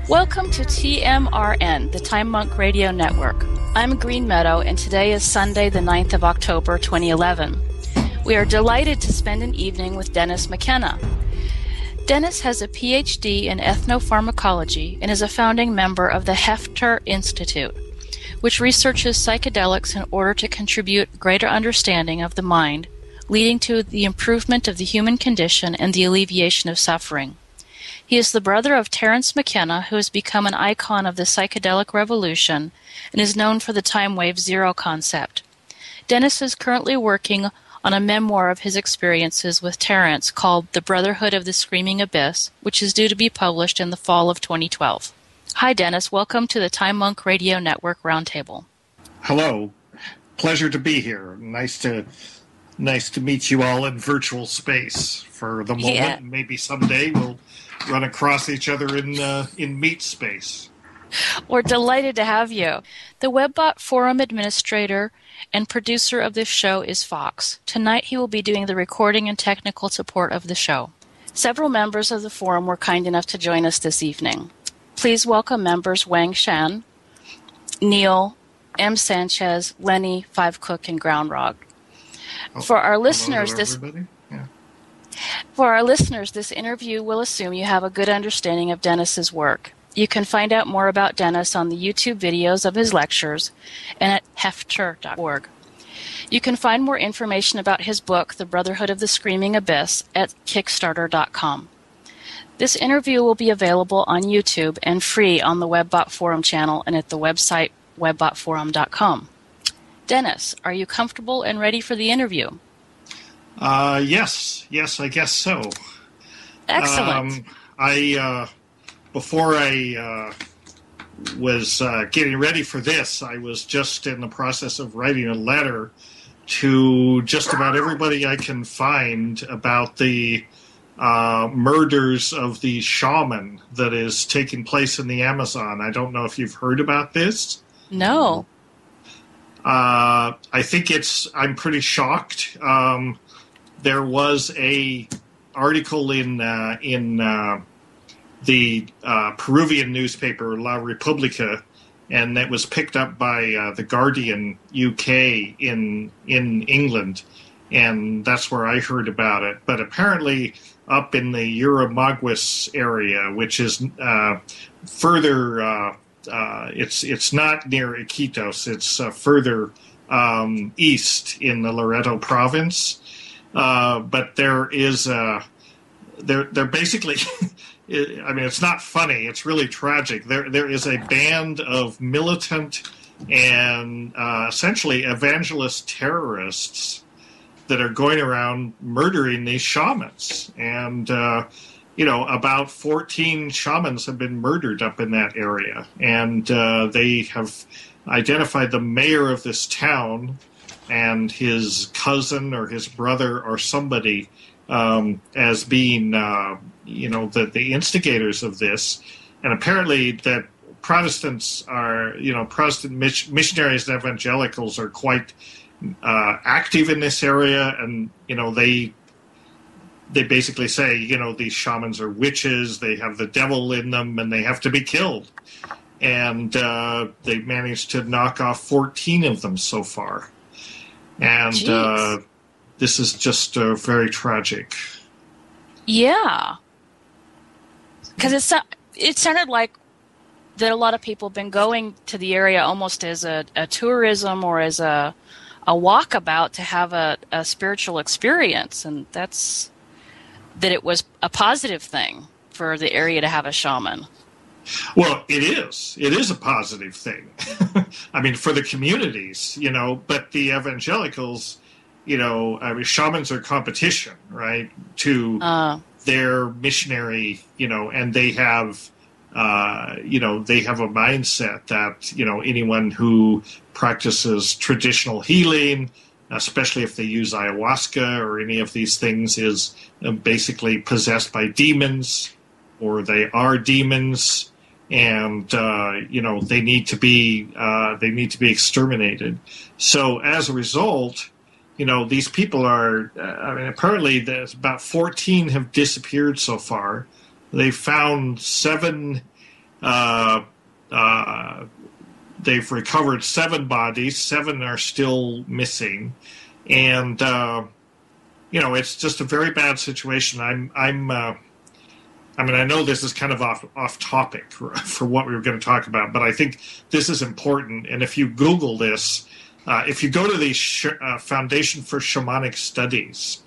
Welcome to TMRN, the Time Monk Radio Network. I'm Green Meadow, and today is Sunday, the 9th of October, 2011. We are delighted to spend an evening with Dennis McKenna. Dennis has a PhD in ethnopharmacology and is a founding member of the Hefter Institute, which researches psychedelics in order to contribute greater understanding of the mind, leading to the improvement of the human condition and the alleviation of suffering. He is the brother of Terrance McKenna, who has become an icon of the psychedelic revolution and is known for the Timewave Zero concept. Dennis is currently working on a memoir of his experiences with Terrance called The Brotherhood of the Screaming Abyss, which is due to be published in the fall of 2012. Hi, Dennis. Welcome to the Time Monk Radio Network Roundtable. Hello. Pleasure to be here. Nice to meet you all in virtual space for the moment. Yeah. Maybe someday we'll run across each other in meet space. We're delighted to have you. The WebBot Forum administrator and producer of this show is Fox. Tonight he will be doing the recording and technical support of the show. Several members of the forum were kind enough to join us this evening. Please welcome members Wang Shan, Neil, M. Sanchez, Lenny, Five Cook, and Groundrog. For our listeners, this interview will assume you have a good understanding of Dennis's work. You can find out more about Dennis on the YouTube videos of his lectures and at hefter.org. You can find more information about his book, The Brotherhood of the Screaming Abyss, at Kickstarter.com. This interview will be available on YouTube and free on the WebBot Forum channel and at the website webbotforum.com. Dennis, are you comfortable and ready for the interview? Yes, I guess so. Excellent. Before I was getting ready for this, I was just in the process of writing a letter to just about everybody I can find about the murders of the shaman that is taking place in the Amazon. I don't know if you've heard about this. No. I think I'm pretty shocked. There was a article in the Peruvian newspaper La Repubblica, and that was picked up by the Guardian UK in England, and that's where I heard about it. But apparently, up in the Yuramaguas area, which is further, it's not near Iquitos. It's further east in the Loreto province. But there is they're basically. I mean, it's not funny. It's really tragic. There is a band of militant and essentially evangelist terrorists that are going around murdering these shamans. And, about 14 shamans have been murdered up in that area. And they have identified the mayor of this town and his cousin or his brother or somebody as being, the instigators of this. And apparently that Protestants are, Protestant missionaries and evangelicals are quite active in this area. And, they basically say, these shamans are witches, they have the devil in them, and they have to be killed. And they managed to knock off 14 of them so far. And this is just very tragic. Yeah. Because it sounded like that a lot of people have been going to the area almost as a tourism or as a walkabout to have a spiritual experience. And that it was a positive thing for the area to have a shaman. Well, it is. It is a positive thing. I mean, for the communities, but the evangelicals, I mean, shamans are competition, right, to their missionary, and they have, they have a mindset that, anyone who practices traditional healing, especially if they use ayahuasca or any of these things, is basically possessed by demons, or they are demons, and they need to be exterminated. So as a result, these people are. I mean, apparently, there's about 14 have disappeared so far. They found 7. They've recovered 7 bodies. 7 are still missing, and it's just a very bad situation. I mean, I know this is kind of off topic for what we were going to talk about, but I think this is important. And if you Google this, if you go to the Foundation for Shamanic Studies,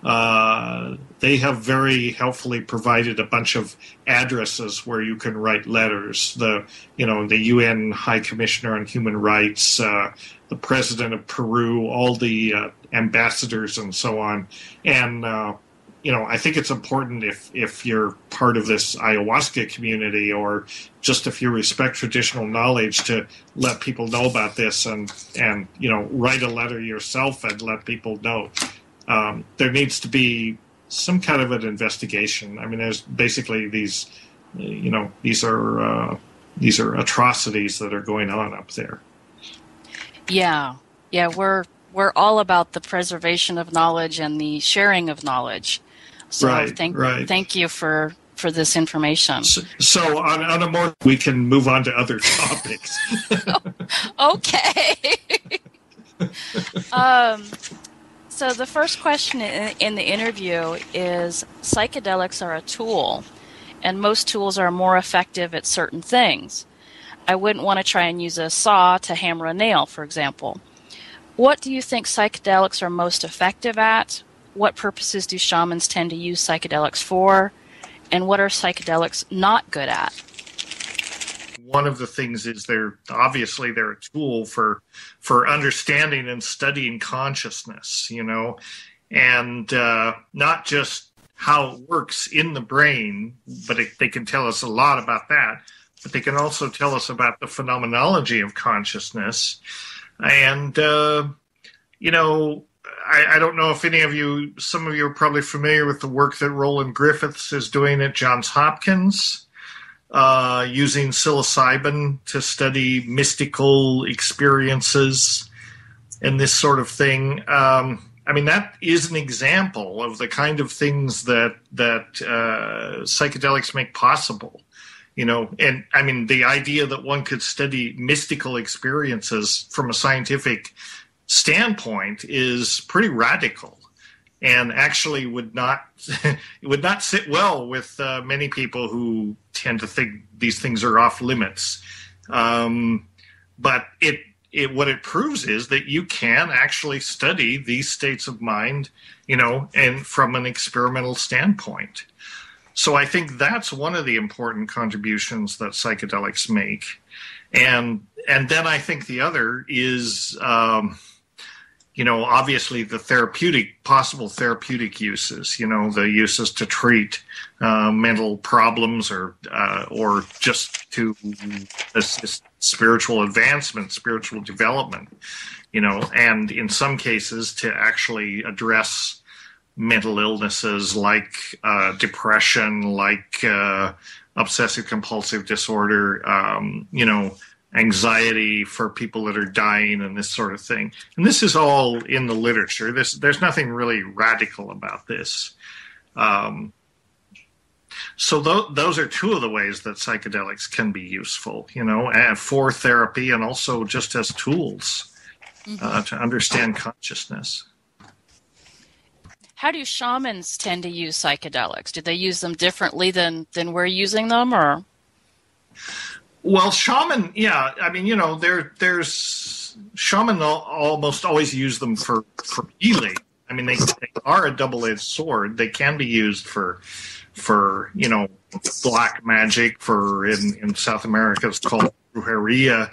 they have very helpfully provided a bunch of addresses where you can write letters. The UN High Commissioner on Human Rights, the President of Peru, all the ambassadors, and so on. And I think it's important if you're part of this ayahuasca community, or just if you respect traditional knowledge, to let people know about this and write a letter yourself and let people know. There needs to be some kind of an investigation. I mean, there's basically these are atrocities that are going on up there. Yeah, we're all about the preservation of knowledge and the sharing of knowledge. So thank you for this information. So on a more, we can move on to other topics. Okay. So the first question in the interview is, psychedelics are a tool, and most tools are more effective at certain things. I wouldn't want to try and use a saw to hammer a nail, for example. What do you think psychedelics are most effective at? What purposes do shamans tend to use psychedelics for? And what are psychedelics not good at? One of the things is they're a tool for understanding and studying consciousness, and not just how it works in the brain, but they can tell us a lot about that, but they can also tell us about the phenomenology of consciousness. And, I don't know if some of you are probably familiar with the work that Roland Griffiths is doing at Johns Hopkins, using psilocybin to study mystical experiences and this sort of thing. I mean, that is an example of the kind of things that psychedelics make possible. And I mean, the idea that one could study mystical experiences from a scientific standpoint is pretty radical, and actually would not sit well with many people who tend to think these things are off limits. But what it proves is that you can actually study these states of mind, and from an experimental standpoint. So I think that's one of the important contributions that psychedelics make. And then I think the other is, obviously the possible therapeutic uses, the uses to treat mental problems or just to assist spiritual advancement, spiritual development, and in some cases to actually address mental illnesses like depression, like obsessive compulsive disorder, anxiety for people that are dying, and this sort of thing. And this is all in the literature. There's nothing really radical about this. So those are two of the ways that psychedelics can be useful, for therapy and also just as tools to understand consciousness. How do shamans tend to use psychedelics? Do they use them differently than we're using them, or? Well, shaman, yeah. I mean, there's shaman almost always use them for healing. I mean, they are a double-edged sword. They can be used for for black magic. For in South America, it's called brujeria.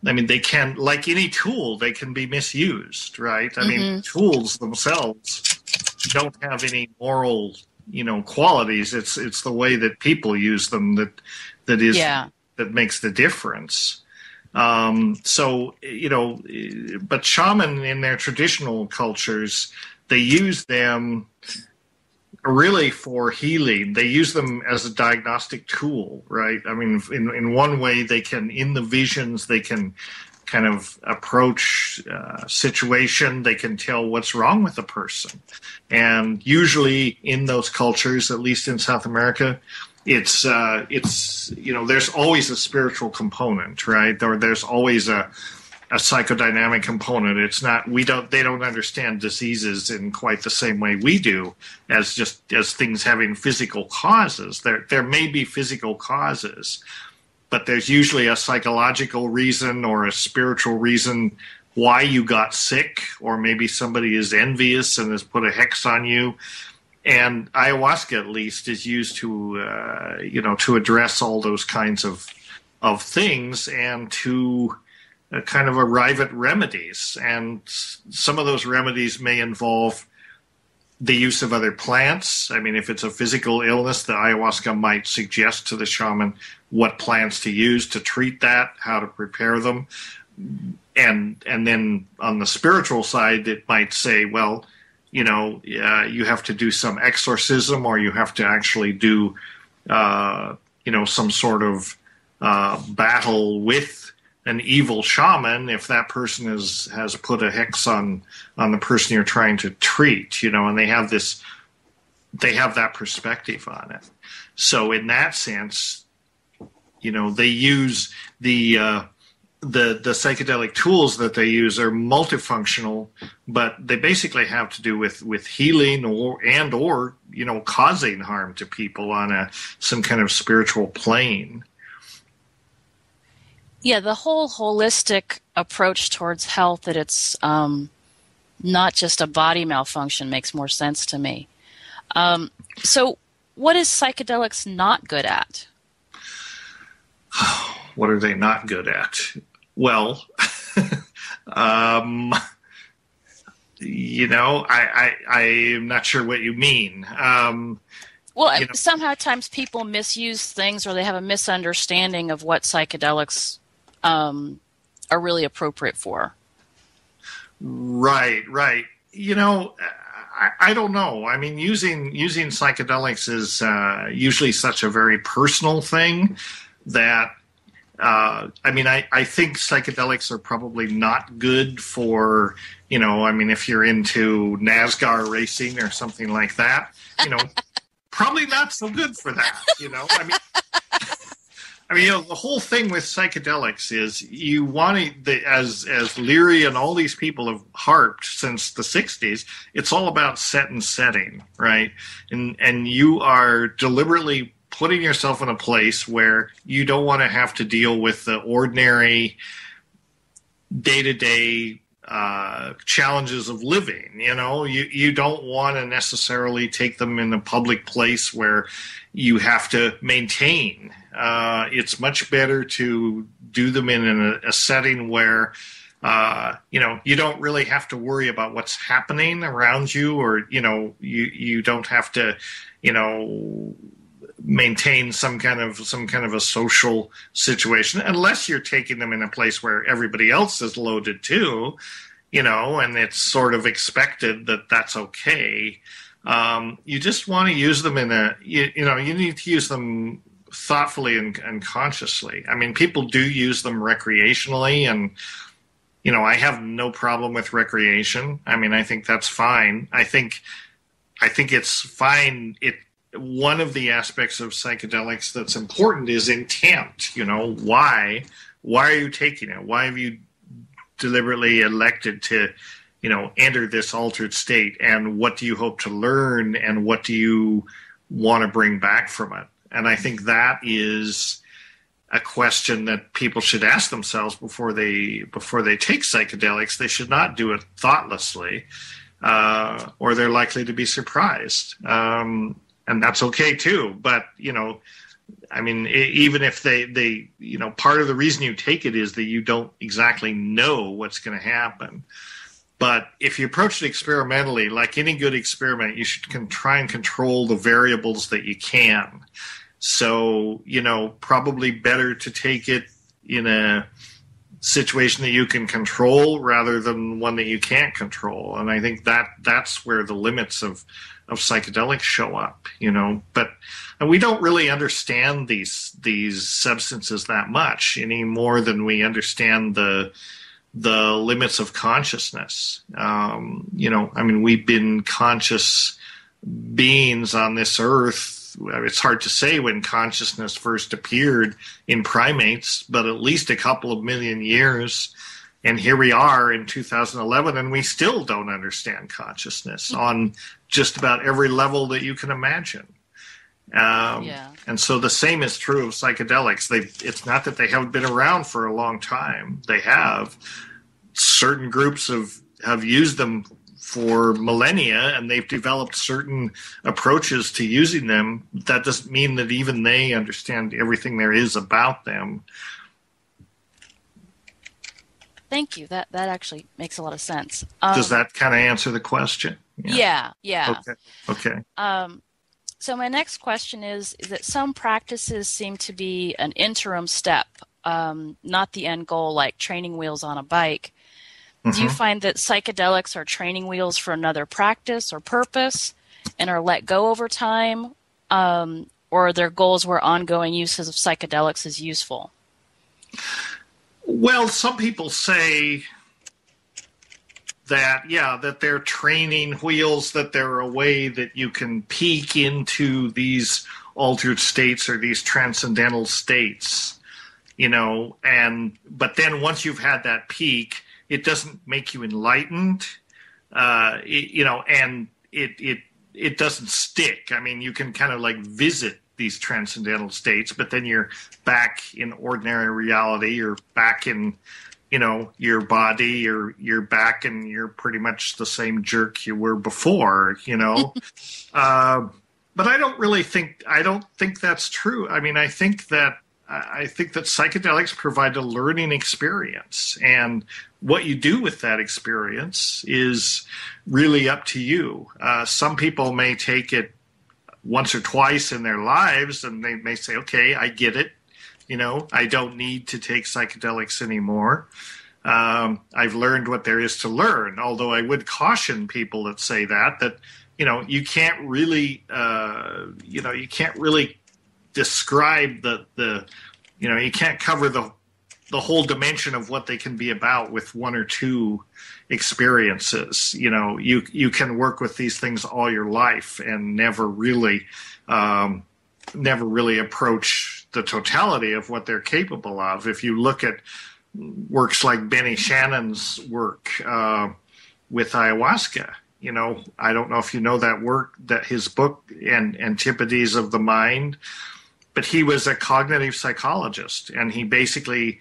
I mean, they can, like any tool, they can be misused, right? I mean, tools themselves don't have any moral, qualities. It's the way that people use them that makes the difference. So, but shaman in their traditional cultures, they use them really for healing. They use them as a diagnostic tool, right? I mean, in one way, they can, in the visions, they can kind of approach situation. They can tell what's wrong with a person. And usually in those cultures, at least in South America, it's there's always a spiritual component, right? Or there's always a psychodynamic component. It's not, they don't understand diseases in quite the same way we do as things having physical causes. There may be physical causes, but there's usually a psychological reason or a spiritual reason why you got sick, or maybe somebody is envious and has put a hex on you. And ayahuasca, at least, is used to address all those kinds of things and to kind of arrive at remedies. And some of those remedies may involve the use of other plants. I mean, if it's a physical illness, the ayahuasca might suggest to the shaman what plants to use to treat that, how to prepare them. And then on the spiritual side, it might say, well, you have to do some exorcism, or you have to actually do, some sort of battle with an evil shaman if that person has put a hex on the person you're trying to treat, and they have that perspective on it. So in that sense, they use the psychedelic tools that they use are multifunctional, but they basically have to do with healing or causing harm to people on some kind of spiritual plane. Yeah, the whole holistic approach towards health, that it's not just a body malfunction, makes more sense to me. So what is psychedelics not good at? What are they not good at? Well, I'm not sure what you mean. Sometimes people misuse things, or they have a misunderstanding of what psychedelics are really appropriate for. Right. I don't know. I mean, using psychedelics is usually such a very personal thing that, I think psychedelics are probably not good for, if you're into NASCAR racing or something like that, probably not so good for that, the whole thing with psychedelics is you want to, as Leary and all these people have harped since the 60s, it's all about set and setting, right? And you are deliberately putting yourself in a place where you don't want to have to deal with the ordinary day-to-day challenges of living. You don't want to necessarily take them in a public place where you have to maintain. It's much better to do them in a setting where you don't really have to worry about what's happening around you, or you don't have to maintain some kind of a social situation, unless you're taking them in a place where everybody else is loaded too, and it's sort of expected that that's okay. You just want to use them you need to use them thoughtfully and consciously. I mean, people do use them recreationally, and I have no problem with recreation. I mean, I think that's fine. I think it's fine. One of the aspects of psychedelics that's important is intent. Why are you taking it? Why have you deliberately elected to, enter this altered state? And what do you hope to learn? And what do you want to bring back from it? And I think that is a question that people should ask themselves before they take psychedelics. They should not do it thoughtlessly, or they're likely to be surprised. and that's okay too. But, I mean, even if they, part of the reason you take it is that you don't exactly know what's going to happen. But if you approach it experimentally, like any good experiment, you should try and control the variables that you can. So, probably better to take it in a situation that you can control rather than one that you can't control. And I think that's where the limits of psychedelics show up, but and we don't really understand these substances that much any more than we understand the limits of consciousness. I mean, we've been conscious beings on this earth. It's hard to say when consciousness first appeared in primates, but at least a couple of million years. And here we are in 2011, and we still don't understand consciousness on just about every level that you can imagine. And so the same is true of psychedelics. It's not that they haven't been around for a long time. They have. Certain groups have used them for millennia, and they've developed certain approaches to using them. That doesn't mean that even they understand everything there is about them. Thank you. That actually makes a lot of sense. Does that kind of answer the question? Yeah. Okay. So my next question is that some practices seem to be an interim step, not the end goal, like training wheels on a bike. Mm-hmm. Do you find that psychedelics are training wheels for another practice or purpose and are let go over time, or are there goals where ongoing uses of psychedelics is useful? Well, some people say that they're training wheels, that they're a way that you can peek into these altered states or these transcendental states, but then once you've had that peak, it doesn't make you enlightened, and it doesn't stick. I mean, you can kind of like visit these transcendental states, but then you're back in ordinary reality. You're back in, your body. You're back, and you're pretty much the same jerk you were before. But I don't think that's true. I mean, I think that psychedelics provide a learning experience, and what you do with that experience is really up to you. Some people may take it once or twice in their lives, and they may say, okay, I get it. I don't need to take psychedelics anymore. I've learned what there is to learn. Although I would caution people that say that you can't really, describe you can't cover the whole dimension of what they can be about with one or two experiences. You can work with these things all your life and never really approach the totality of what they're capable of. If you look at works like Benny Shannon's work with ayahuasca, I don't know if you know that work, that his book, Antipodes of the Mind, but he was a cognitive psychologist, and he basically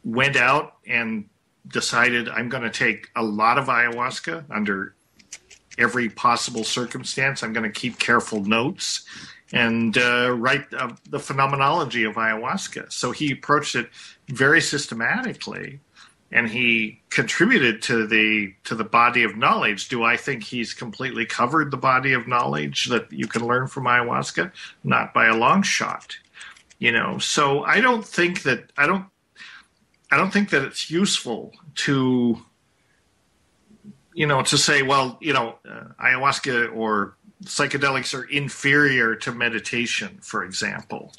went out and decided, I'm going to take a lot of ayahuasca under every possible circumstance. I'm going to keep careful notes and write the phenomenology of ayahuasca. So he approached it very systematically, and he contributed to the body of knowledge. Do I think he's completely covered the body of knowledge that you can learn from ayahuasca? Not by a long shot. So I don't think that it's useful to say, well, ayahuasca or psychedelics are inferior to meditation, for example.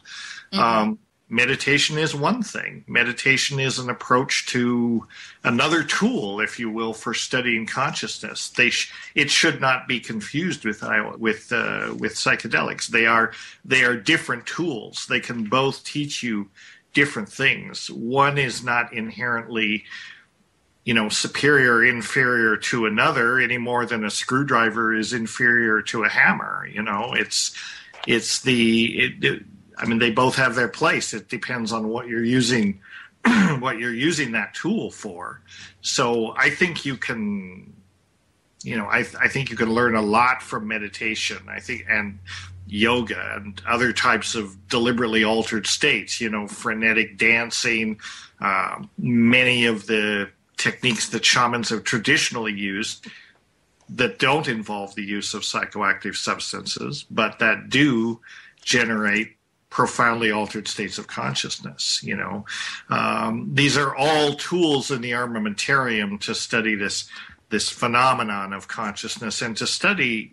Mm-hmm. Meditation is one thing. Meditation is an approach to another tool, if you will, for studying consciousness. It should not be confused with psychedelics. They are different tools. They can both teach you different things. One is not inherently superior or inferior to another any more than a screwdriver is inferior to a hammer. They both have their place. It depends on what you're using, that tool for. So I think you can, I think you can learn a lot from meditation. I think, and yoga and other types of deliberately altered states, frenetic dancing, many of the techniques that shamans have traditionally used that don't involve the use of psychoactive substances, but that do generate profoundly altered states of consciousness. These are all tools in the armamentarium to study this phenomenon of consciousness and to study,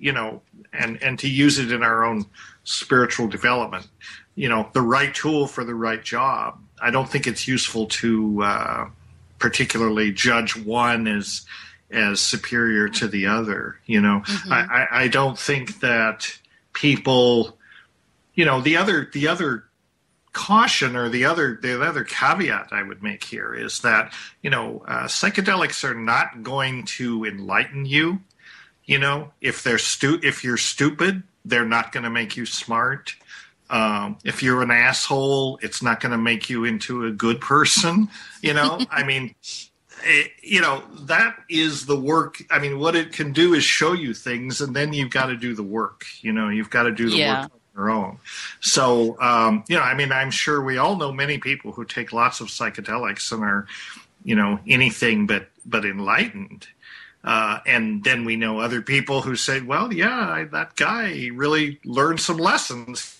and to use it in our own spiritual development. The right tool for the right job. I don't think it's useful to particularly judge one as superior to the other. Mm-hmm. I don't think that people, the other caution or the other caveat I would make here is that, psychedelics are not going to enlighten you. If you're stupid, they're not going to make you smart. If you're an asshole, it's not going to make you into a good person. I mean, that is the work. I mean, what it can do is show you things, and then you've got to do the work. You've got to do the work on your own. So, I'm sure we all know many people who take lots of psychedelics and are, anything but enlightened. And then we know other people who say, well, yeah, that guy really learned some lessons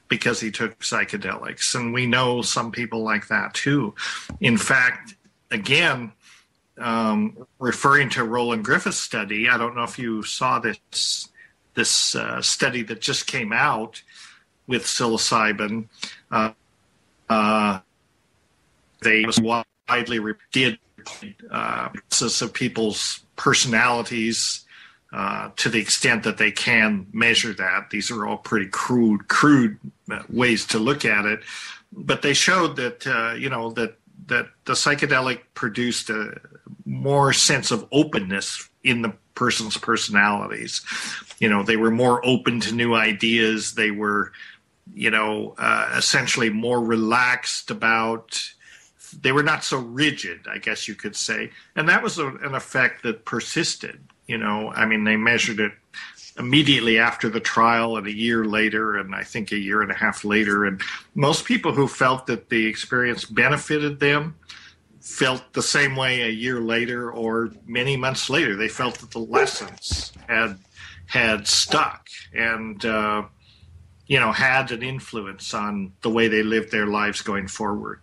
because he took psychedelics. And we know some people like that too. In fact, again, referring to Roland Griffith's study, I don't know if you saw this study that just came out with psilocybin. They widely did analysis of people's personalities to the extent that they can measure that. These are all pretty crude ways to look at it, but they showed that that the psychedelic produced a more sense of openness in the person's personalities. They were more open to new ideas. They were, essentially more relaxed about. They were not so rigid, I guess you could say, and that was an effect that persisted. They measured it immediately after the trial and a year later, and I think a year and a half later. And most people who felt that the experience benefited them felt the same way a year later or many months later. They felt that the lessons had stuck and, had an influence on the way they lived their lives going forward.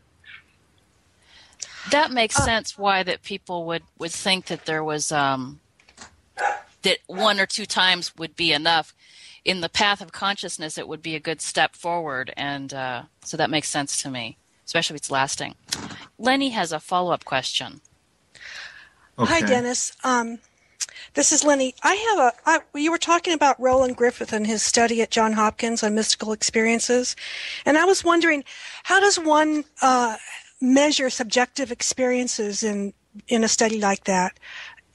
That makes sense why that people would think that there was that one or two times would be enough. In the path of consciousness, it would be a good step forward. And so that makes sense to me, especially if it's lasting. Lenny has a follow-up question. Okay. Hi, Dennis. This is Lenny. You were talking about Roland Griffith and his study at Johns Hopkins on mystical experiences. And I was wondering, how does one measure subjective experiences in a study like that?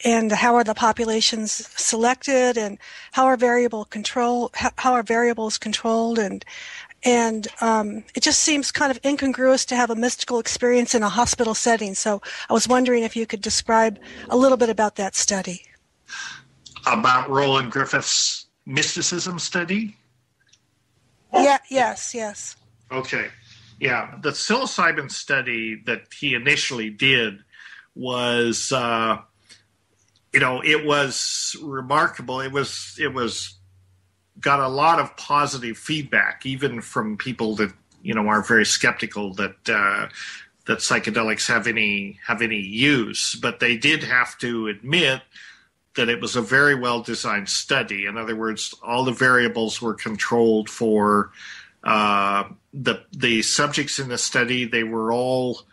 And how are the populations selected, and how are variables controlled? And it just seems kind of incongruous to have a mystical experience in a hospital setting. So I was wondering if you could describe a little bit about that study. About Roland Griffith's mysticism study? Yeah. Yes. Okay. Yeah. The psilocybin study that he initially did was, it was remarkable. It was got a lot of positive feedback, even from people that, are very skeptical that psychedelics have any use. But they did have to admit that it was a very well designed study. In other words, all the variables were controlled for the subjects in the study. They were all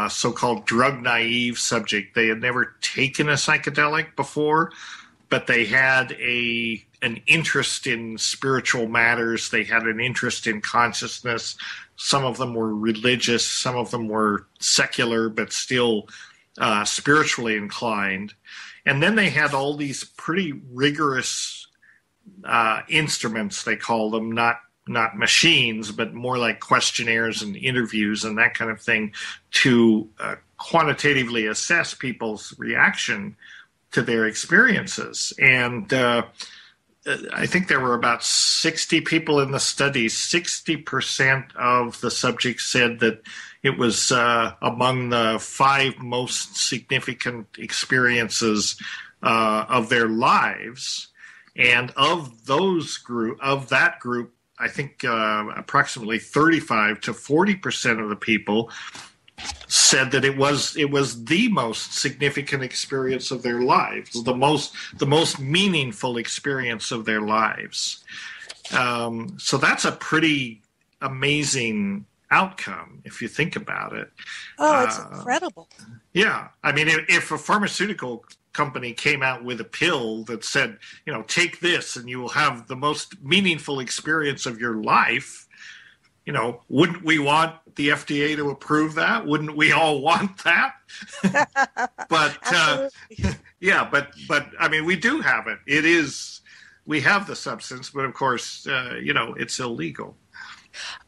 so-called drug-naive subject. They had never taken a psychedelic before, but they had an interest in spiritual matters. They had an interest in consciousness. Some of them were religious. Some of them were secular, but still spiritually inclined. And then they had all these pretty rigorous instruments, they call them, not machines, but more like questionnaires and interviews and that kind of thing, to quantitatively assess people's reaction to their experiences. And I think there were about 60 people in the study. 60% of the subjects said that it was among the 5 most significant experiences of their lives. And of that group, I think approximately 35 to 40% of the people said that it was the most significant experience of their lives, the most meaningful experience of their lives. So that's a pretty amazing outcome if you think about it. Oh, it's incredible. Yeah, I mean, if a pharmaceutical company came out with a pill that said, take this and you will have the most meaningful experience of your life, wouldn't we want the FDA to approve that? Wouldn't we all want that? But yeah, but I mean, we do have it. We have the substance, but of course, it's illegal.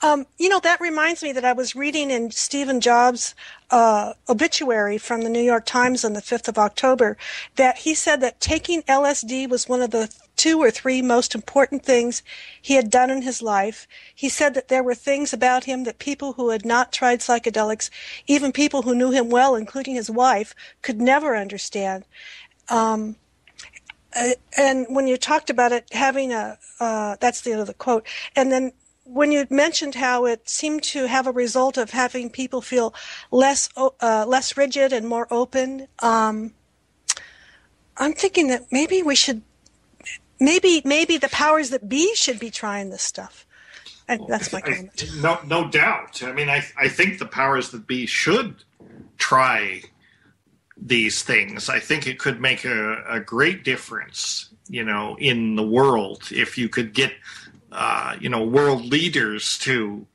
That reminds me that I was reading in Stephen Jobs' obituary from the New York Times on the 5th of October that he said that taking LSD was one of the 2 or 3 most important things he had done in his life. He said that there were things about him that people who had not tried psychedelics, even people who knew him well, including his wife, could never understand. And when you talked about it having that's the end of the quote. And then when you mentioned how it seemed to have a result of having people feel less rigid and more open, I'm thinking that maybe we should, maybe the powers that be should be trying this stuff. And that's my comment. No doubt. I mean, I think the powers that be should try these things. I think it could make a great difference, in the world if you could get world leaders to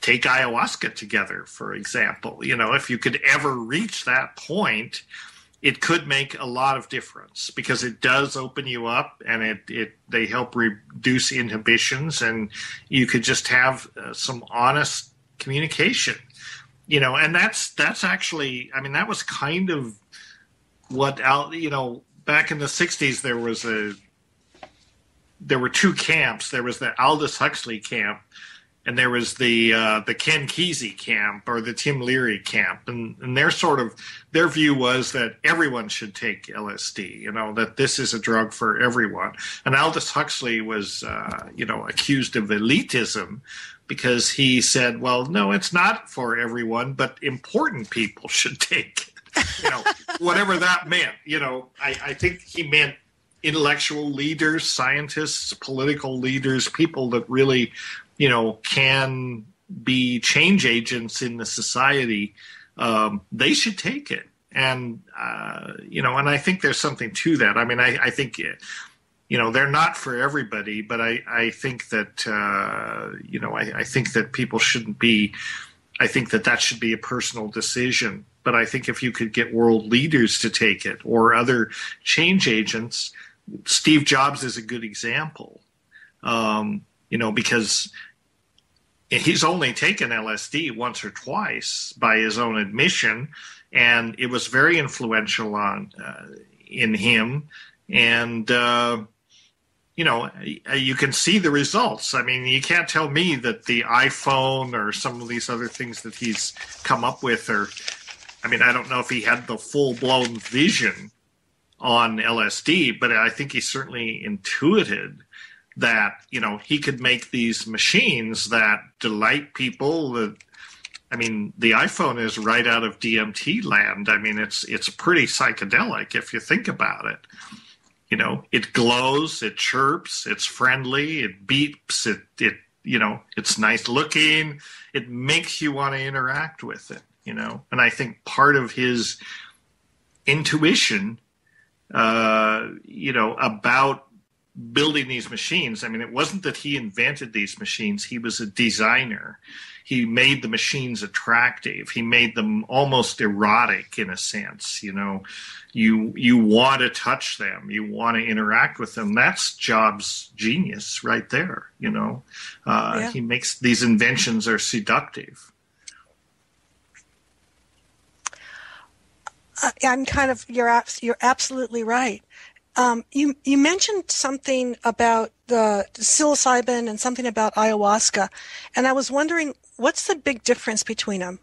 take ayahuasca together, for example. If you could ever reach that point, it could make a lot of difference because it does open you up and they help reduce inhibitions, and you could just have some honest communication. And that's actually, I mean, that was kind of what back in the 60s there were 2 camps. There was the Aldous Huxley camp, and there was the Ken Kesey camp or the Tim Leary camp. And their view was that everyone should take LSD, that this is a drug for everyone. And Aldous Huxley was, accused of elitism because he said, well, no, it's not for everyone, but important people should take it. Whatever that meant. I think he meant intellectual leaders, scientists, political leaders, people that really, can be change agents in the society. They should take it. And, and I think there's something to that. I mean, I think, they're not for everybody, but I think that, I think that people shouldn't be, I think that should be a personal decision. But I think if you could get world leaders to take it or other change agents, Steve Jobs is a good example, because he's only taken LSD once or twice by his own admission, and it was very influential in him. And, you can see the results. I mean, you can't tell me that the iPhone or some of these other things that he's come up with I don't know if he had the full-blown vision on LSD, but I think he certainly intuited that, he could make these machines that delight people. The iPhone is right out of DMT land. I mean, it's pretty psychedelic if you think about it. It glows, it chirps, it's friendly, it beeps, it it's nice looking. It makes you want to interact with it, And I think part of his intuition about building these machines. I mean, it wasn't that he invented these machines. He was a designer. He made the machines attractive. He made them almost erotic in a sense. You want to touch them. You want to interact with them. That's Jobs' genius right there. He makes these inventions are seductive. You're absolutely right. You mentioned something about the psilocybin and something about ayahuasca, and I was wondering what's the big difference between them?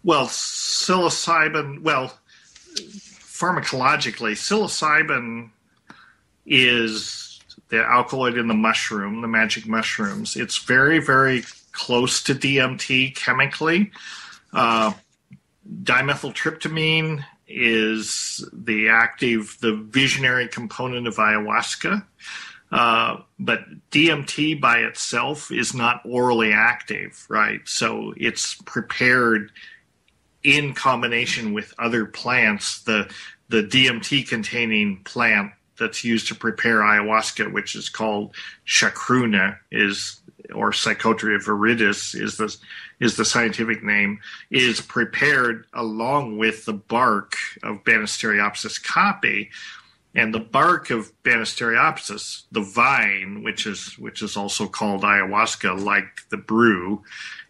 Well, pharmacologically, psilocybin is the alkaloid in the mushroom, the magic mushrooms. It's very, very close to DMT chemically. Dimethyltryptamine is the visionary component of ayahuasca. But DMT by itself is not orally active, right? So it's prepared in combination with other plants. The DMT-containing plant that's used to prepare ayahuasca, which is called chacruna, or Psychotria viridis is the scientific name, is prepared along with the bark of Banisteriopsis caapi. And the bark of Banisteriopsis, the vine, which is also called ayahuasca, like the brew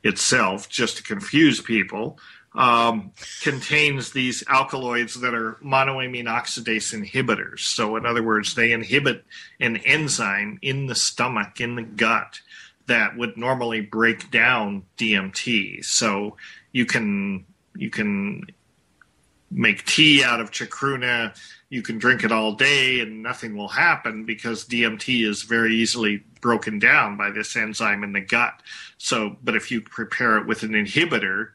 itself, just to confuse people, contains these alkaloids that are monoamine oxidase inhibitors. So in other words, they inhibit an enzyme in the stomach, in the gut, that would normally break down DMT. So you can make tea out of chacruna, you can drink it all day and nothing will happen because DMT is very easily broken down by this enzyme in the gut. So, but if you prepare it with an inhibitor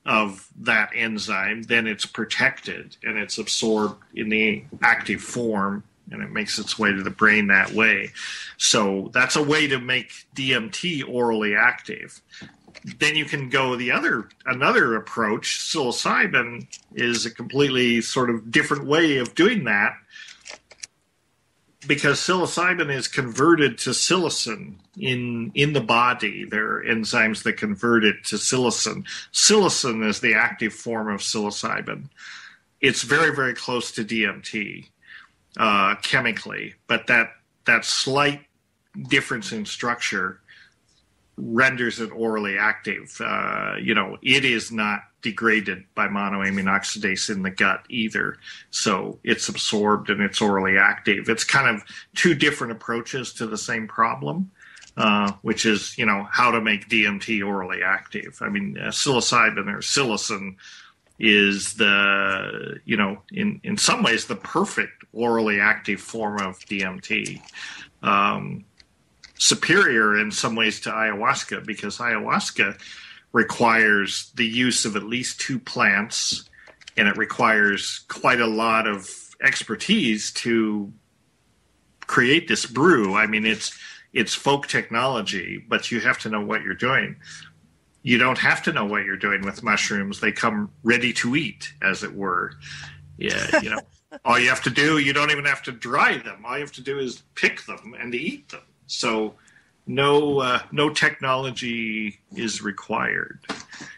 of that enzyme, then it's protected and it's absorbed in the active form and it makes its way to the brain that way. So that's a way to make DMT orally active. Then you can go another approach. Psilocybin is a completely sort of different way of doing that because psilocybin is converted to psilocin in the body. There are enzymes that convert it to psilocin. Psilocin is the active form of psilocybin. It's very, very close to DMT chemically, but that slight difference in structure renders it orally active. It is not degraded by monoamine oxidase in the gut either. So it's absorbed and it's orally active. It's kind of two different approaches to the same problem, which is, how to make DMT orally active. I mean, psilocybin or psilocin is in some ways the perfect orally active form of DMT. Superior in some ways to ayahuasca because ayahuasca requires the use of at least two plants and it requires quite a lot of expertise to create this brew. I mean, it's folk technology, but you have to know what you're doing. You don't have to know what you're doing with mushrooms. They come ready to eat, as it were. Yeah, all you have to do, you don't even have to dry them. All you have to do is pick them and eat them. So no technology is required.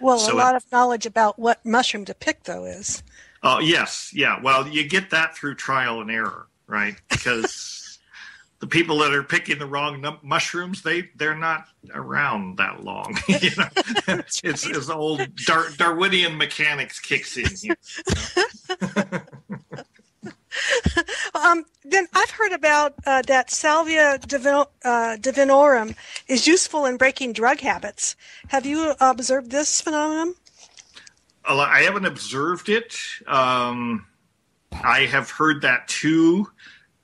Well, a lot of knowledge about what mushroom to pick, though, is. Oh, yes. Yeah. Well, you get that through trial and error, right? Because the people that are picking the wrong mushrooms, they're not around that long. It's old Darwinian mechanics kicks in. Then I've heard about that Salvia divinorum is useful in breaking drug habits. Have you observed this phenomenon? I haven't observed it. I have heard that too.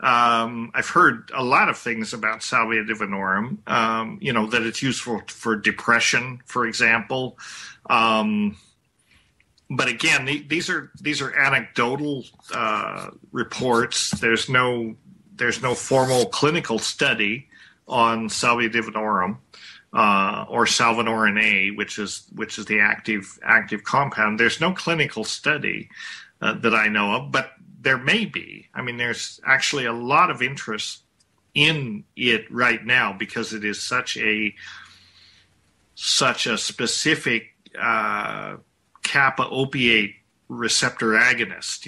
I've heard a lot of things about Salvia divinorum. That it's useful for depression, for example. But again, these are anecdotal reports. There's no formal clinical study on Salvia divinorum or salvinorin A, which is the active compound. There's no clinical study that I know of, but there may be. I mean, there's actually a lot of interest in it right now because it is such a specific kappa opiate receptor agonist.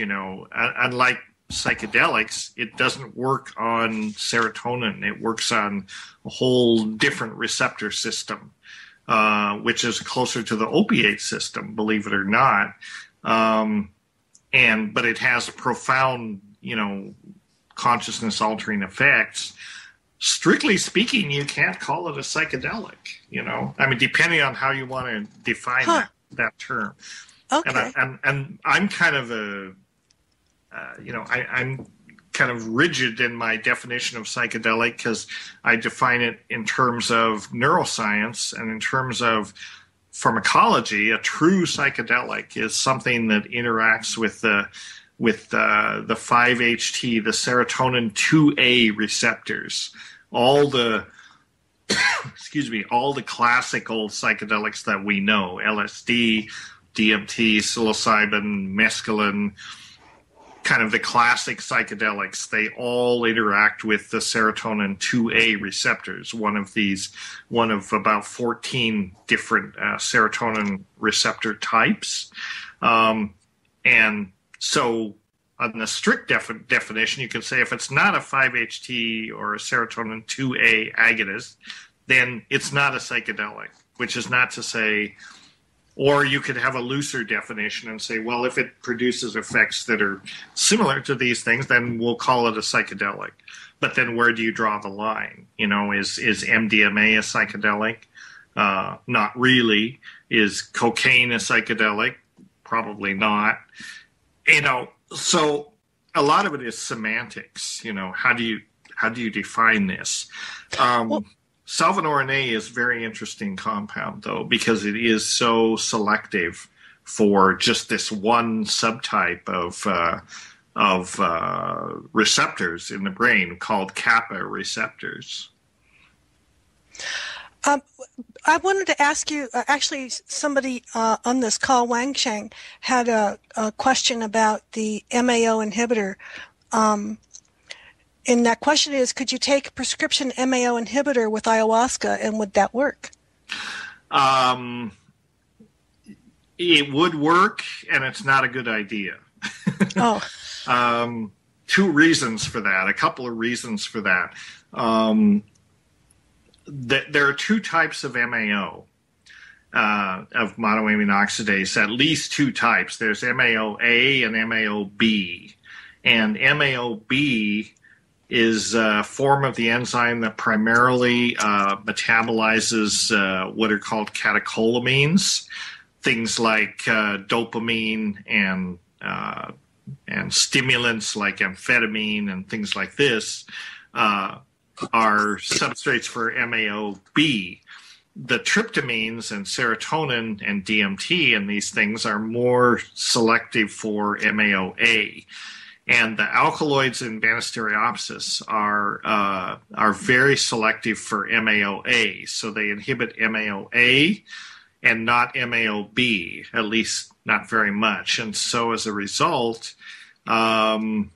Unlike psychedelics, it doesn't work on serotonin. It works on a whole different receptor system, which is closer to the opiate system, believe it or not. But it has profound consciousness altering effects, strictly speaking, you can't call it a psychedelic. I mean, depending on how you want to define that term. Okay. And I'm kind of I'm kind of rigid in my definition of psychedelic because I define it in terms of neuroscience and in terms of pharmacology. A true psychedelic is something that interacts with the 5-HT, the serotonin 2A receptors, all the all the classical psychedelics that we know, LSD, DMT, psilocybin, mescaline, kind of the classic psychedelics, they all interact with the serotonin 2A receptors, one of about 14 different serotonin receptor types. And so on the strict definition, you can say if it's not a 5-HT or a serotonin 2A agonist, then it's not a psychedelic, which is not to say, or you could have a looser definition and say, well, if it produces effects that are similar to these things, then we'll call it a psychedelic. But then where do you draw the line? Is MDMA a psychedelic? Not really. Is cocaine a psychedelic? Probably not. So a lot of it is semantics. How do you define this? Salvinorin A is a very interesting compound, though, because it is so selective for just this one subtype of receptors in the brain called kappa receptors. I wanted to ask you, actually, somebody on this call, Wang Sheng, had a question about the MAO inhibitor. And that question is, could you take a prescription MAO inhibitor with ayahuasca, and would that work? It would work, and it's not a good idea. Oh. Two reasons for that, a couple of reasons for that. There are two types of MAO, of monoamine oxidase, at least two types. There's MAO-A and MAO-B. And MAO-B is a form of the enzyme that primarily metabolizes what are called catecholamines, things like dopamine and stimulants like amphetamine and things like this are substrates for MAO-B. The tryptamines and serotonin and DMT and these things are more selective for MAO-A. And the alkaloids in Banisteriopsis are very selective for MAO-A. So they inhibit MAO-A and not MAO-B, at least not very much. And so as a result, they're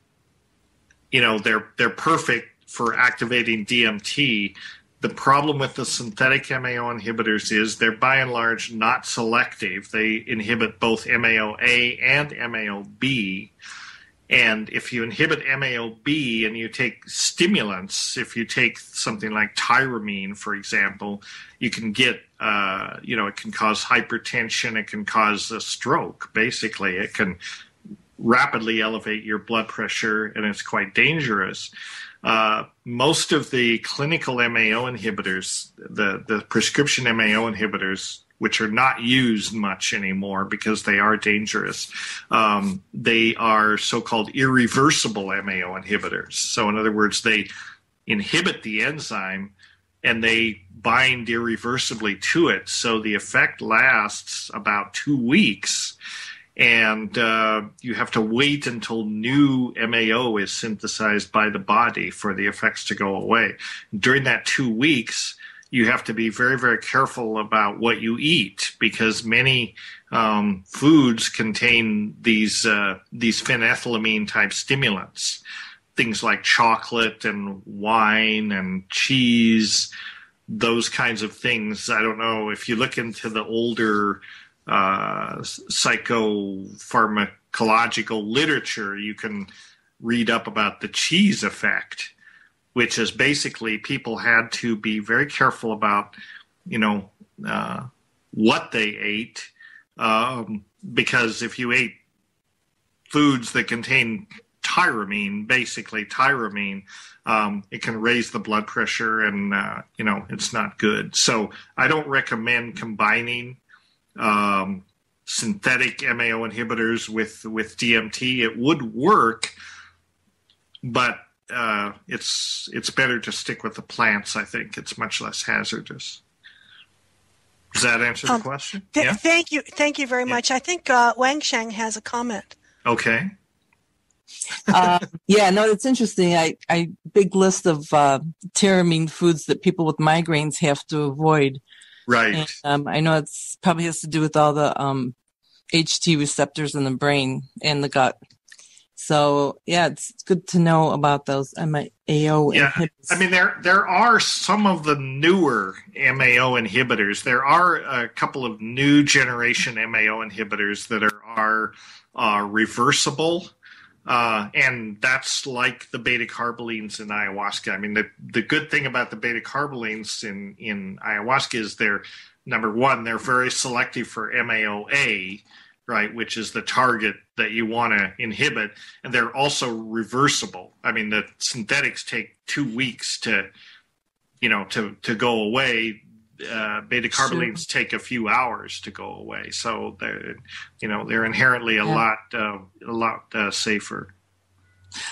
perfect for activating DMT. The problem with the synthetic MAO inhibitors is they're by and large not selective. They inhibit both MAO-A and MAO-B. And if you inhibit MAO-B and you take stimulants, if you take something like tyramine, for example, you can get, it can cause hypertension. It can cause a stroke, basically. It can rapidly elevate your blood pressure, and it's quite dangerous. Most of the clinical MAO inhibitors, the prescription MAO inhibitors, which are not used much anymore because they are dangerous, they are so-called irreversible MAO inhibitors. So in other words, they inhibit the enzyme and they bind irreversibly to it. So the effect lasts about 2 weeks. And you have to wait until new MAO is synthesized by the body for the effects to go away. During that 2 weeks, you have to be very, very careful about what you eat because many foods contain these phenethylamine type stimulants, things like chocolate and wine and cheese, those kinds of things. I don't know if you look into the older psychopharmacological literature, you can read up about the cheese effect, which is basically people had to be very careful about, what they ate, because if you ate foods that contain tyramine, basically tyramine, it can raise the blood pressure, and it's not good. So I don't recommend combining synthetic MAO inhibitors with DMT. It would work, but it's better to stick with the plants. I think it's much less hazardous. Does that answer the question? Yeah. Thank you very much. I think Wang Sheng has a comment. Okay. It's interesting. I big list of tyramine foods that people with migraines have to avoid. Right. And, I know it's probably has to do with all the HT receptors in the brain and the gut. So it's good to know about those MAO inhibitors. I mean, there are some of the newer MAO inhibitors. There are a couple of new generation MAO inhibitors that are reversible. And that's like the beta-carbolines in ayahuasca. I mean, the good thing about the beta-carbolines in ayahuasca is number one, they're very selective for MAOA, right, which is the target that you want to inhibit, and they're also reversible. I mean, the synthetics take 2 weeks to go away. Beta-carbolines take a few hours to go away, so they're inherently a lot safer.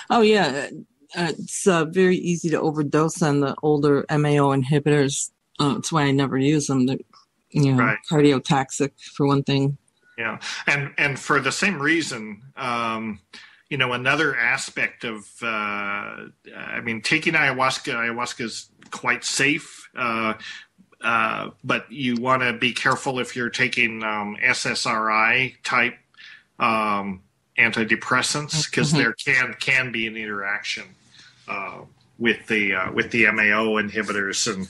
Oh yeah, it's very easy to overdose on the older MAO inhibitors. That's why I never use them. They're right. Cardiotoxic for one thing. Yeah, and for the same reason, another aspect of, taking ayahuasca is quite safe, but you want to be careful if you're taking SSRI type antidepressants, because there can be an interaction with the MAO inhibitors, and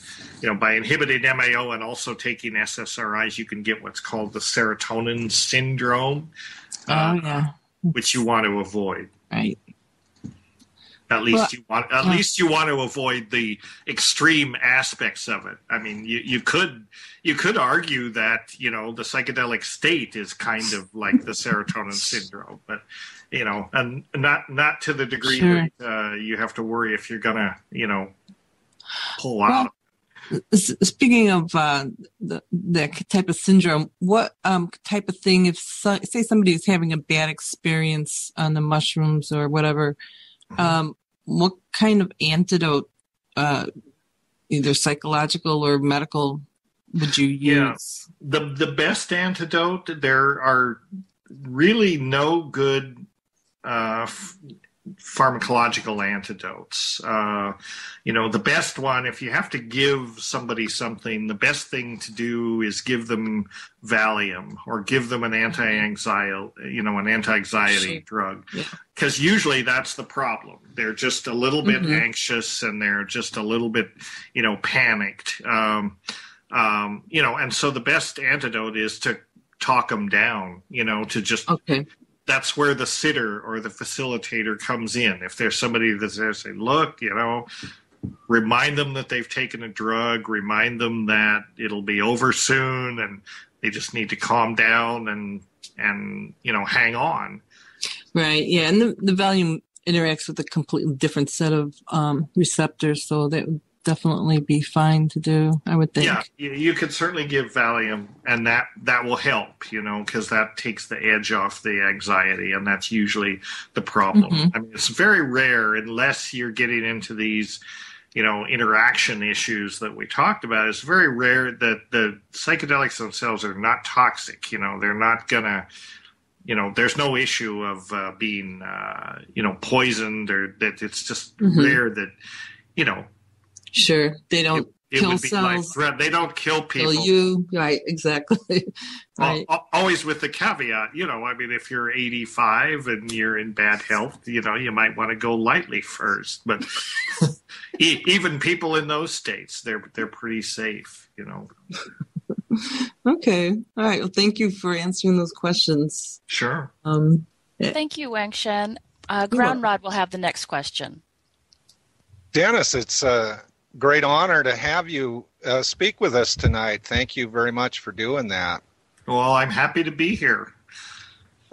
by inhibiting MAO and also taking SSRIs, you can get what's called the serotonin syndrome, which you want to avoid. Right. At least you want to avoid the extreme aspects of it. I mean, you could argue that the psychedelic state is kind of like the serotonin syndrome, but and not to the degree that you have to worry if you're gonna pull out. Speaking of that type of syndrome, what type of thing, if say somebody is having a bad experience on the mushrooms or whatever, what kind of antidote, either psychological or medical, would you use? Yeah. The best antidote, there are really no good pharmacological antidotes. The best one, if you have to give somebody something, the best thing to do is give them Valium or give them an anti-anxiety drug. Because usually that's the problem. They're just a little bit anxious, and they're just a little bit, panicked. And so the best antidote is to talk them down, to just... Okay. That's where the sitter or the facilitator comes in. If there's somebody that's there, say, look, remind them that they've taken a drug, remind them that it'll be over soon, and they just need to calm down and hang on. Right. Yeah. And the Valium interacts with a completely different set of receptors, so that would definitely be fine to do, I would think. Yeah, you could certainly give Valium, and that will help, because that takes the edge off the anxiety, and that's usually the problem. I mean, it's very rare, unless you're getting into these, interaction issues that we talked about. It's very rare that the psychedelics themselves are not toxic. They're not gonna, there's no issue of being, poisoned, or that it's just rare that, Sure, they don't kill cells. They don't kill people. Kill you, right? Exactly. Right. Always with the caveat, if you're 85 and you're in bad health, you might want to go lightly first. But even people in those states, they're pretty safe. Okay. All right. Well, thank you for answering those questions. Sure. Thank you, Wang Shen. Groundrod will have the next question. Dennis, it's a great honor to have you speak with us tonight. Thank you very much for doing that. Well, I'm happy to be here.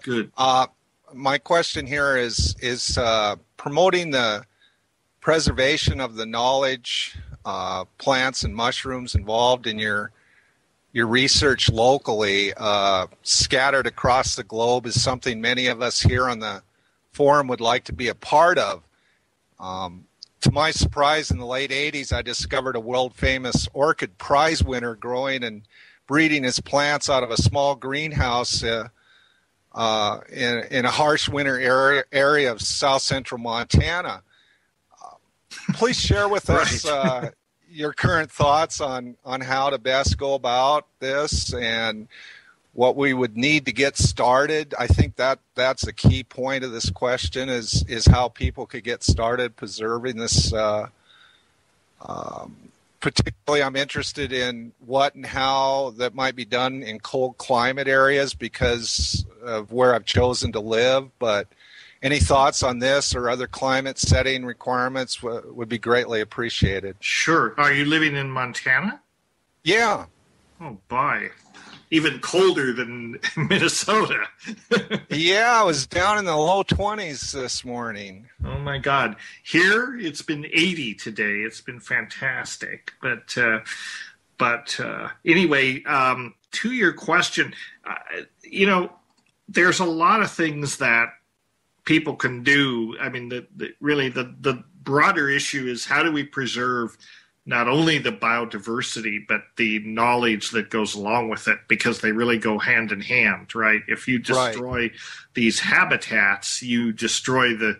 Good. my question here is promoting the preservation of the knowledge, plants and mushrooms involved in your research locally, scattered across the globe, is something many of us here on the forum would like to be a part of. To my surprise, in the late 80s, I discovered a world-famous orchid prize winner growing and breeding his plants out of a small greenhouse in a harsh winter area of south central Montana. Please share with us your current thoughts on how to best go about this and what we would need to get started. I think that's a key point of this question is how people could get started preserving this. Particularly, I'm interested in what and how that might be done in cold climate areas because of where I've chosen to live. But any thoughts on this or other climate setting requirements would be greatly appreciated. Sure. Are you living in Montana? Yeah. Oh, boy. Even colder than Minnesota. Yeah, I was down in the low 20s this morning. Oh, my God. Here, it's been 80 today. It's been fantastic. But anyway, to your question, there's a lot of things that people can do. I mean, the broader issue is how do we preserve not only the biodiversity, but the knowledge that goes along with it, because they really go hand in hand, right? If you destroy these habitats, you destroy the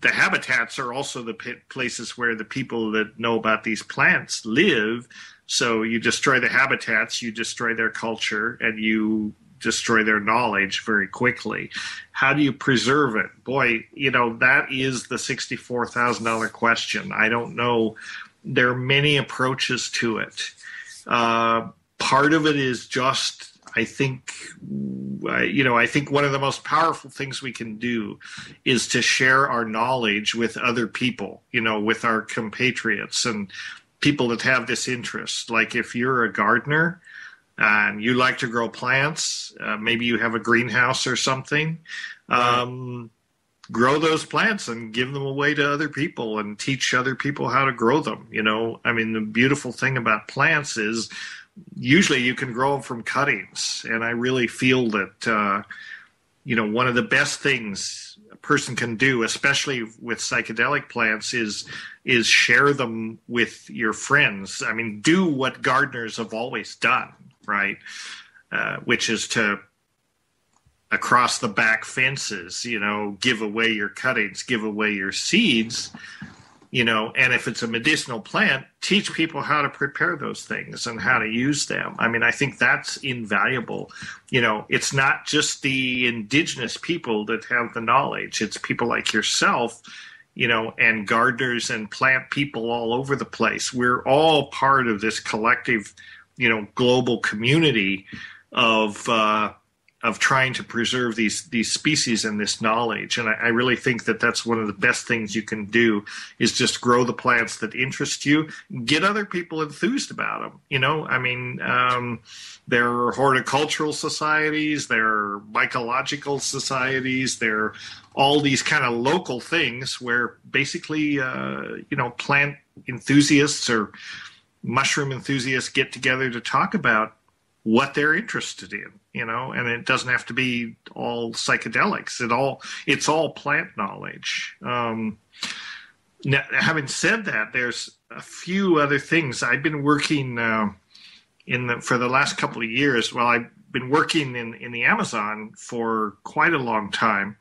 habitats are also the places where the people that know about these plants live. So you destroy the habitats, you destroy their culture, and you destroy their knowledge very quickly. How do you preserve it? Boy, that is the $64,000 question. I don't know. There are many approaches to it. Part of it is just, I think one of the most powerful things we can do is to share our knowledge with other people, with our compatriots and people that have this interest. Like if you're a gardener and you like to grow plants, maybe you have a greenhouse or something, grow those plants and give them away to other people and teach other people how to grow them. I mean, the beautiful thing about plants is usually you can grow them from cuttings. And I really feel that, one of the best things a person can do, especially with psychedelic plants, is share them with your friends. I mean, do what gardeners have always done, right? Which is to, across the back fences, give away your cuttings, give away your seeds, and if it's a medicinal plant, teach people how to prepare those things and how to use them. I mean, I think that's invaluable. It's not just the indigenous people that have the knowledge. It's people like yourself, and gardeners and plant people all over the place. We're all part of this collective, global community of trying to preserve these species and this knowledge. And I really think that that's one of the best things you can do is just grow the plants that interest you, get other people enthused about them. I mean, there are horticultural societies, there are mycological societies, there are all these kind of local things where basically, plant enthusiasts or mushroom enthusiasts get together to talk about what they're interested in, and it doesn't have to be all psychedelics. It's all plant knowledge. Now, having said that, there's a few other things. I've been working for the last couple of years. Well, I've been working in the Amazon for quite a long time.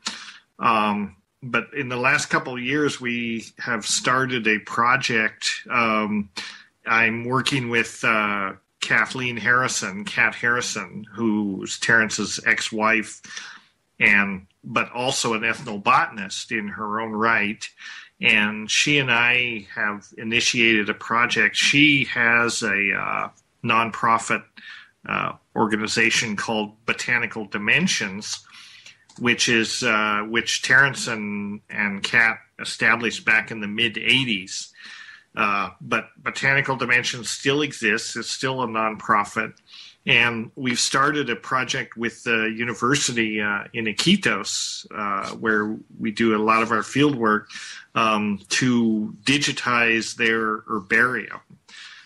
But in the last couple of years, we have started a project. I'm working with Kat Harrison, who's Terrance's ex-wife, but also an ethnobotanist in her own right. And she and I have initiated a project. She has a nonprofit organization called Botanical Dimensions, which Terrance and Kat established back in the mid-'80s. But Botanical Dimensions still exists. It's still a nonprofit. And we've started a project with the university in Iquitos, where we do a lot of our field work to digitize their herbarium,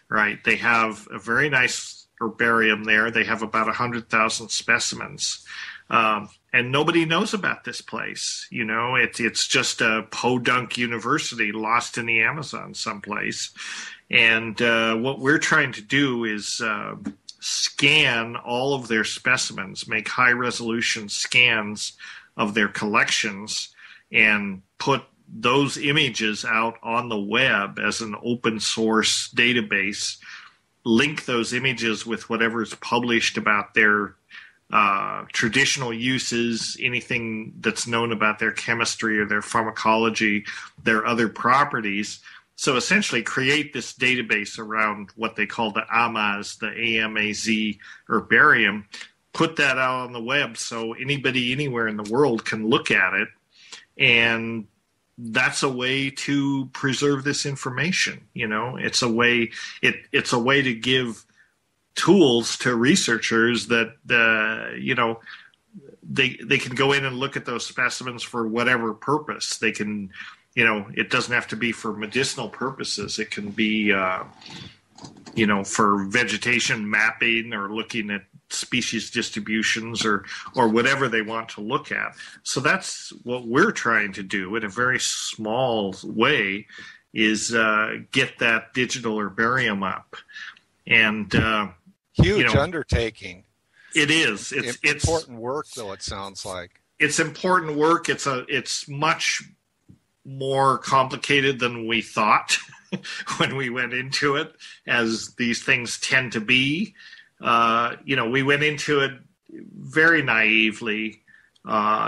right? They have a very nice herbarium there. They have about 100,000 specimens. And nobody knows about this place. You know, it's just a podunk university lost in the Amazon someplace. And what we're trying to do is scan all of their specimens, make high-resolution scans of their collections, and put those images out on the web as an open-source database, link those images with whatever's published about their traditional uses, anything that's known about their chemistry or their pharmacology, their other properties. So essentially create this database around what they call the AMAZ, the AMAZ herbarium, put that out on the web so anybody anywhere in the world can look at it. And that's a way to preserve this information. You know, it's a way to give tools to researchers that, you know, they can go in and look at those specimens for whatever purpose. They can, you know, it doesn't have to be for medicinal purposes. It can be, you know, for vegetation mapping or looking at species distributions or whatever they want to look at. So that's what we're trying to do in a very small way, is get that digital herbarium up. And huge, you know, undertaking. It is. It's important work, though. It sounds like it's important work. It's much more complicated than we thought when we went into it, as these things tend to be. You know, we went into it very naively,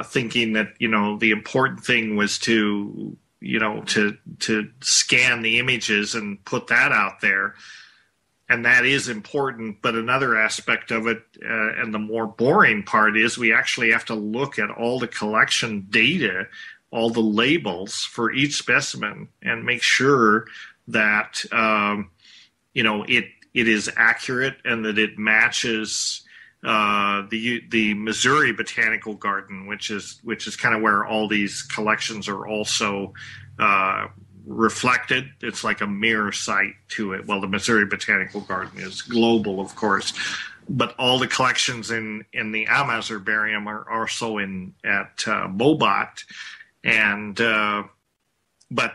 thinking that, you know, the important thing was to, you know, to scan the images and put that out there. And that is important, but another aspect of it, and the more boring part, is we actually have to look at all the collection data, all the labels for each specimen, and make sure that, you know, it is accurate and that it matches the Missouri Botanical Garden, which is kind of where all these collections are also reflected. It's like a mirror site to it. Well, the Missouri Botanical Garden is global, of course, but all the collections in the AMAZ herbarium are also at Mobot. And but,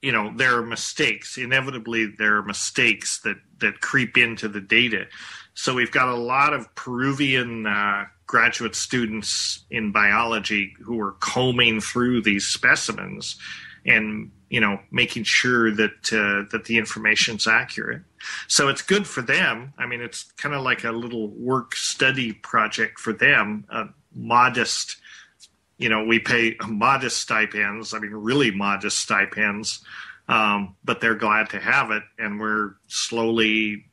you know, there are mistakes. Inevitably, there are mistakes that creep into the data. So we've got a lot of Peruvian graduate students in biology who are combing through these specimens and, you know, making sure that the information's accurate. So it's good for them. I mean, it's kind of like a little work study project for them, modest. You know, we pay modest stipends, I mean, really modest stipends, but they're glad to have it, and we're slowly,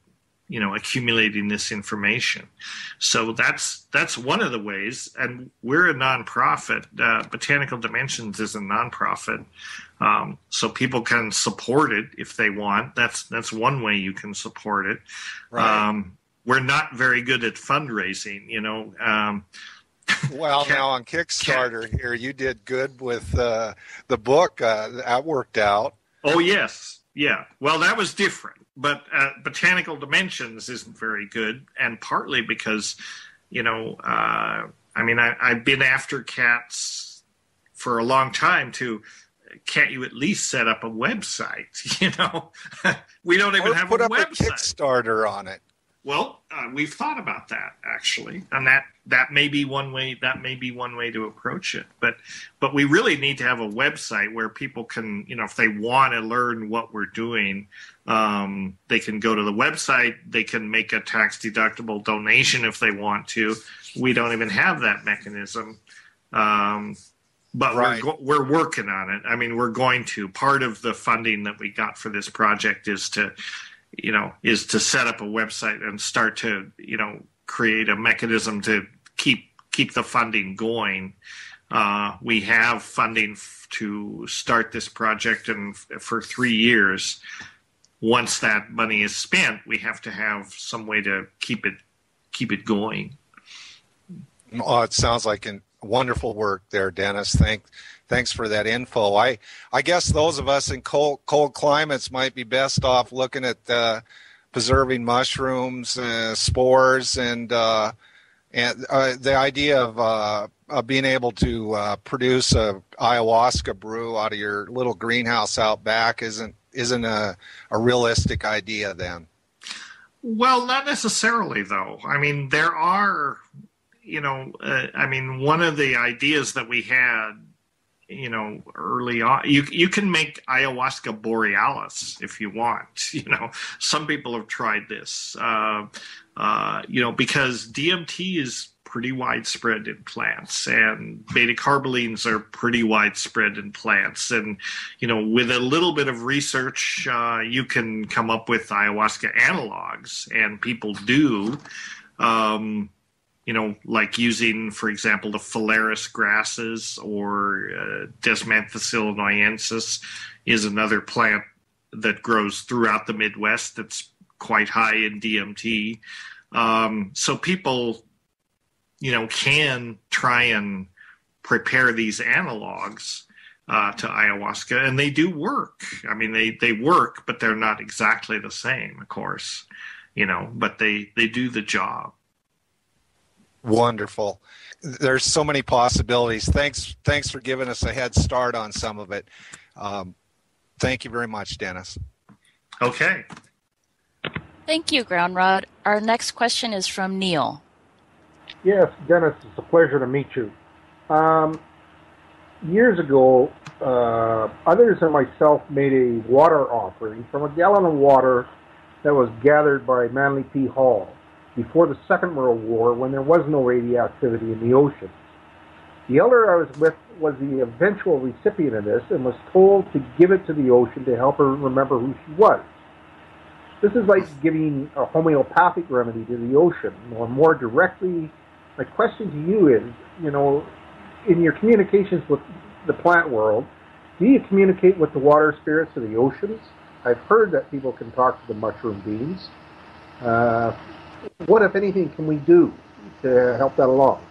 you know, accumulating this information. So that's one of the ways, and we're a nonprofit. Botanical Dimensions is a nonprofit, so people can support it if they want. That's one way you can support it. Right. We're not very good at fundraising, you know. Well, now on Kickstarter here, you did good with the book. That worked out. Oh, yes. Yeah. Well, that was different. But Botanical Dimensions isn't very good, and partly because, you know, I mean, I've been after cats for a long time too. Can't you at least set up a website? You know, we don't even have a website. Put up a Kickstarter on it. Well, we've thought about that actually, and that may be one way. That may be one way to approach it. But we really need to have a website where people can, you know, if they want to learn what we're doing, they can go to the website. They can make a tax-deductible donation if they want to. We don't even have that mechanism, but right. We're working on it. I mean, we're going to. Part of the funding that we got for this project is to set up a website and start to, you know, create a mechanism to keep the funding going. We have funding to start this project, and for 3 years. Once that money is spent, we have to have some way to keep it keep it going. Oh, it sounds like wonderful work there, Dennis. Thanks for that info. I guess those of us in cold climates might be best off looking at preserving mushrooms, spores, and the idea of being able to produce a ayahuasca brew out of your little greenhouse out back isn't a realistic idea then. Well, not necessarily, though. I mean, there are, one of the ideas that we had, early on, you can make ayahuasca borealis if you want. Some people have tried this, because DMT is pretty widespread in plants, and beta carbolines are pretty widespread in plants. And, with a little bit of research, you can come up with ayahuasca analogs, and people do. Like using, for example, the phalaris grasses, or Desmanthus illinoisensis is another plant that grows throughout the Midwest that's quite high in DMT. So people, can try and prepare these analogs to ayahuasca, and they do work. I mean, they work, but they're not exactly the same, of course, but they do the job. Wonderful. There's so many possibilities. Thanks for giving us a head start on some of it. Thank you very much, Dennis. Okay. Thank you, Groundrod. Our next question is from Neil. Yes, Dennis, it's a pleasure to meet you. Years ago, others and myself made a water offering from a gallon of water that was gathered by Manly P. Hall before the Second World War, when there was no radioactivity in the oceans. The elder I was with was the eventual recipient of this and was told to give it to the ocean to help her remember who she was. This is like giving a homeopathic remedy to the ocean, or more directly. My question to you is, in your communications with the plant world, do you communicate with the water spirits of the oceans? I've heard that people can talk to the mushroom beings. What, if anything, can we do to help that along?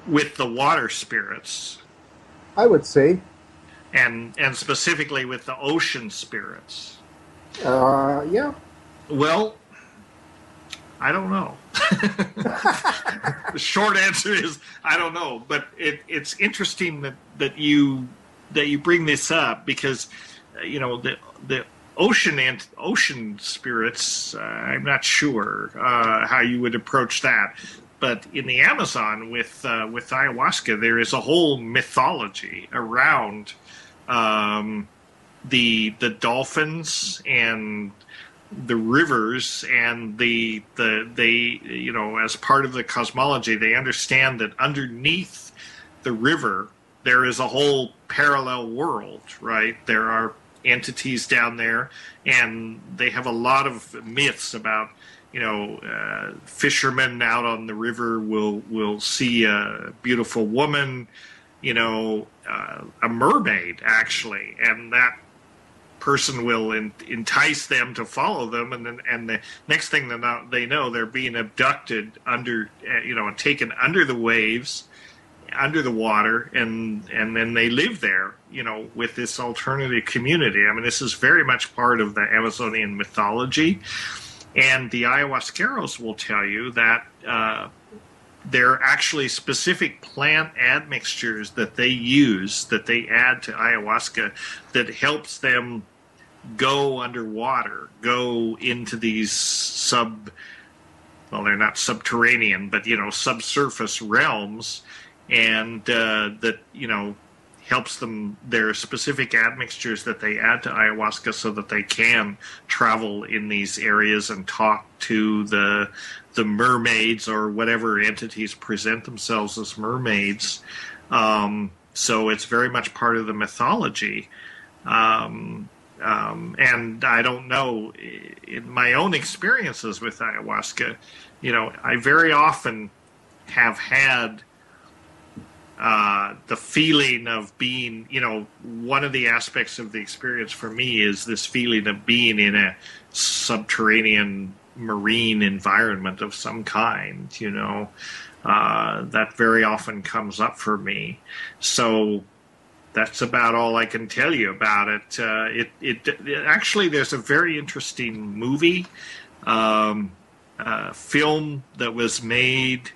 With the water spirits? I would say. And specifically with the ocean spirits? Yeah. Well, I don't know. The short answer is I don't know. But it's interesting that you bring this up, because the ocean spirits, I'm not sure how you would approach that. But in the Amazon with ayahuasca, there is a whole mythology around the dolphins and the rivers, and they as part of the cosmology, they understand that underneath the river there is a whole parallel world, right? There are entities down there, and they have a lot of myths about, fishermen out on the river will see a beautiful woman, a mermaid actually, and that person will entice them to follow them, and the next thing they know, they're being abducted taken under the waves, under the water, and then they live there, with this alternative community. I mean, this is very much part of the Amazonian mythology, and the ayahuasqueros will tell you that there are actually specific plant admixtures that they use, that they add to ayahuasca, that helps them go underwater, go into these they're not subterranean, but, subsurface realms, and that, helps them. There are specific admixtures that they add to ayahuasca so that they can travel in these areas and talk to the mermaids or whatever entities present themselves as mermaids. So it's very much part of the mythology. And I don't know, in my own experiences with ayahuasca, I very often have had the feeling of being, one of the aspects of the experience for me is this feeling of being in a subterranean marine environment of some kind, that very often comes up for me. So that's about all I can tell you about it. It actually, there's a very interesting movie, film that was made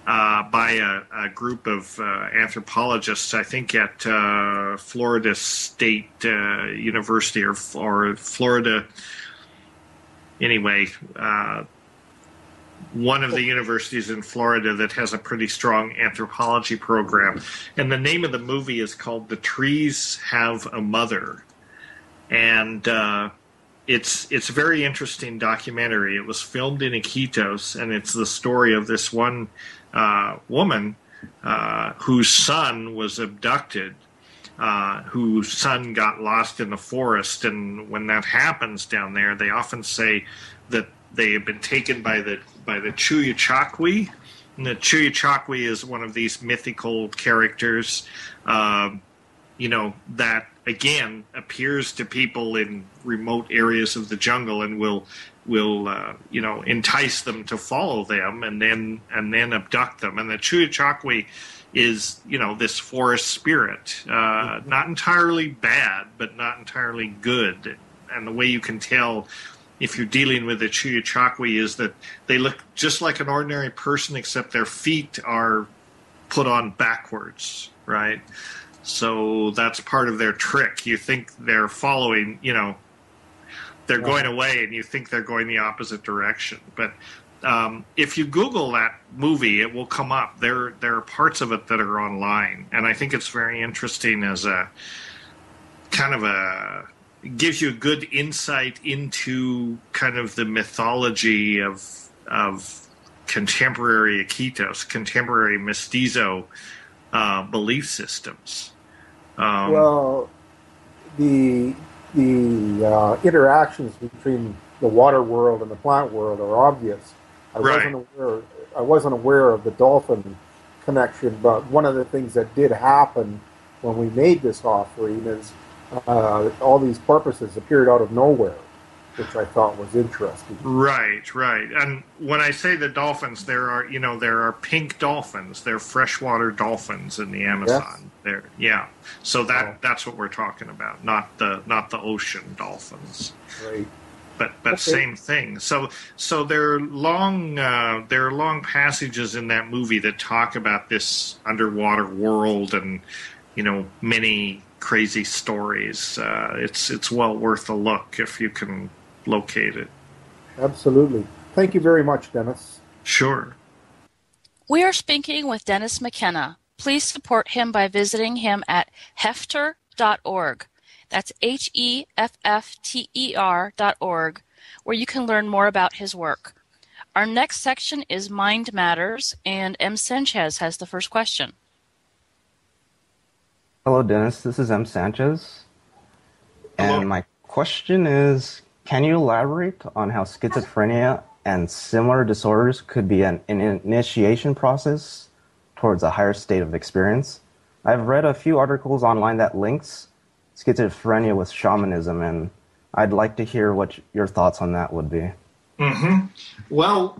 by a group of anthropologists, I think at Florida State University or Florida. Anyway, one of the universities in Florida that has a pretty strong anthropology program. And the name of the movie is called The Trees Have a Mother. And it's a very interesting documentary. It was filmed in Iquitos, and it's the story of this one woman whose son was abducted, whose son got lost in the forest. And when that happens down there, they often say that they have been taken by the Chuyachakwi. And the Chuyachakwi is one of these mythical characters, that again appears to people in remote areas of the jungle and will entice them to follow them and then abduct them. And the Chuyachakwi is this forest spirit, not entirely bad, but not entirely good. And the way you can tell if you're dealing with a Chuyachakwi is that they look just like an ordinary person, except their feet are put on backwards, right? So that's part of their trick. You think they're following, they're going away, and you think they're going the opposite direction. But if you Google that movie, it will come up. There are parts of it that are online, and I think it's very interesting as a kind of gives you a good insight into kind of the mythology of contemporary Iquitos, contemporary mestizo belief systems. The interactions between the water world and the plant world are obvious. I wasn't aware of the dolphin connection, but one of the things that did happen when we made this offering is all these porpoises appeared out of nowhere, which I thought was interesting. Right. And when I say the dolphins, there are pink dolphins. They're freshwater dolphins in the Amazon. Yes. So that's what we're talking about, not the ocean dolphins. Right. But okay. Same thing. So there are long passages in that movie that talk about this underwater world and many crazy stories. It's well worth a look if you can locate it. Absolutely. Thank you very much, Dennis. Sure. We are speaking with Dennis McKenna. Please support him by visiting him at hefter.org. That's HEFFTER.org, where you can learn more about his work. Our next section is Mind Matters, and M. Sanchez has the first question. Hello, Dennis. This is M. Sanchez. Hello. And my question is, can you elaborate on how schizophrenia and similar disorders could be an initiation process towards a higher state of experience? I've read a few articles online that links schizophrenia with shamanism, and I'd like to hear what your thoughts on that would be. Mm-hmm. Well,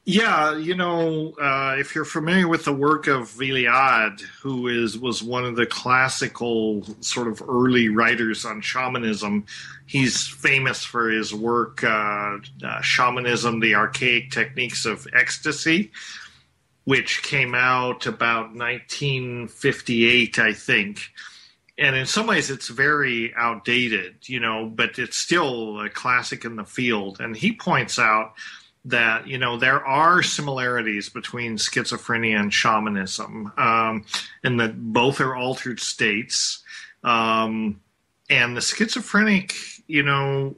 if you're familiar with the work of Viliad, who was one of the classical sort of early writers on shamanism, he's famous for his work, Shamanism, the Archaic Techniques of Ecstasy, which came out about 1958, I think. And in some ways it's very outdated, but it's still a classic in the field. And he points out that, there are similarities between schizophrenia and shamanism, and that both are altered states. And the schizophrenic, the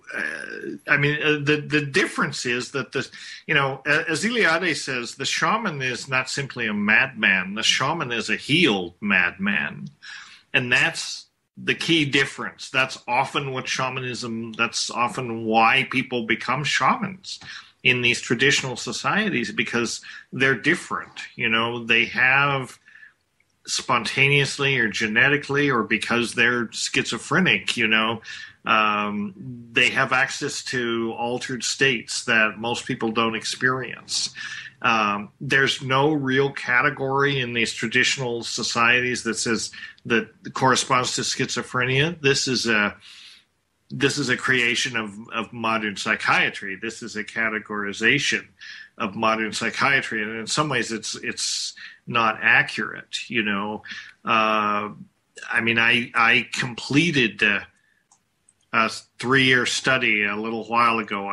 difference is that as Eliade says, the shaman is not simply a madman. The shaman is a healed madman. And that's the key difference. That's often that's often why people become shamans in these traditional societies, because they're different. They have spontaneously or genetically or because they're schizophrenic, They have access to altered states that most people don't experience. There's no real category in these traditional societies that says that corresponds to schizophrenia. This is a creation of modern psychiatry. This is a categorization of modern psychiatry, and in some ways, it's not accurate. I completed a 3-year study a little while ago.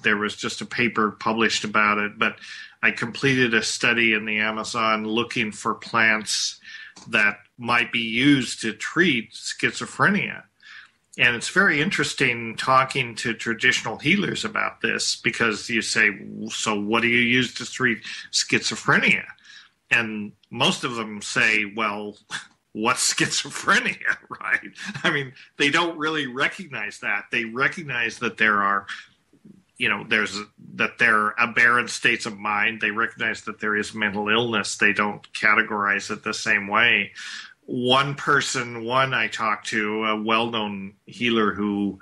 There was just a paper published about it, but I completed a study in the Amazon looking for plants that might be used to treat schizophrenia. And it's very interesting talking to traditional healers about this, because you say, so what do you use to treat schizophrenia? And most of them say, well, what's schizophrenia, right? I mean, they don't really recognize that. They recognize that there are, that there are aberrant states of mind. They recognize that there is mental illness. They don't categorize it the same way. One I talked to, a well-known healer who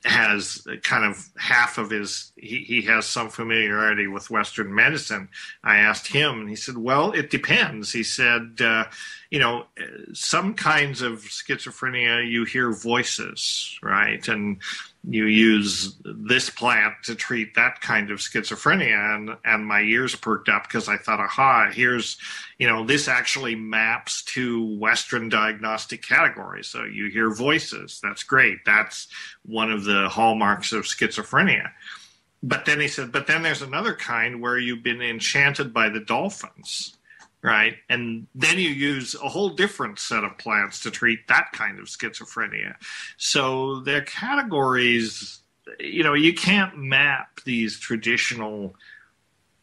has kind of half of he has some familiarity with Western medicine. I asked him, and he said, well, it depends. He said, some kinds of schizophrenia, you hear voices, right? And you use this plant to treat that kind of schizophrenia. And my ears perked up because I thought, aha, here's, this actually maps to Western diagnostic categories. So you hear voices. That's great. That's one of the hallmarks of schizophrenia. But then he said, but then there's another kind where you've been enchanted by the dolphins, right? And then you use a whole different set of plants to treat that kind of schizophrenia. So they're categories, you can't map these traditional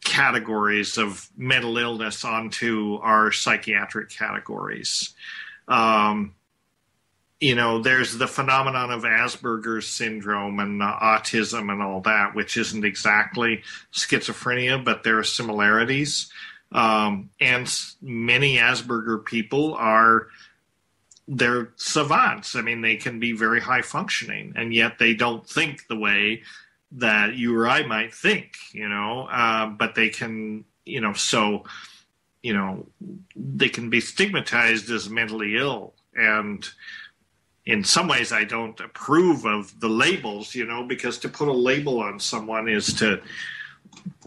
categories of mental illness onto our psychiatric categories. There's the phenomenon of Asperger's syndrome and autism and all that, which isn't exactly schizophrenia, but there are similarities. And many Asperger people they're savants. I mean, they can be very high functioning, and yet they don't think the way that you or I might think, but they can, they can be stigmatized as mentally ill. And in some ways I don't approve of the labels, because to put a label on someone is to,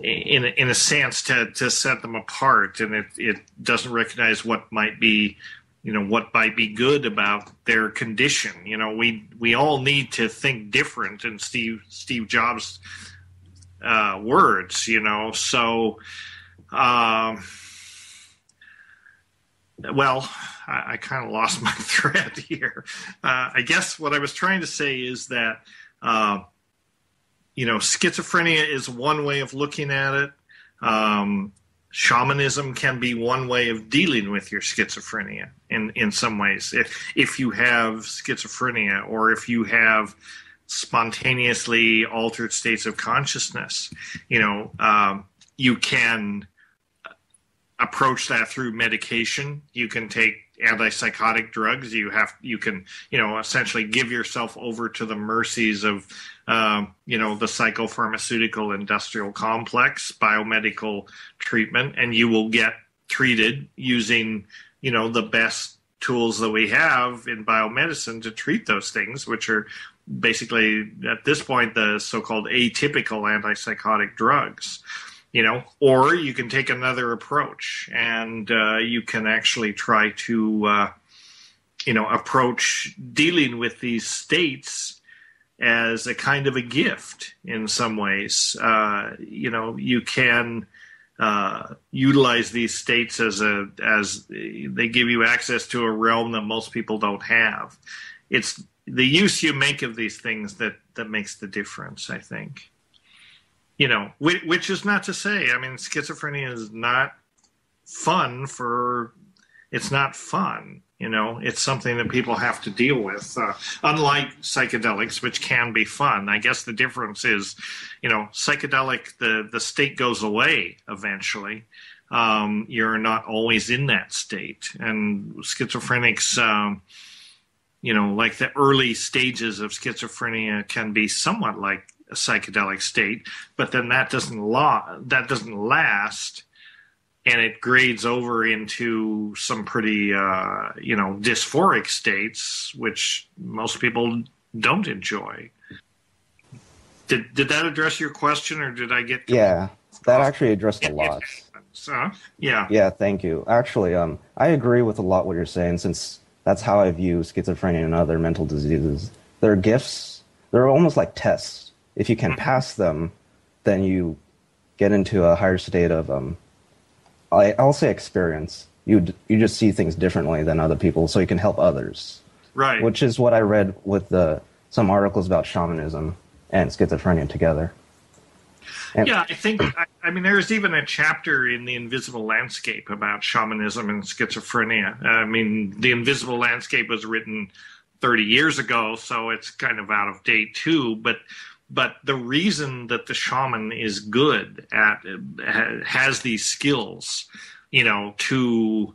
in a sense, to set them apart, and it doesn't recognize what might be good about their condition. We all need to think different in Steve Jobs' words. So I kind of lost my thread here. I guess what I was trying to say is that schizophrenia is one way of looking at it. Shamanism can be one way of dealing with your schizophrenia in some ways. If you have schizophrenia, or if you have spontaneously altered states of consciousness, you can approach that through medication. You can take antipsychotic drugs. You can essentially give yourself over to the mercies of the psychopharmaceutical industrial complex, biomedical treatment, and you will get treated using the best tools that we have in biomedicine to treat those things, which are basically at this point the so-called atypical antipsychotic drugs. Or you can take another approach, and you can actually try to, approach dealing with these states as a kind of a gift in some ways. You can utilize these states as they give you access to a realm that most people don't have. It's the use you make of these things that makes the difference, I think. Which is not to say, schizophrenia is not fun it's not fun, it's something that people have to deal with, unlike psychedelics, which can be fun. I guess the difference is, psychedelic, the state goes away eventually. You're not always in that state. And schizophrenics, like the early stages of schizophrenia can be somewhat like a psychedelic state, but then that doesn't last, and it grades over into some pretty, dysphoric states, which most people don't enjoy. Did that address your question, or did I get? Yeah, that actually addressed a lot. Yeah. Yeah, thank you. Actually, I agree with a lot what you're saying, since that's how I view schizophrenia and other mental diseases. They're gifts. They're almost like tests. If you can pass them, then you get into a higher state of, I'll say experience. You just see things differently than other people, so you can help others. Right. Which is what I read with some articles about shamanism and schizophrenia together. And yeah, I mean, there's even a chapter in The Invisible Landscape about shamanism and schizophrenia. I mean, The Invisible Landscape was written 30 years ago, so it's kind of out of date too. But the reason that the shaman is good at, has these skills, to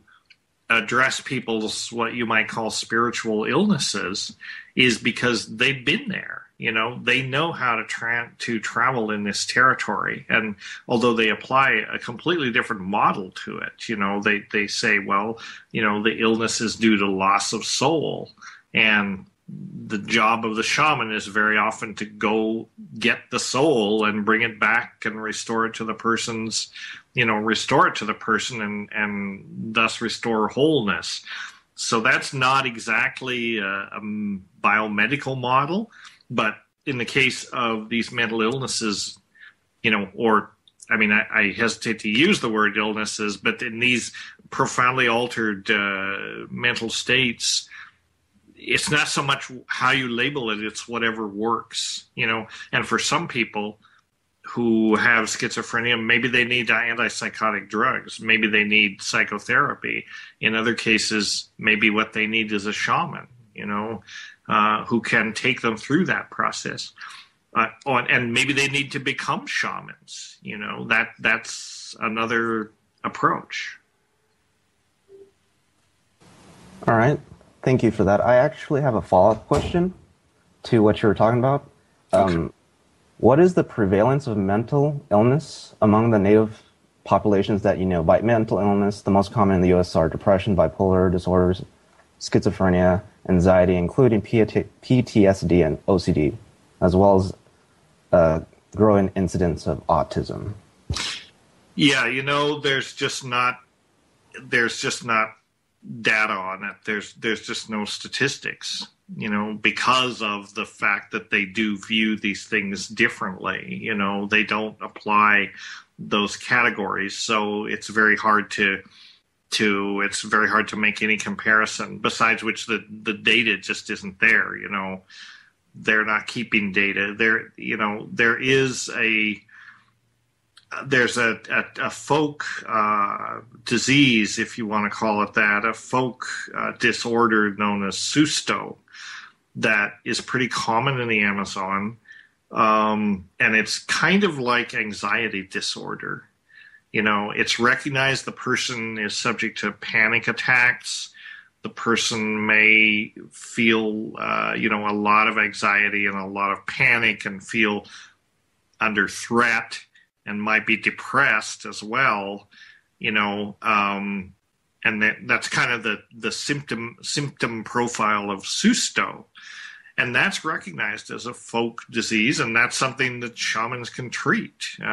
address people's what you might call spiritual illnesses, is because they've been there. They know how to travel in this territory, and although they apply a completely different model to it, they say, well, the illness is due to loss of soul, and the job of the shaman is very often to go get the soul and bring it back and restore it to the person, and thus restore wholeness. So that's not exactly a biomedical model, but in the case of these mental illnesses, I hesitate to use the word illnesses, but in these profoundly altered mental states, it's not so much how you label it, it's whatever works, and for some people who have schizophrenia, maybe they need antipsychotic drugs, maybe they need psychotherapy. In other cases, maybe what they need is a shaman, who can take them through that process. And maybe they need to become shamans, that's another approach. all right. Thank you for that. I actually have a follow-up question to what you were talking about. Okay. What is the prevalence of mental illness among the native populations that you know? By mental illness, the most common in the U.S. are depression, bipolar disorders, schizophrenia, anxiety, including PTSD and OCD, as well as growing incidence of autism. Yeah, there's just not data on it. There's just no statistics, because of the fact that they do view these things differently. They don't apply those categories, so it's very hard to make any comparison, besides which the data just isn't there. They're not keeping data. There's a folk disease, if you want to call it that, a folk disorder known as susto, that is pretty common in the Amazon, and it's kind of like anxiety disorder. It's recognized the person is subject to panic attacks. The person may feel, a lot of anxiety and a lot of panic and feel under threat, and might be depressed as well, and that's kind of the symptom profile of susto, and that's recognized as a folk disease, and that's something that shamans can treat. They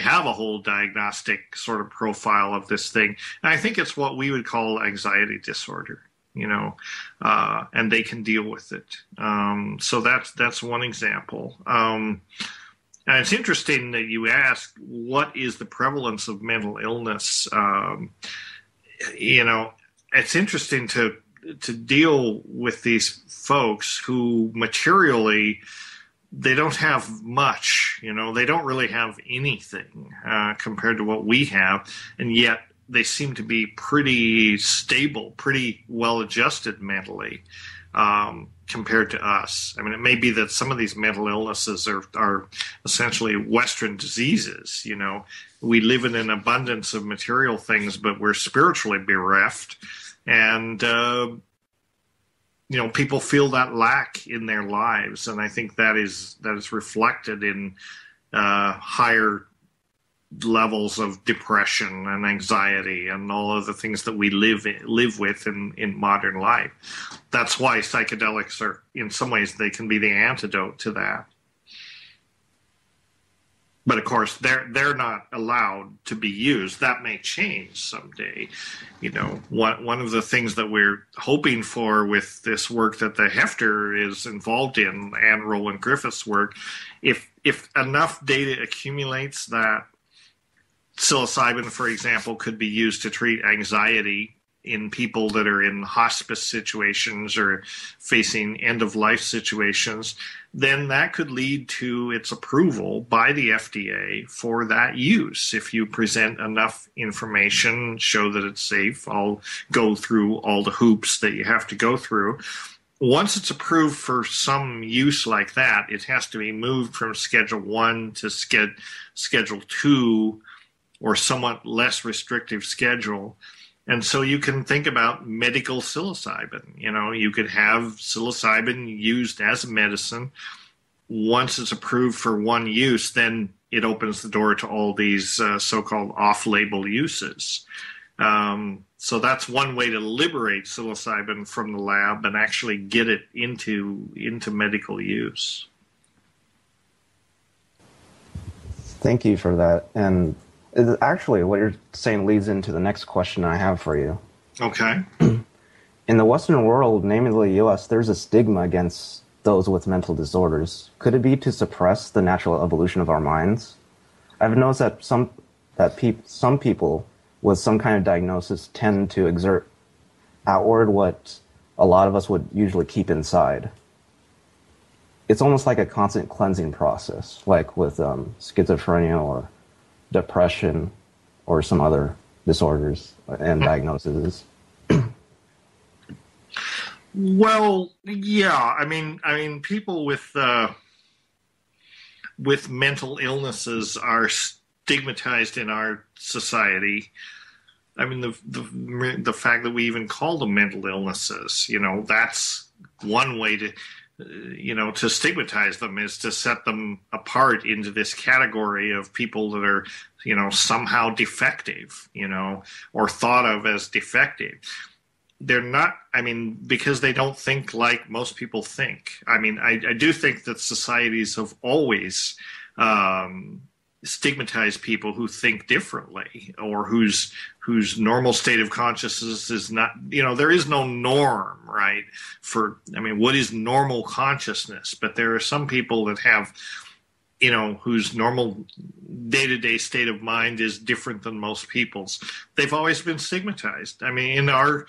have a whole diagnostic sort of profile of this thing, and I think it's what we would call anxiety disorder. And they can deal with it. So that's one example. And it's interesting that you ask, what is the prevalence of mental illness? It's interesting to deal with these folks who materially, they don't have much, they don't really have anything compared to what we have, and yet they seem to be pretty stable, pretty well adjusted mentally. Compared to us. It may be that some of these mental illnesses are essentially Western diseases. We live in an abundance of material things, but we're spiritually bereft. And, people feel that lack in their lives, and I think that is reflected in higher levels of depression and anxiety and all of the things that we live with in modern life. That's why psychedelics are, in some ways, they can be the antidote to that. But of course, they're not allowed to be used. That may change someday. One of the things that we're hoping for with this work that the Hefter is involved in, and Roland Griffith's work, if enough data accumulates that psilocybin, for example, could be used to treat anxiety in people that are in hospice situations or facing end-of-life situations, then that could lead to its approval by the FDA for that use. If you present enough information, show that it's safe, I'll go through all the hoops that you have to go through. Once it's approved for some use like that, it has to be moved from Schedule 1 to Schedule 2, or somewhat less restrictive schedule. And so you can think about medical psilocybin. You could have psilocybin used as a medicine. Once it's approved for one use, then it opens the door to all these so-called off-label uses. So that's one way to liberate psilocybin from the lab and actually get it into medical use. Thank you for that. And actually, what you're saying leads into the next question I have for you. Okay. In the Western world, namely the U.S., there's a stigma against those with mental disorders. Could it be to suppress the natural evolution of our minds? I've noticed that some people with some kind of diagnosis tend to exert outward what a lot of us would usually keep inside. It's almost like a constant cleansing process, like with schizophrenia or depression or some other disorders and diagnoses. Well, yeah. I mean, people with mental illnesses are stigmatized in our society. I mean, the fact that we even call them mental illnesses, that's one way to, to stigmatize them, is to set them apart into this category of people that are, somehow defective, or thought of as defective. They're not, because they don't think like most people think. I do think that societies have always stigmatized people who think differently, or whose normal state of consciousness is not, there is no norm, right? What is normal consciousness? But there are some people that have, whose normal day-to-day state of mind is different than most people's. They've always been stigmatized. In our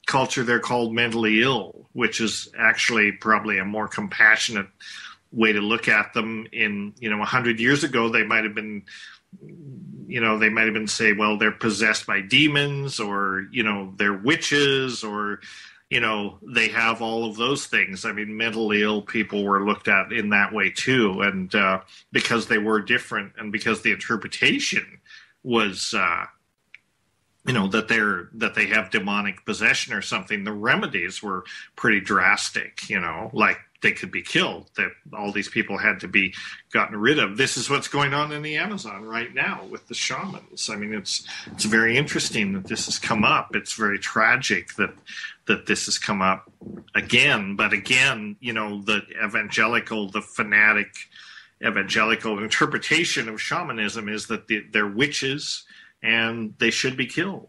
culture, they're called mentally ill, which is actually probably a more compassionate way to look at them. 100 years ago, they might have been, say, well, they're possessed by demons, or, they're witches, or, they have all of those things. Mentally ill people were looked at in that way too. And because they were different, and because the interpretation was, that they have demonic possession or something, the remedies were pretty drastic, like they could be killed, that all these people had to be gotten rid of. This is what's going on in the Amazon right now with the shamans. It's very interesting that this has come up. It's very tragic that this has come up again. But again, the fanatic evangelical interpretation of shamanism is that they're witches and they should be killed.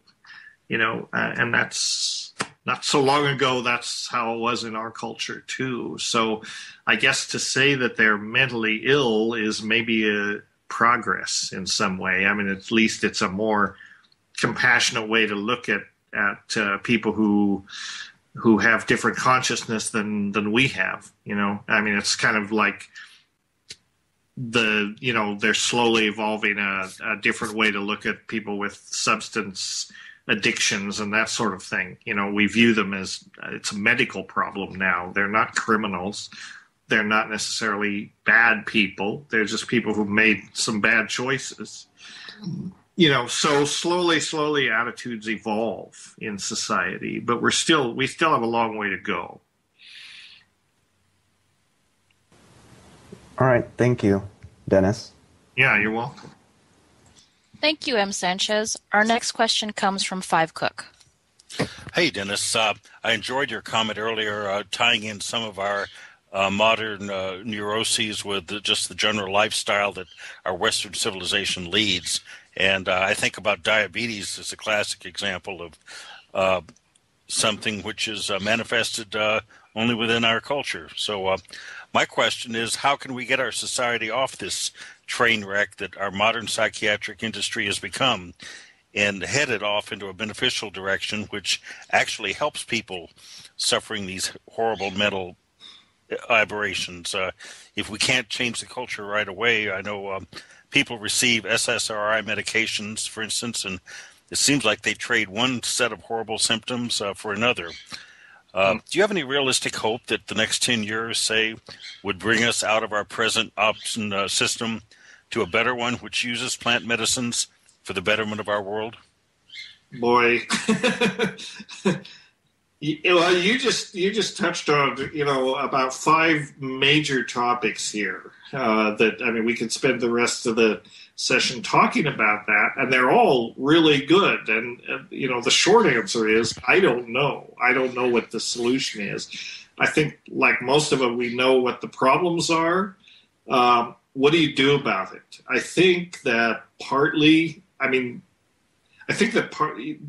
And that's not so long ago, that's how it was in our culture too. So I guess to say that they're mentally ill is maybe a progress in some way. At least it's a more compassionate way to look at people who have different consciousness than we have. It's kind of like they're slowly evolving a different way to look at people with substance addictions and that sort of thing. We view them as it's a medical problem now. They're not criminals. They're not necessarily bad people. They're just people who made some bad choices. So slowly attitudes evolve in society, but we still have a long way to go. All right. Thank you, Dennis. Yeah, you're welcome. Thank you, M. Sanchez. Our next question comes from Five Cook. Hey, Dennis. I enjoyed your comment earlier, tying in some of our modern neuroses with just the general lifestyle that our Western civilization leads. And I think about diabetes as a classic example of something which is manifested only within our culture. So my question is, how can we get our society off this train wreck that our modern psychiatric industry has become and head it off into a beneficial direction which actually helps people suffering these horrible mental aberrations? If we can't change the culture right away, I know people receive SSRI medications, for instance, and it seems like they trade one set of horrible symptoms for another. Do you have any realistic hope that the next 10 years, say, would bring us out of our present option system to a better one which uses plant medicines for the betterment of our world? Boy, you just touched on about 5 major topics here that we could spend the rest of the session talking about that, and they're all really good. And the short answer is I don't know. I don't know what the solution is. I think, like most of them, we know what the problems are. What do you do about it? I think that partly,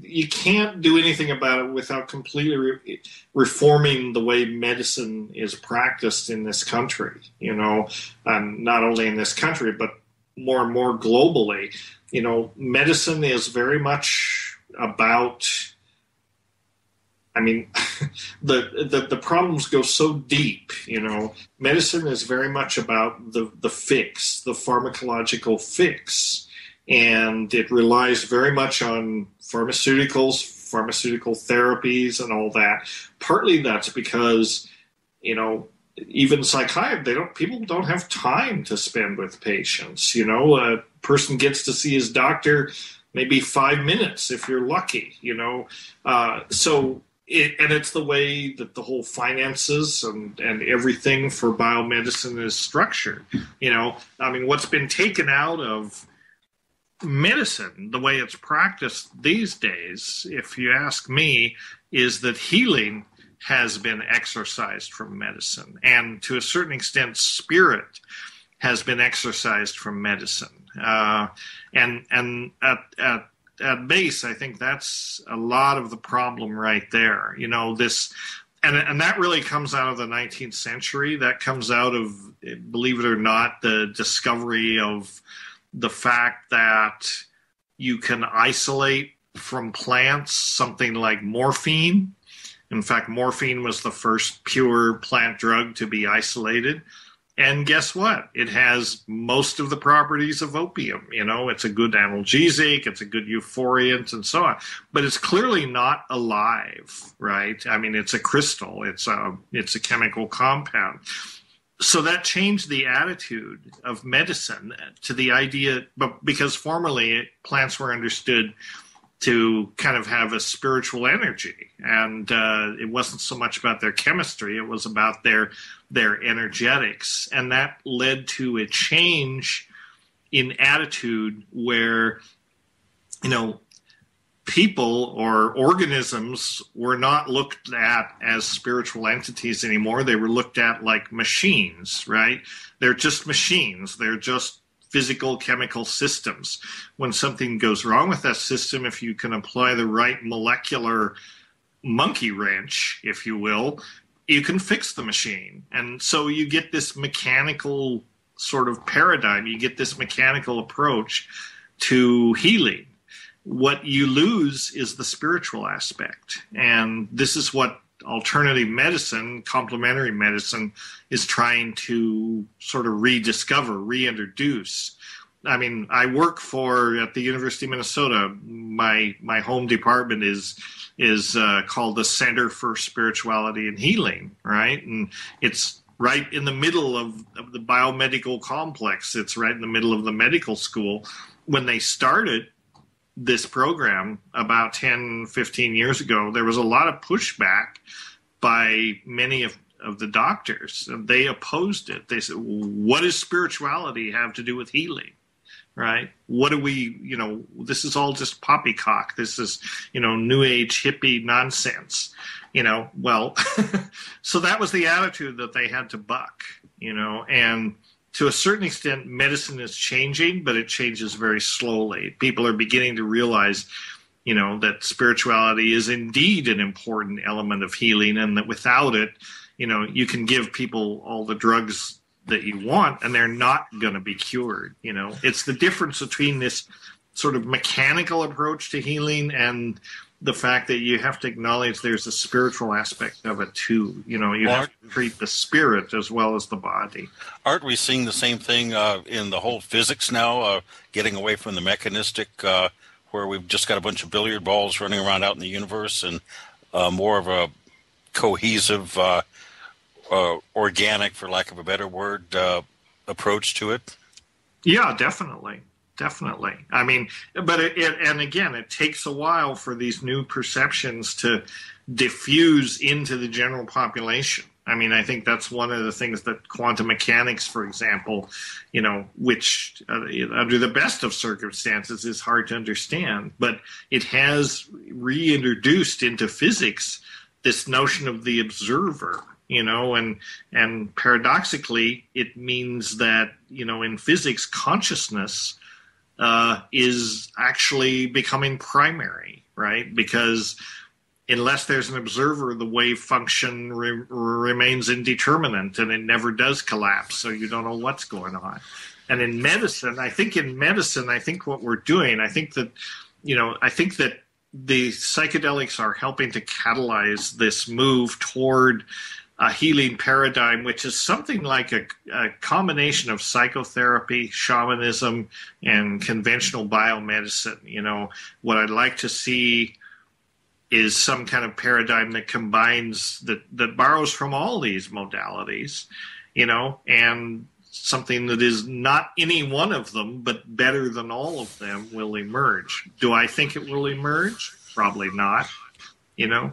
you can't do anything about it without completely reforming the way medicine is practiced in this country, and not only in this country, but more and more globally. Medicine is very much about, the problems go so deep, medicine is very much about the fix, the pharmacological fix. And it relies very much on pharmaceuticals, pharmaceutical therapies, and all that. Partly that's because, even psychiatry, people don't have time to spend with patients. A person gets to see his doctor maybe 5 minutes if you're lucky. It's the way that the whole finances and everything for biomedicine is structured. What's been taken out of medicine, the way it's practiced these days, if you ask me, is that healing has been exorcised from medicine, and to a certain extent spirit has been exorcised from medicine, and at base I think that's a lot of the problem right there. This and that really comes out of the 19th century. That comes out of, believe it or not, the discovery of the fact that you can isolate from plants something like morphine. In fact, morphine was the first pure plant drug to be isolated. And guess what? It has most of the properties of opium. It's a good analgesic, it's a good euphoriant, and so on. But it's clearly not alive, right? It's a crystal. It's a chemical compound. So that changed the attitude of medicine to the idea, but because formerly plants were understood to kind of have a spiritual energy, and it wasn't so much about their chemistry, it was about their energetics, and that led to a change in attitude where, people or organisms were not looked at as spiritual entities anymore. They were looked at like machines, right? They're just machines. They're just physical chemical systems. When something goes wrong with that system, if you can apply the right molecular monkey wrench, if you will, you can fix the machine. And so you get this mechanical sort of paradigm. You get this mechanical approach to healing. What you lose is the spiritual aspect. And this is what alternative medicine, complementary medicine, is trying to sort of rediscover, reintroduce. I work at the University of Minnesota. My home department is called the Center for Spirituality and Healing, right? And it's right in the middle of the biomedical complex. It's right in the middle of the medical school. When they started, this program about 10, 15 years ago, there was a lot of pushback by many of the doctors. They opposed it. They said, what does spirituality have to do with healing? Right? What do we, this is all just poppycock. This is, new age hippie nonsense, well, so that was the attitude that they had to buck, and to a certain extent, medicine is changing, but it changes very slowly. People are beginning to realize, that spirituality is indeed an important element of healing, and that without it, you can give people all the drugs that you want, and they're not going to be cured. It's the difference between this sort of mechanical approach to healing and the fact that you have to acknowledge there's a spiritual aspect of it too. You have to treat the spirit as well as the body. Aren't we seeing the same thing in the whole physics now, getting away from the mechanistic, where we've just got a bunch of billiard balls running around out in the universe, and more of a cohesive, organic, for lack of a better word, approach to it? Yeah, definitely. I mean, but it takes a while for these new perceptions to diffuse into the general population. I mean, I think that's one of the things that quantum mechanics, for example, which under the best of circumstances is hard to understand, but it has reintroduced into physics this notion of the observer. And paradoxically, it means that, in physics, consciousness is actually becoming primary, right? Because unless there's an observer, the wave function remains indeterminate, and it never does collapse, so you don't know what's going on. And in medicine, I think what we're doing, I think that the psychedelics are helping to catalyze this move toward a healing paradigm, which is something like a combination of psychotherapy, shamanism, and conventional biomedicine. What I'd like to see is some kind of paradigm that combines, that borrows from all these modalities, and something that is not any one of them, but better than all of them will emerge. Do I think it will emerge? Probably not.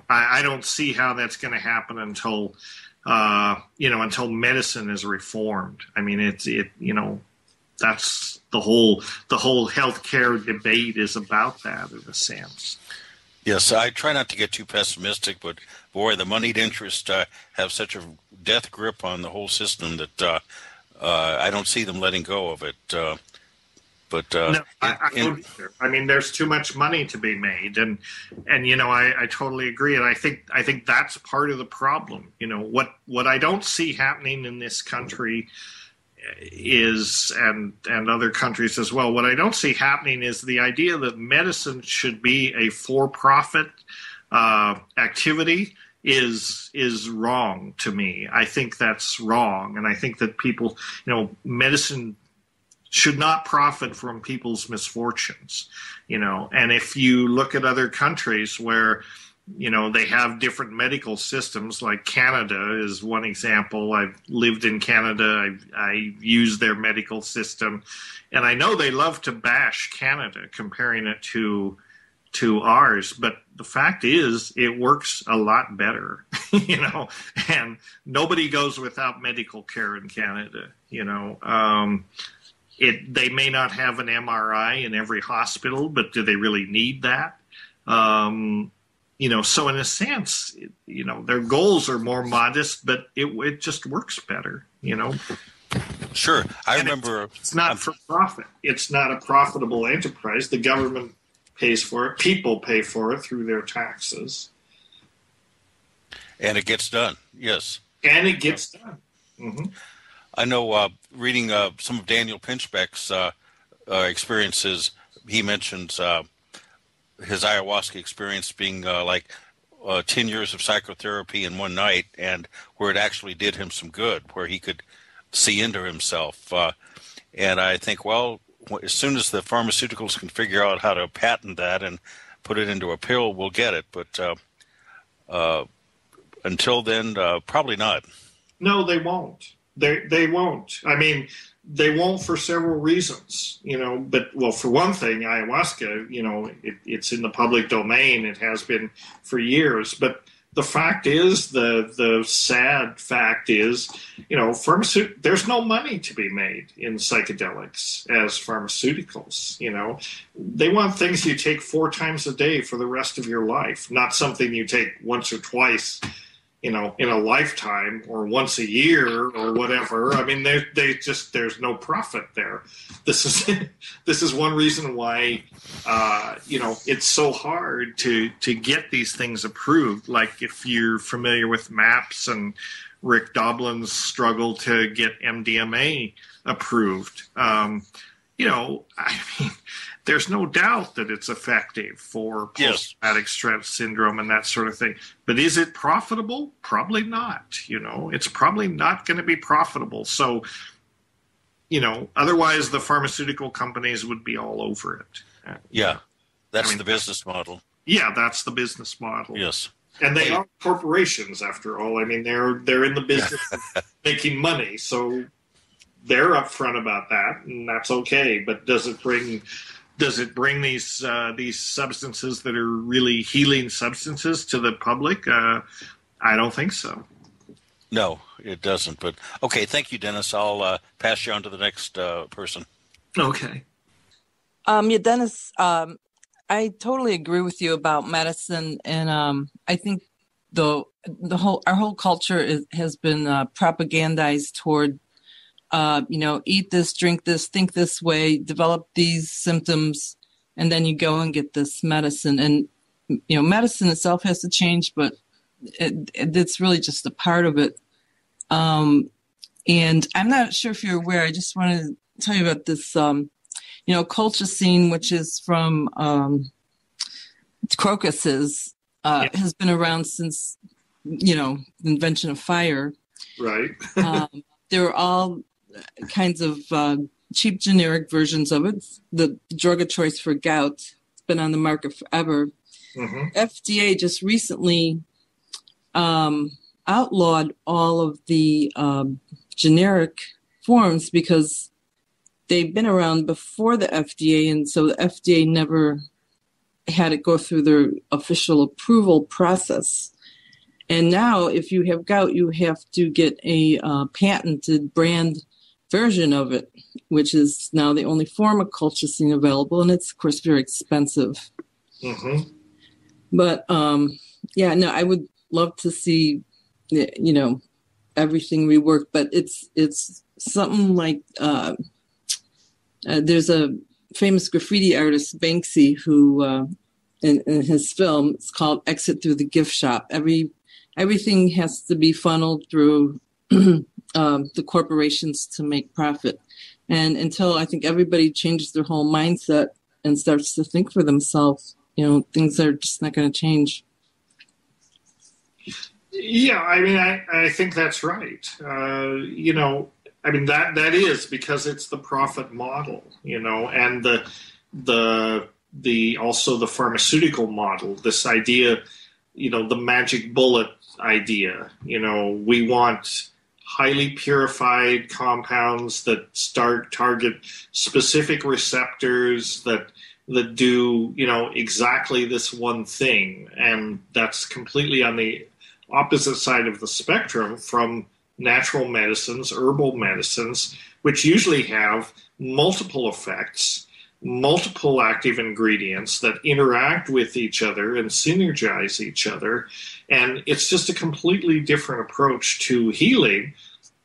I don't see how that's going to happen until medicine is reformed. I mean, that's the whole healthcare debate is about that in a sense. Yes, I try not to get too pessimistic, but boy, the moneyed interests have such a death grip on the whole system that I don't see them letting go of it. No, I don't either. I mean, there's too much money to be made, and I totally agree, and I think that's part of the problem. What I don't see happening in this country is, and other countries as well, what I don't see happening is the idea that medicine should be a for-profit activity is wrong to me. I think that's wrong, and I think that people, medicine should not profit from people's misfortunes, and if you look at other countries where, they have different medical systems, like Canada is one example. I've lived in Canada. I used their medical system, and I know they love to bash Canada, comparing it to ours, but the fact is it works a lot better, and nobody goes without medical care in Canada, They may not have an MRI in every hospital, but do they really need that? So in a sense, their goals are more modest, but it just works better, Sure. I remember it's not for profit. It's not a profitable enterprise. The government pays for it. People pay for it through their taxes. And it gets done. Yes. And it gets done. Mm-hmm. I know, reading some of Daniel Pinchbeck's experiences, he mentions his ayahuasca experience being like 10 years of psychotherapy in one night, and where it actually did him some good, where he could see into himself. And I think, well, as soon as the pharmaceuticals can figure out how to patent that and put it into a pill, we'll get it. But until then, probably not. No, they won't. They won't. I mean, they won't for several reasons, but well, for one thing, ayahuasca, it's in the public domain. It has been for years, but the fact is, the sad fact is, there's no money to be made in psychedelics as pharmaceuticals. They want things you take 4 times a day for the rest of your life, not something you take once or twice, in a lifetime or once a year or whatever. I mean, there's no profit there. This is one reason why, it's so hard to get these things approved. Like if you're familiar with MAPS and Rick Doblin's struggle to get MDMA approved, there's no doubt that it's effective for post-traumatic stress syndrome and that sort of thing. But is it profitable? Probably not. It's probably not going to be profitable. So, otherwise the pharmaceutical companies would be all over it. Yeah, that's the business model. Yeah, that's the business model. Yes. And they are corporations, after all. I mean, they're in the business of making money, so they're upfront about that, and that's okay. But does it bring these substances that are really healing substances to the public? I don't think so. No, it doesn't. But okay, thank you, Dennis. I'll pass you on to the next person. Okay. Dennis, I totally agree with you about medicine, and I think our whole culture has been propagandized toward eat this, drink this, think this way, develop these symptoms, and then you go and get this medicine. And, medicine itself has to change, but it's really just a part of it. And I'm not sure if you're aware, I just want to tell you about this, colchicine, which is from crocuses, has been around since, the invention of fire. Right. There are all kinds of cheap generic versions of it. The drug of choice for gout. It's been on the market forever. Mm-hmm. FDA just recently outlawed all of the generic forms because they've been around before the FDA, and so the FDA never had it go through their official approval process. And now, if you have gout, you have to get a patented brand version of it, which is now the only form of colchicine available, and it's, of course, very expensive. Mm-hmm. But, I would love to see, everything reworked, but it's something like, there's a famous graffiti artist, Banksy, who, in his film, it's called Exit Through the Gift Shop. Everything has to be funneled through the corporations to make profit. And until I think everybody changes their whole mindset and starts to think for themselves, things are just not going to change. Yeah, I mean, I think that's right. That is because it's the profit model, and the also the pharmaceutical model, this idea, the magic bullet idea. We want highly purified compounds that target specific receptors that do, exactly this one thing. And that's completely on the opposite side of the spectrum from natural medicines, herbal medicines, which usually have multiple effects, multiple active ingredients that interact with each other and synergize each other. And it's just a completely different approach to healing.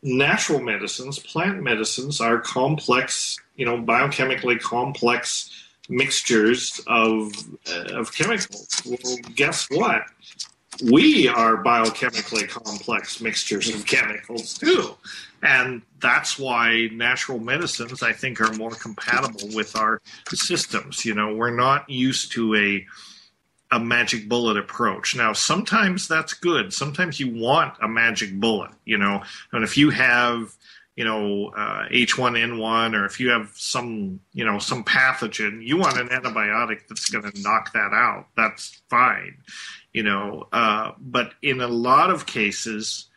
Natural medicines, plant medicines, are complex, biochemically complex mixtures of chemicals. Well, guess what? We are biochemically complex mixtures of chemicals too. And that's why natural medicines, I think, are more compatible with our systems. We're not used to a magic bullet approach. Now, sometimes that's good. Sometimes you want a magic bullet, and if you have, H1N1, or if you have some pathogen, you want an antibiotic that's going to knock that out. That's fine, but in a lot of cases,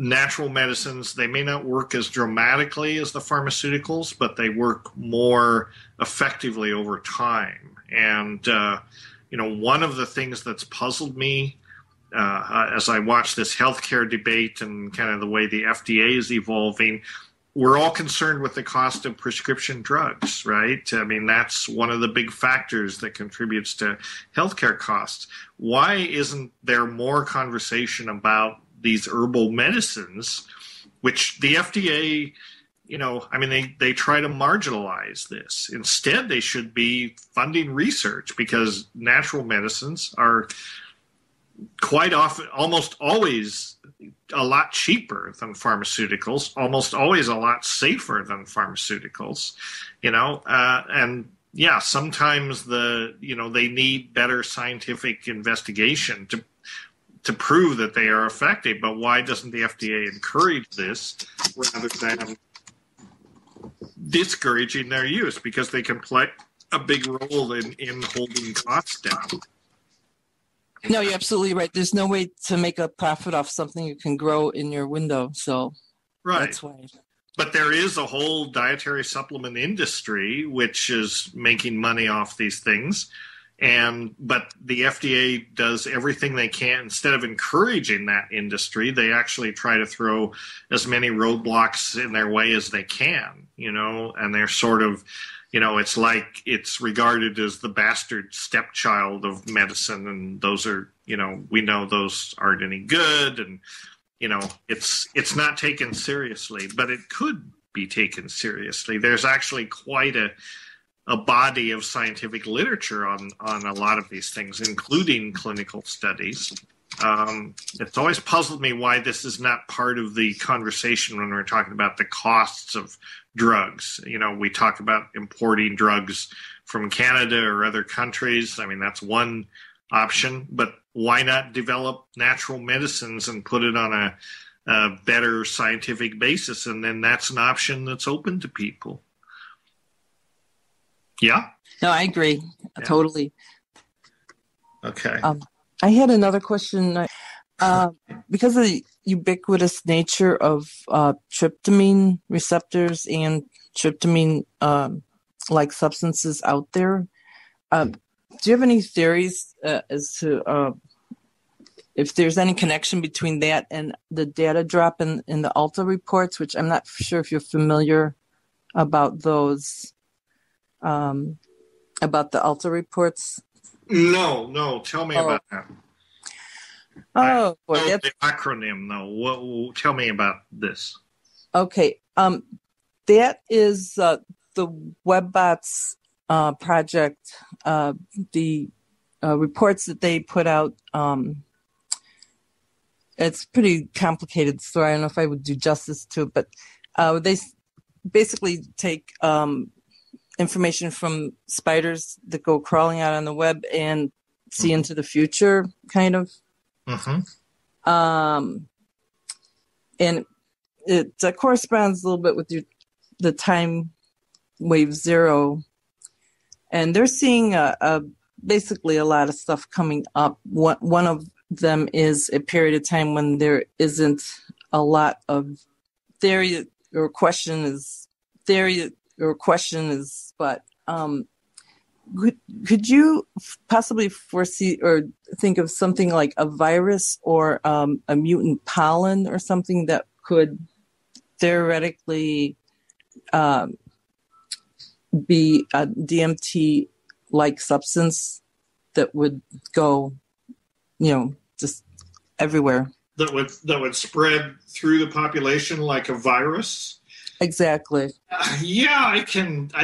natural medicines, they may not work as dramatically as the pharmaceuticals, but they work more effectively over time. And, one of the things that's puzzled me as I watch this healthcare debate and kind of the way the FDA is evolving, we're all concerned with the cost of prescription drugs, right? I mean, that's one of the big factors that contributes to healthcare costs. Why isn't there more conversation about these herbal medicines, which the FDA, they try to marginalize this. Instead, they should be funding research, because natural medicines are quite often, almost always, a lot cheaper than pharmaceuticals, almost always a lot safer than pharmaceuticals, sometimes they need better scientific investigation to prove that they are effective. But why doesn't the FDA encourage this rather than discouraging their use? Because they can play a big role in holding costs down. No, you're absolutely right. There's no way to make a profit off something you can grow in your window. So right. That's why. But there is a whole dietary supplement industry which is making money off these things. But the FDA does everything they can. Instead of encouraging that industry, they actually try to throw as many roadblocks in their way as they can, and they're sort of, it's like it's regarded as the bastard stepchild of medicine. And those are, we know those aren't any good. And, it's not taken seriously, but it could be taken seriously. There's actually quite a body of scientific literature on a lot of these things, including clinical studies. It's always puzzled me why this is not part of the conversation when we're talking about the costs of drugs. We talk about importing drugs from Canada or other countries. I mean, that's one option, but why not develop natural medicines and put it on a better scientific basis? And then that's an option that's open to people. Yeah? No, I agree. Yeah. Totally. Okay. I had another question. Because of the ubiquitous nature of tryptamine receptors and tryptamine-like substances out there, do you have any theories as to if there's any connection between that and the data drop in the Alta reports, which I'm not sure if you're familiar about those, about the Alta reports? No. Tell me about that. Oh, boy, that's the acronym, though. Tell me about this. Okay. That is the WebBots project, the reports that they put out. It's a pretty complicated story. I don't know if I would do justice to it, but they basically take information from spiders that go crawling out on the web and see into the future, kind of. Mm-hmm. And it corresponds a little bit with the Timewave 0. And they're seeing basically a lot of stuff coming up. One of them is a period of time when there isn't a lot of theory or question is, but could you possibly foresee or think of something like a virus or a mutant pollen or something that could theoretically be a DMT-like substance that would go, just everywhere? That would spread through the population like a virus? Exactly. Yeah, I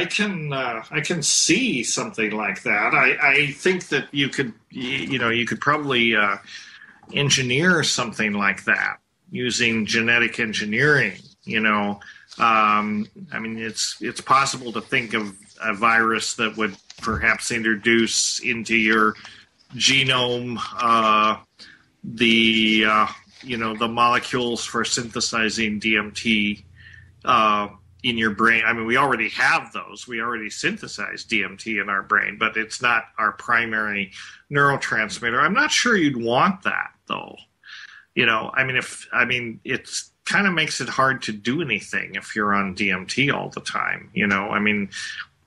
can see something like that. I think that you could probably engineer something like that using genetic engineering. I mean, it's possible to think of a virus that would perhaps introduce into your genome the molecules for synthesizing DMT in your brain. I mean, we already have those. We already synthesize DMT in our brain, but it's not our primary neurotransmitter. I'm not sure you'd want that, though. It's kind of makes it hard to do anything if you're on DMT all the time.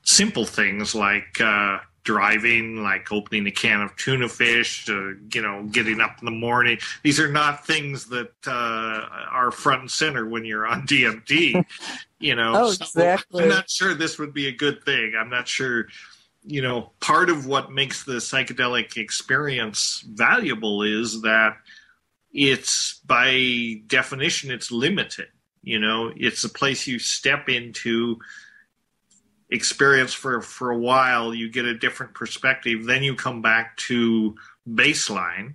Simple things like driving, like opening a can of tuna fish, getting up in the morning. These are not things that are front and center when you're on DMT. Exactly. So I'm not sure this would be a good thing. I'm not sure. Part of what makes the psychedelic experience valuable is that it's, by definition, it's limited. It's a place you step into, experience for a while, you get a different perspective, then you come back to baseline.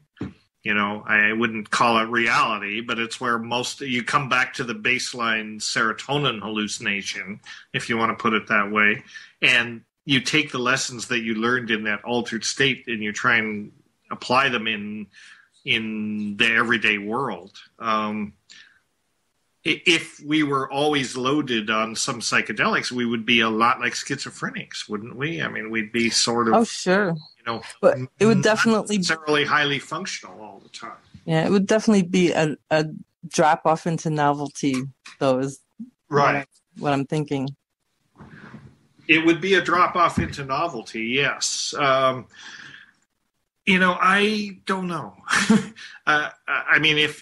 I wouldn't call it reality, but it's where you come back to the baseline serotonin hallucination, if you want to put it that way, and you take the lessons that you learned in that altered state and you try and apply them in the everyday world. If we were always loaded on some psychedelics, we would be a lot like schizophrenics, wouldn't we? We'd be sort of... Oh, sure. But it would definitely... Not necessarily highly functional all the time. Yeah, it would definitely be a drop-off into novelty, though, is right. What I'm thinking. It would be a drop-off into novelty, yes. I don't know.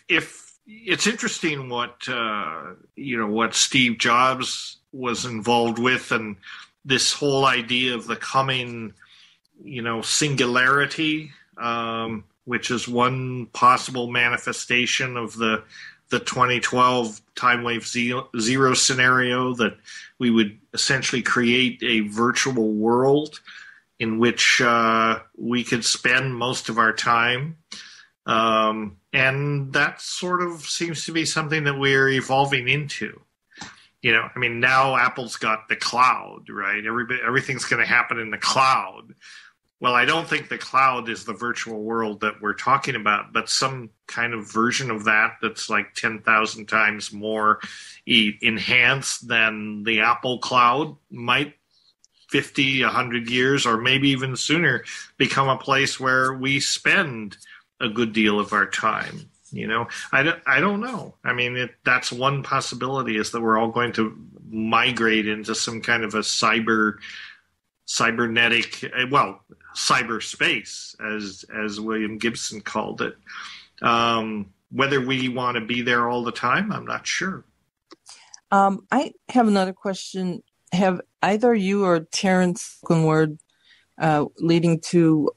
If it's interesting what Steve Jobs was involved with, and this whole idea of the coming, singularity, which is one possible manifestation of the 2012 Timewave zero scenario, that we would essentially create a virtual world in which we could spend most of our time. And that sort of seems to be something that we're evolving into. Now Apple's got the cloud, right? Everything's going to happen in the cloud. Well, I don't think the cloud is the virtual world that we're talking about, but some kind of version of that that's like 10,000 times more enhanced than the Apple cloud might 50, 100 years, or maybe even sooner, become a place where we spend a good deal of our time. I don't know. That's one possibility, is that we're all going to migrate into some kind of a cybernetic, cyberspace, as William Gibson called it. Whether we want to be there all the time, I'm not sure. I have another question. Have either you or Terrance spoken word leading to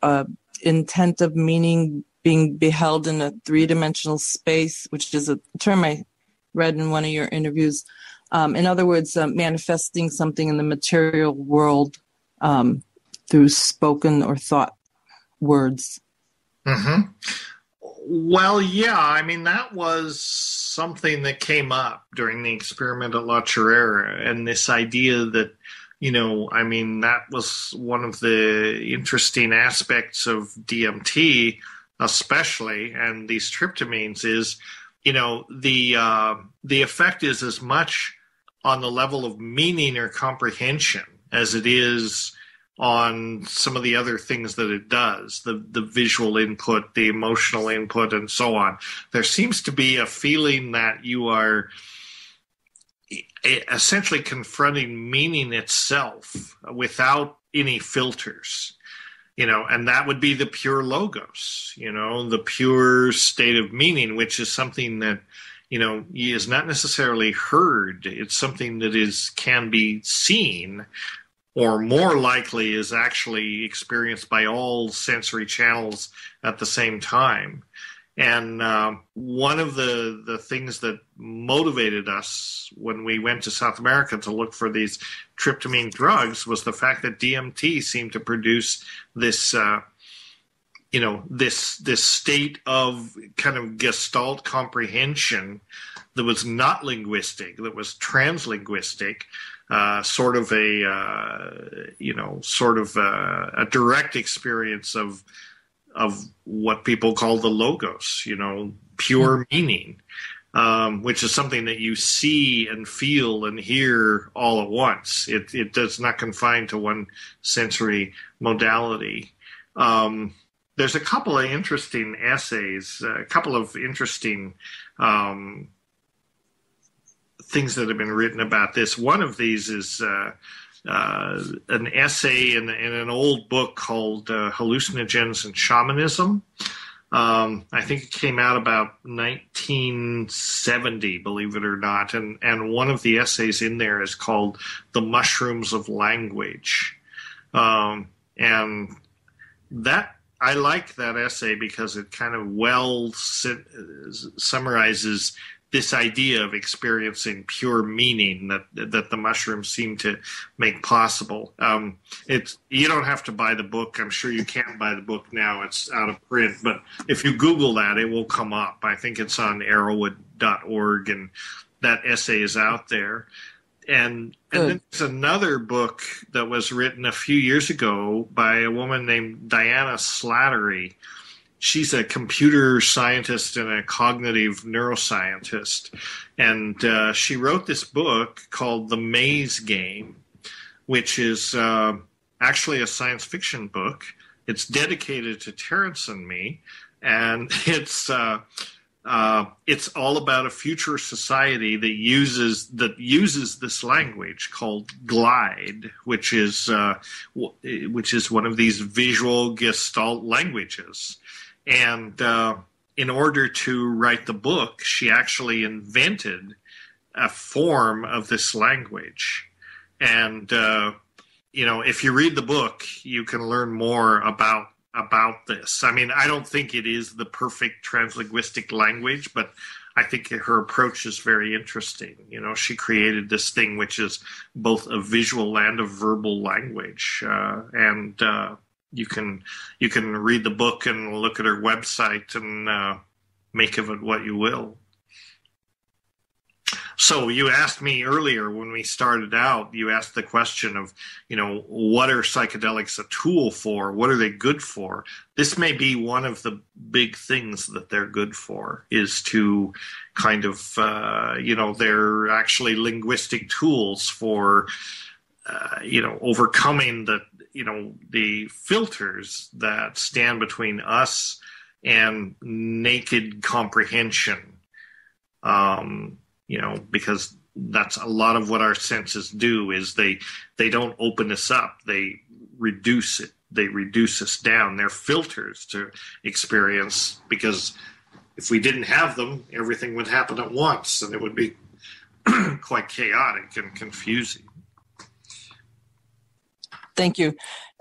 intent of meaning being beheld in a three-dimensional space, which is a term I read in one of your interviews? In other words, manifesting something in the material world through spoken or thought words. Mm-hmm. Well, yeah, that was something that came up during the experiment at La Chorrera, and this idea that, that was one of the interesting aspects of DMT, especially, and these tryptamines, is, the effect is as much on the level of meaning or comprehension as it is on some of the other things that it does, the visual input, the emotional input, and so on. There seems to be a feeling that you are essentially confronting meaning itself without any filters, and that would be the pure logos, the pure state of meaning, which is something that, is not necessarily heard. It's something that can be seen, or more likely is actually experienced by all sensory channels at the same time. And one of the things that motivated us when we went to South America to look for these tryptamine drugs was the fact that DMT seemed to produce this, this state of kind of gestalt comprehension that was not linguistic, that was translinguistic, sort of a direct experience of what people call the logos, pure meaning, which is something that you see and feel and hear all at once. It does not confine to one sensory modality. there's a couple of interesting essays, a couple of interesting things that have been written about this. One of these is an essay in an old book called Hallucinogens and Shamanism. I think it came out about 1970, believe it or not. And one of the essays in there is called The Mushrooms of Language. And that, I like that essay because it kind of summarizes this idea of experiencing pure meaning that the mushrooms seem to make possible. You don't have to buy the book. I'm sure you can't buy the book now. It's out of print. But if you Google that, it will come up. I think it's on arrowwood.org, and that essay is out there. And then there's another book that was written a few years ago by a woman named Diana Slattery. She's a computer scientist and a cognitive neuroscientist. And she wrote this book called The Maze Game, which is actually a science fiction book. It's dedicated to Terrance and me. And it's all about a future society that uses this language called Glide, which is one of these visual Gestalt languages. And in order to write the book, she actually invented a form of this language. And if you read the book, you can learn more about this. I mean, I don't think it is the perfect translinguistic language, but I think her approach is very interesting. She created this thing which is both a visual and a verbal language, and you can read the book and look at her website and make of it what you will. So you asked me earlier when we started out, you asked the question of, what are psychedelics a tool for? What are they good for? This may be one of the big things that they're good for, is to kind of, they're actually linguistic tools for, overcoming the filters that stand between us and naked comprehension. Because that's a lot of what our senses do, is they don't open us up. They reduce it. They reduce us down. They're filters to experience, because if we didn't have them, everything would happen at once, and it would be quite chaotic and confusing. Thank you.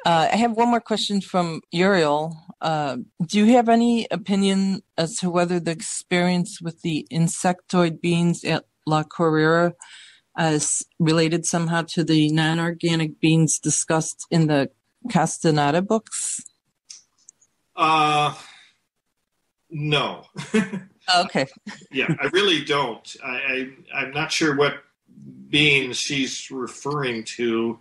I have one more question from Uriel. Do you have any opinion as to whether the experience with the insectoid beings at La Correra is related somehow to the non-organic beings discussed in the Castaneda books? No. Okay. Yeah, I really don't. I'm not sure what beings she's referring to.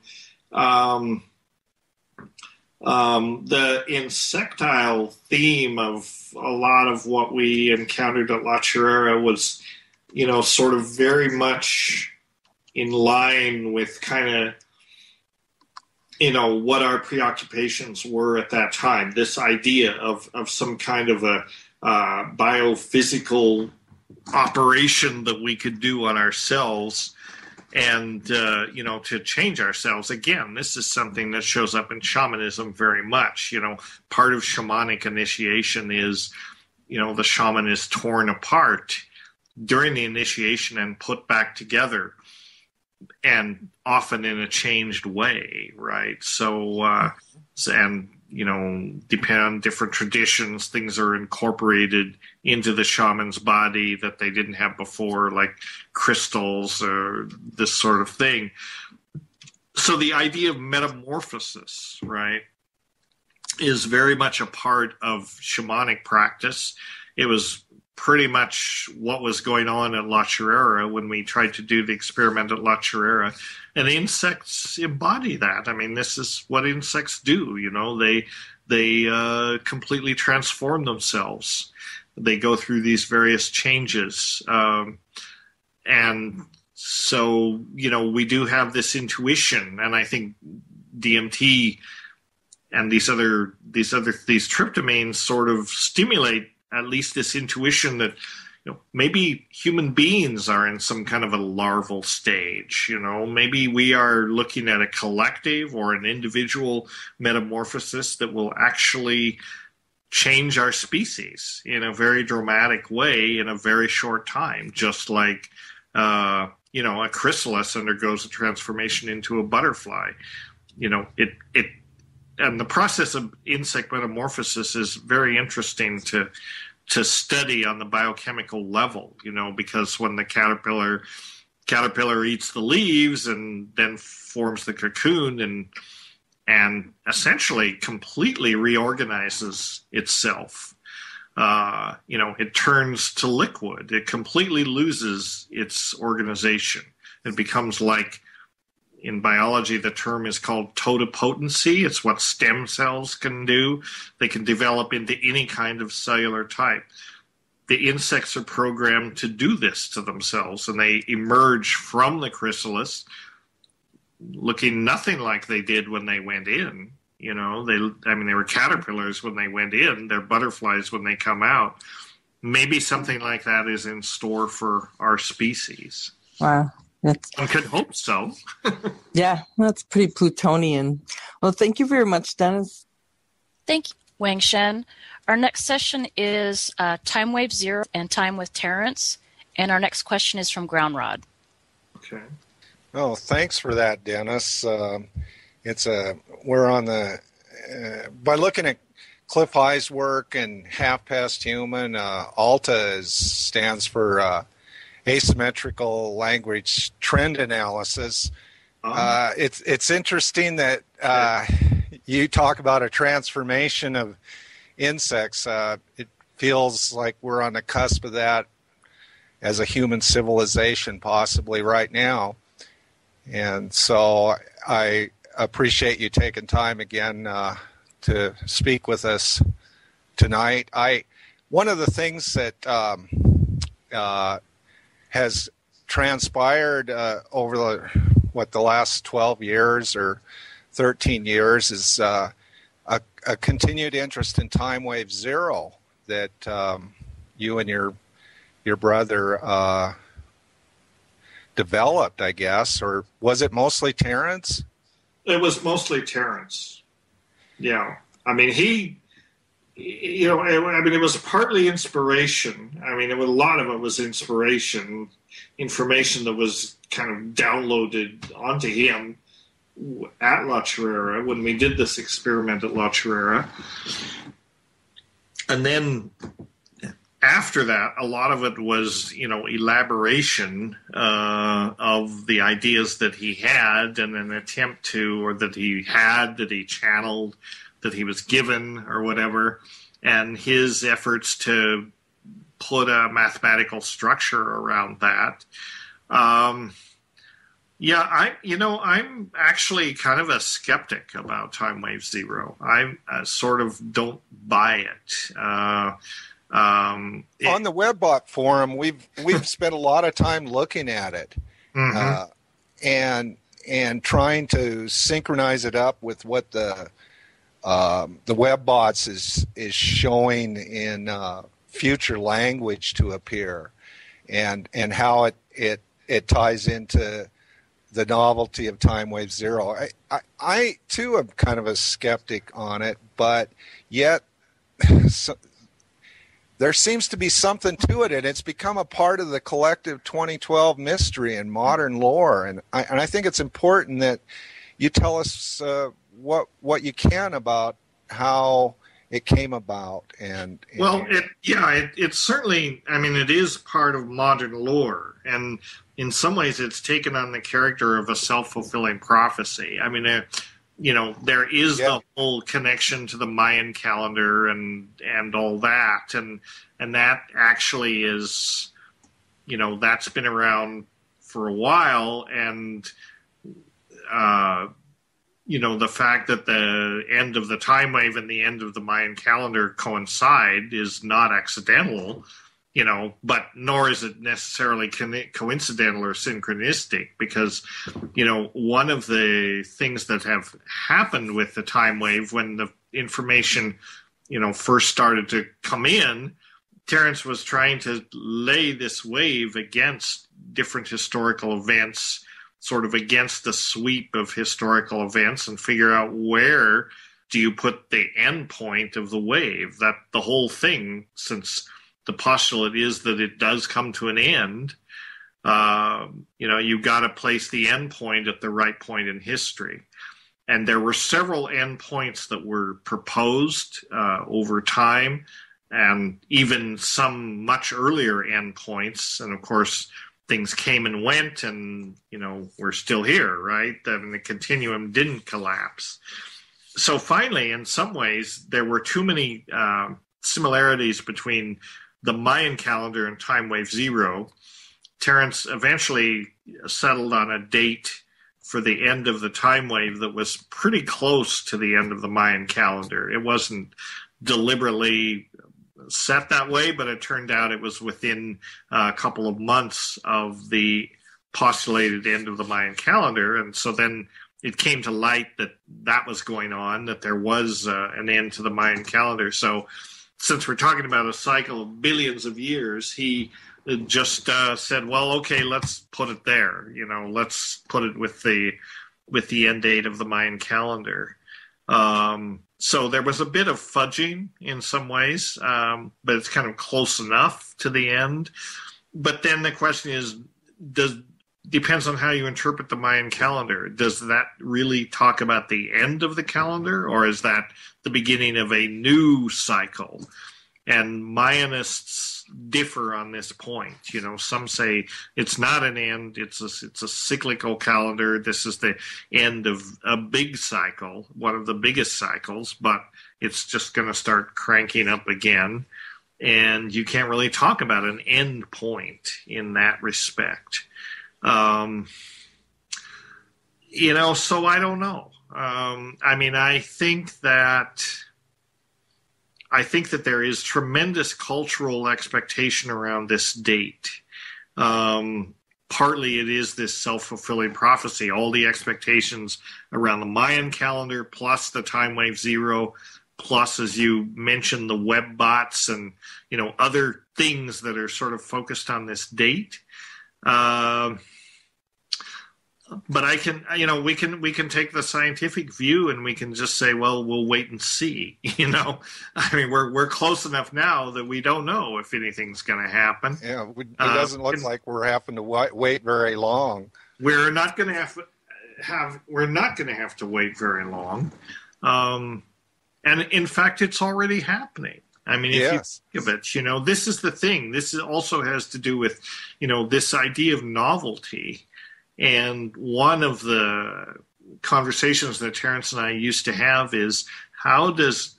The insectile theme of a lot of what we encountered at La Chirera was, sort of very much in line with kind of, what our preoccupations were at that time. This idea of some kind of a biophysical operation that we could do on ourselves, and, to change ourselves. Again, this is something that shows up in shamanism very much. Part of shamanic initiation is, the shaman is torn apart during the initiation and put back together, and often in a changed way, right? So, depending on different traditions, things are incorporated into the shaman's body that they didn't have before, like crystals or this sort of thing. So the idea of metamorphosis, right, is very much a part of shamanic practice. It was pretty much what was going on at La Chirera when we tried to do the experiment at La Chirera. And insects embody that. I mean, this is what insects do. They completely transform themselves. They go through these various changes. And so, we do have this intuition. And I think DMT these tryptamines sort of stimulate at least this intuition that, maybe human beings are in some kind of a larval stage. Maybe we are looking at a collective or an individual metamorphosis that will actually change our species in a very dramatic way in a very short time, just like a chrysalis undergoes a transformation into a butterfly. And the process of insect metamorphosis is very interesting to study on the biochemical level, because when the caterpillar eats the leaves and then forms the cocoon and essentially completely reorganizes itself, it turns to liquid. It completely loses its organization. It becomes like, in biology, the term is called totipotency. It's what stem cells can do. They can develop into any kind of cellular type. The insects are programmed to do this to themselves, and they emerge from the chrysalis looking nothing like they did when they went in. They were caterpillars when they went in. They're butterflies when they come out. Maybe something like that is in store for our species. Wow. One could hope so. Yeah, that's pretty Plutonian. Well, thank you very much, Dennis. Thank you, Wang Shen. Our next session is Timewave Zero and Time with Terrance. And our next question is from Groundrod. Okay. Oh, thanks for that, Dennis. We're on the by looking at Cliff High's work and Half Past Human. ALTA stands for asymmetrical language trend analysis. It's interesting that you talk about a transformation of insects. It feels like we're on the cusp of that as a human civilization, possibly right now. And so I appreciate you taking time again to speak with us tonight. One of the things that has transpired over the last 12 years or 13 years is a continued interest in Timewave Zero that you and your brother developed, I guess, or was it mostly Terrance? It was mostly Terrance. Yeah. I mean, it was partly inspiration. I mean, a lot of it was inspiration, information that was kind of downloaded onto him at La Chorrera when we did this experiment at La Chorrera. And then after that, a lot of it was, elaboration of the ideas that he had and an attempt to, or that he channeled, that he was given or whatever, and his efforts to put a mathematical structure around that. I'm actually kind of a skeptic about Timewave Zero. I sort of don't buy it. On the WebBot forum, we've spent a lot of time looking at it, and trying to synchronize it up with what the WebBots is showing in future language to appear, and how it ties into the novelty of Timewave Zero. I too am kind of a skeptic on it, but yet there seems to be something to it, and it's become a part of the collective 2012 mystery and modern lore. And I think it's important that you tell us what you can about how it came about. It's certainly, I mean, it is part of modern lore, and in some ways it's taken on the character of a self-fulfilling prophecy. I mean, there is the whole connection to the Mayan calendar and all that, and that actually is, that's been around for a while, and the fact that the end of the time wave and the end of the Mayan calendar coincide is not accidental. but nor is it necessarily coincidental or synchronistic, because, one of the things that have happened with the time wave when the information, first started to come in, Terrance was trying to lay this wave against different historical events, sort of against the sweep of historical events, and figure out where do you put the end point of the wave, that the whole thing, since the postulate is that it does come to an end, you've got to place the end point at the right point in history. And there were several end points that were proposed over time, and even some much earlier end points. And of course, things came and went, and, we're still here, right? I mean, the continuum didn't collapse. So finally, in some ways, there were too many similarities between the Mayan calendar and Timewave 0. Terrance eventually settled on a date for the end of the time wave that was pretty close to the end of the Mayan calendar. It wasn't deliberately set that way, but it turned out it was within a couple of months of the postulated end of the Mayan calendar. And so then it came to light that was going on, that there was an end to the Mayan calendar. So since we're talking about a cycle of billions of years, he just said, well, okay, let's put it there. Let's put it with the end date of the Mayan calendar. So there was a bit of fudging in some ways, but it's kind of close enough to the end. But then the question is, depends on how you interpret the Mayan calendar. Does that really talk about the end of the calendar, or is that the beginning of a new cycle? And Mayanists differ on this point. Some say it's not an end, it's a cyclical calendar. This is the end of a big cycle, one of the biggest cycles, but it's just going to start cranking up again. And you can't really talk about an end point in that respect. So I don't know. I think that there is tremendous cultural expectation around this date. Partly it is this self-fulfilling prophecy, all the expectations around the Mayan calendar, plus the Timewave 0, plus, as you mentioned, the web bots and, other things that are sort of focused on this date. But we can take the scientific view and we can just say, well, we'll wait and see. We're close enough now that we don't know if anything's going to happen. Yeah, it doesn't look like we're having to wait very long. We're not going to have to wait very long. And in fact, it's already happening. If you think of it, this is the thing. This also has to do with, this idea of novelty. And one of the conversations that Terrance and I used to have is, how does,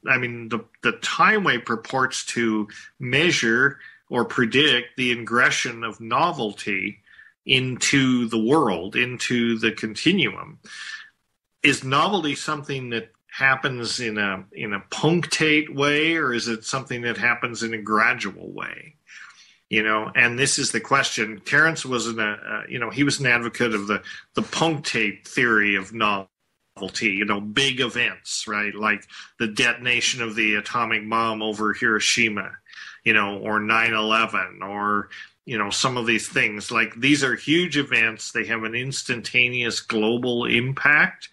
the time wave purports to measure or predict the ingression of novelty into the world, into the continuum. Is novelty something that happens in a punctate way, or is it something that happens in a gradual way? And this is the question. Terrance was he was an advocate of the punctate theory of novelty, big events, right? Like the detonation of the atomic bomb over Hiroshima, or 9/11, or, some of these things. Like, these are huge events. They have an instantaneous global impact.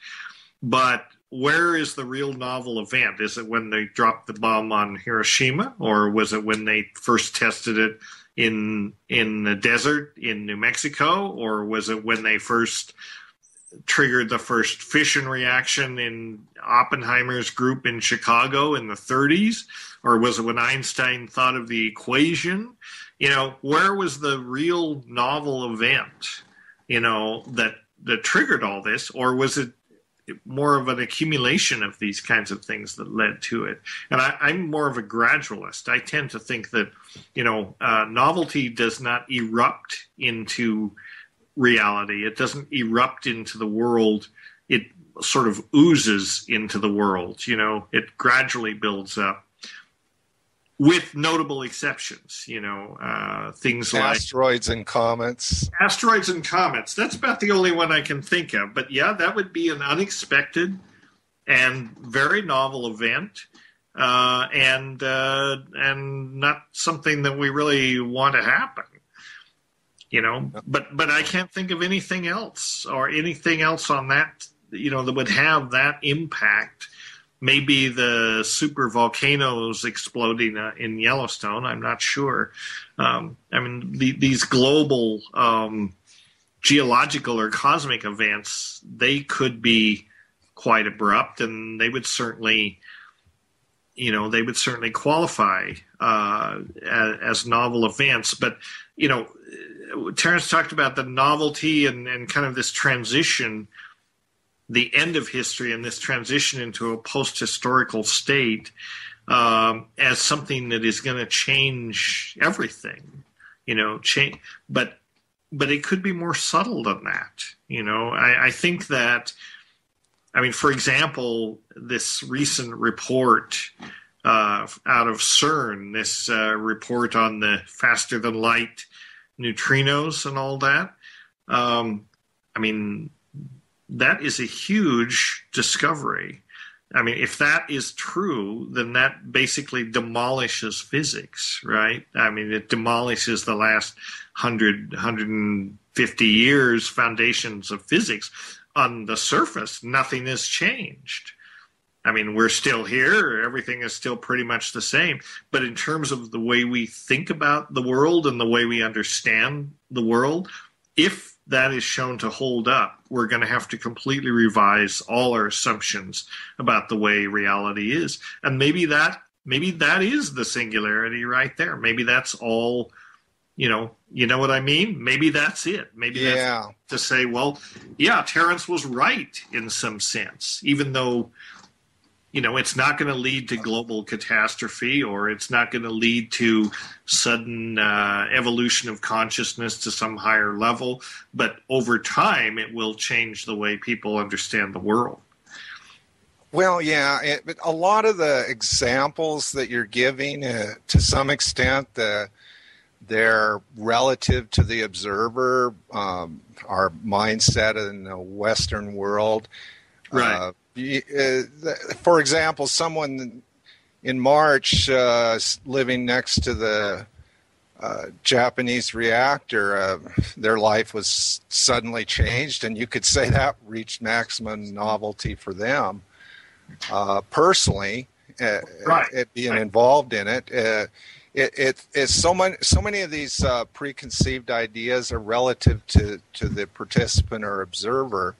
But where is the real novel event? Is it when they dropped the bomb on Hiroshima, or was it when they first tested it in the desert in New Mexico, or was it when they first triggered the first fission reaction in Oppenheimer's group in Chicago in the 30s, or was it when Einstein thought of the equation? Where was the real novel event, that triggered all this, or was it more of an accumulation of these kinds of things that led to it? And I'm more of a gradualist. I tend to think that, novelty does not erupt into reality. It doesn't erupt into the world. It sort of oozes into the world. It gradually builds up. with notable exceptions, things like asteroids and comets. Asteroids and comets. That's about the only one I can think of. But yeah, that would be an unexpected and very novel event, and not something that we really want to happen. But I can't think of anything else on that, that would have that impact. Maybe the super volcanoes exploding in Yellowstone. I'm not sure. These global geological or cosmic events, they could be quite abrupt, and they would certainly qualify as novel events. But Terrance talked about the novelty and kind of this transition, the end of history, and this transition into a post-historical state as something that is going to change everything. But it could be more subtle than that. I think that, for example, this recent report out of CERN, this report on the faster than light neutrinos and all that. That is a huge discovery. If that is true, then that basically demolishes physics, right? It demolishes the last 150 years foundations of physics. On the surface, nothing has changed. We're still here. Everything is still pretty much the same. But in terms of the way we think about the world and the way we understand the world, if that is shown to hold up, we're going to have to completely revise all our assumptions about the way reality is. And maybe that is the singularity right there. Maybe that's all, you know what I mean? Maybe that's it. Maybe that's to say, well, yeah, Terrance was right in some sense, even though, it's not going to lead to global catastrophe, or it's not going to lead to sudden evolution of consciousness to some higher level. But over time, it will change the way people understand the world. Well, yeah, but a lot of the examples that you're giving, to some extent, they're relative to the observer, our mindset in the Western world. Right. For example, someone in March living next to the Japanese reactor, their life was suddenly changed, and you could say that reached maximum novelty for them personally. It being involved in it. It's so many of these preconceived ideas are relative to the participant or observer.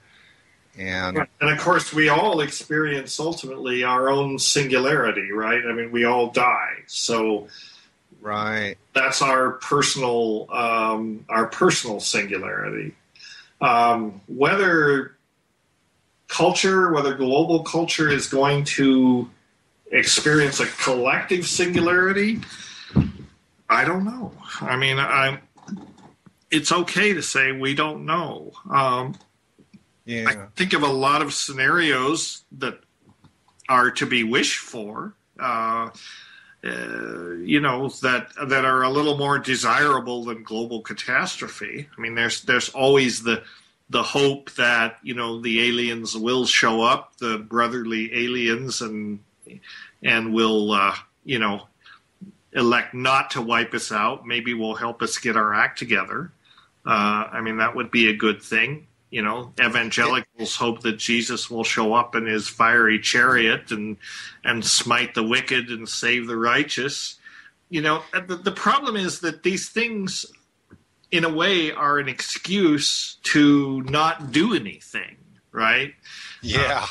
And of course, we all experience ultimately our own singularity, right? We all die. So right. That's our personal singularity. Whether global culture is going to experience a collective singularity, I don't know. It's okay to say we don't know. I think of a lot of scenarios that are to be wished for, that are a little more desirable than global catastrophe. There's always the hope that, the aliens will show up, the brotherly aliens, and will, elect not to wipe us out. Maybe will help us get our act together. That would be a good thing. Evangelicals hope that Jesus will show up in his fiery chariot and smite the wicked and save the righteous. The problem is that these things, in a way, are an excuse to not do anything, right? Yeah.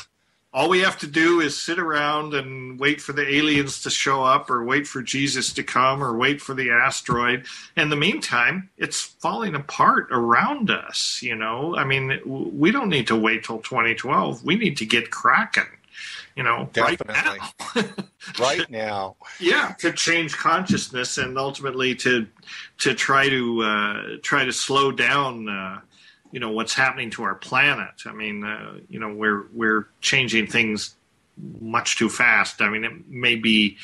All we have to do is sit around and wait for the aliens to show up, or wait for Jesus to come, or wait for the asteroid. In the meantime, it's falling apart around us, we don't need to wait till 2012. We need to get cracking, Definitely. Right now. Yeah, to change consciousness and ultimately to try to slow down what's happening to our planet. We're changing things much too fast. It may be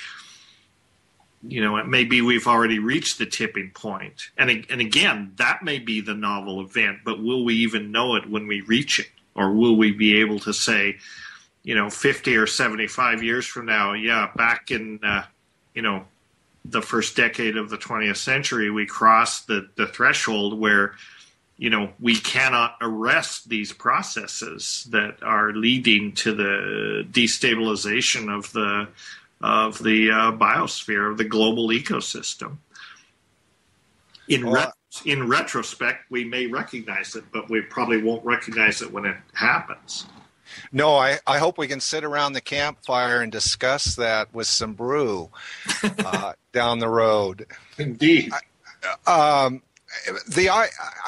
it may be we've already reached the tipping point. And again, that may be the novel event, but will we even know it when we reach it? Or will we be able to say, 50 or 75 years from now, back in, the first decade of the 20th century, we crossed the threshold where, we cannot arrest these processes that are leading to the destabilization of the biosphere, of the global ecosystem. In retrospect, we may recognize it, but we probably won't recognize it when it happens. No, I hope we can sit around the campfire and discuss that with some brew down the road. Indeed. I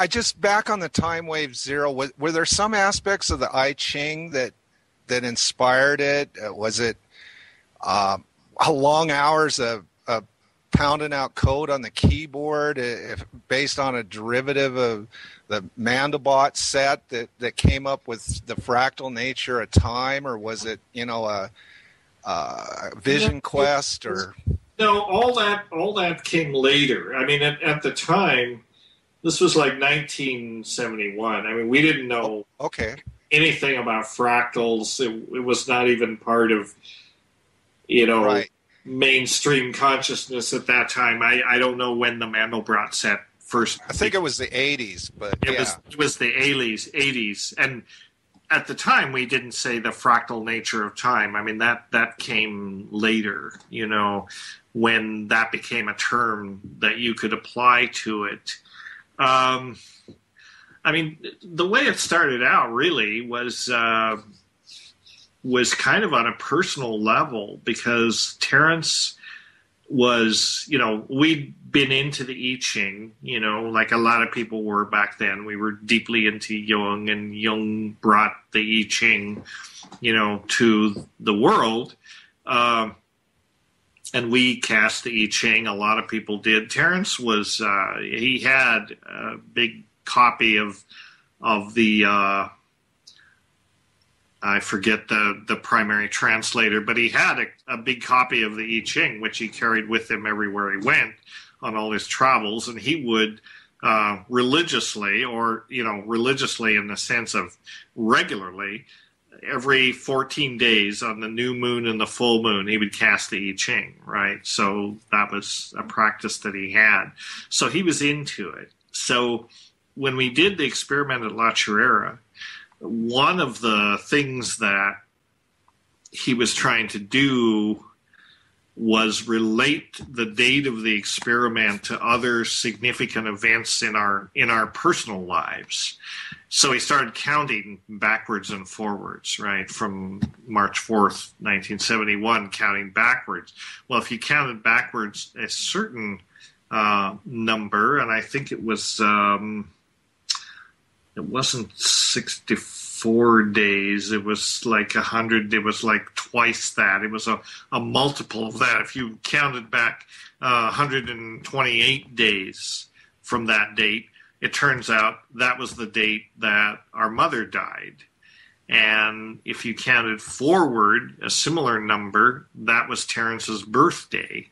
just back on the Timewave Zero. Were there some aspects of the I Ching that inspired it? Was it long hours of pounding out code on the keyboard based on a derivative of the Mandelbrot set that came up with the fractal nature of time, or was it a vision quest? Or no, all that came later. I mean, at the time, this was like 1971. I mean, we didn't know anything about fractals. It was not even part of right. mainstream consciousness at that time. I don't know when the Mandelbrot set first. I think it was the 80s, but it was the 80s, and at the time we didn't say the fractal nature of time. I mean that came later, when that became a term that you could apply to it. I mean, the way it started out really was kind of on a personal level, because Terrance was, we'd been into the I Ching, like a lot of people were back then. We were deeply into Jung, and Jung brought the I Ching, to the world. And we cast the I Ching. A lot of people did. Terrance was, he had a big copy of the, I forget the primary translator, but he had a big copy of the I Ching, which he carried with him everywhere he went on all his travels. And he would religiously, or, religiously in the sense of regularly, every 14 days on the new moon and the full moon, he would cast the I Ching, right? So that was a practice that he had. So he was into it. So when we did the experiment at La Chorrera, one of the things that he was trying to do was relate the date of the experiment to other significant events in our personal lives. So he started counting backwards and forwards, right, from March 4th, 1971, counting backwards. Well, if you counted backwards a certain number, and I think it wasn't 64 days, it was like 100, it was like twice that. It was a multiple of that. If you counted back 128 days from that date, it turns out that was the date that our mother died. And if you counted forward a similar number, that was Terrance's birthday,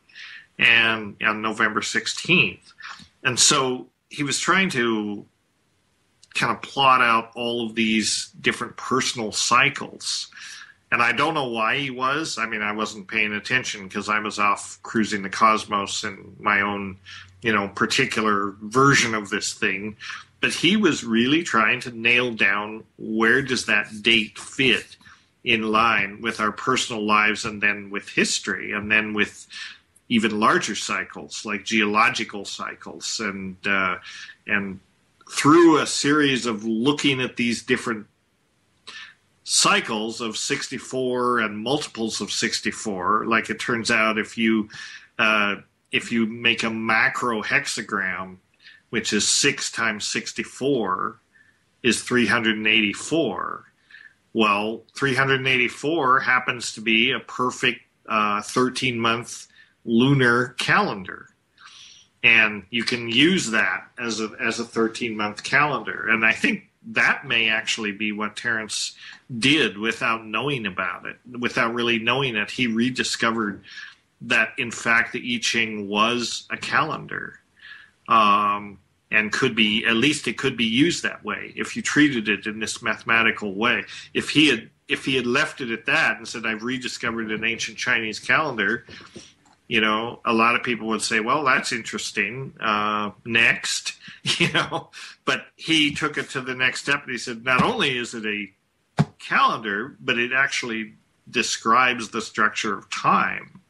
and on November 16th. And so he was trying to kind of plot out all of these different personal cycles. And I don't know why he was. I mean, I wasn't paying attention because I was off cruising the cosmos in my own, particular version of this thing. But he was really trying to nail down where does that date fit in line with our personal lives, and then with history, and then with even larger cycles like geological cycles, and through a series of looking at these different cycles of 64 and multiples of 64, like it turns out if you make a macro hexagram, which is 6 times 64, is 384. Well, 384 happens to be a perfect 13-month lunar calendar. And you can use that as a 13-month calendar. And I think that may actually be what Terrance did without knowing about it, without really knowing it. He rediscovered that in fact the I Ching was a calendar, and could be, at least it could be used that way if you treated it in this mathematical way. If he had left it at that and said, I've rediscovered an ancient Chinese calendar, a lot of people would say, well, that's interesting. Next, but he took it to the next step and he said, not only is it a calendar, but it actually describes the structure of time.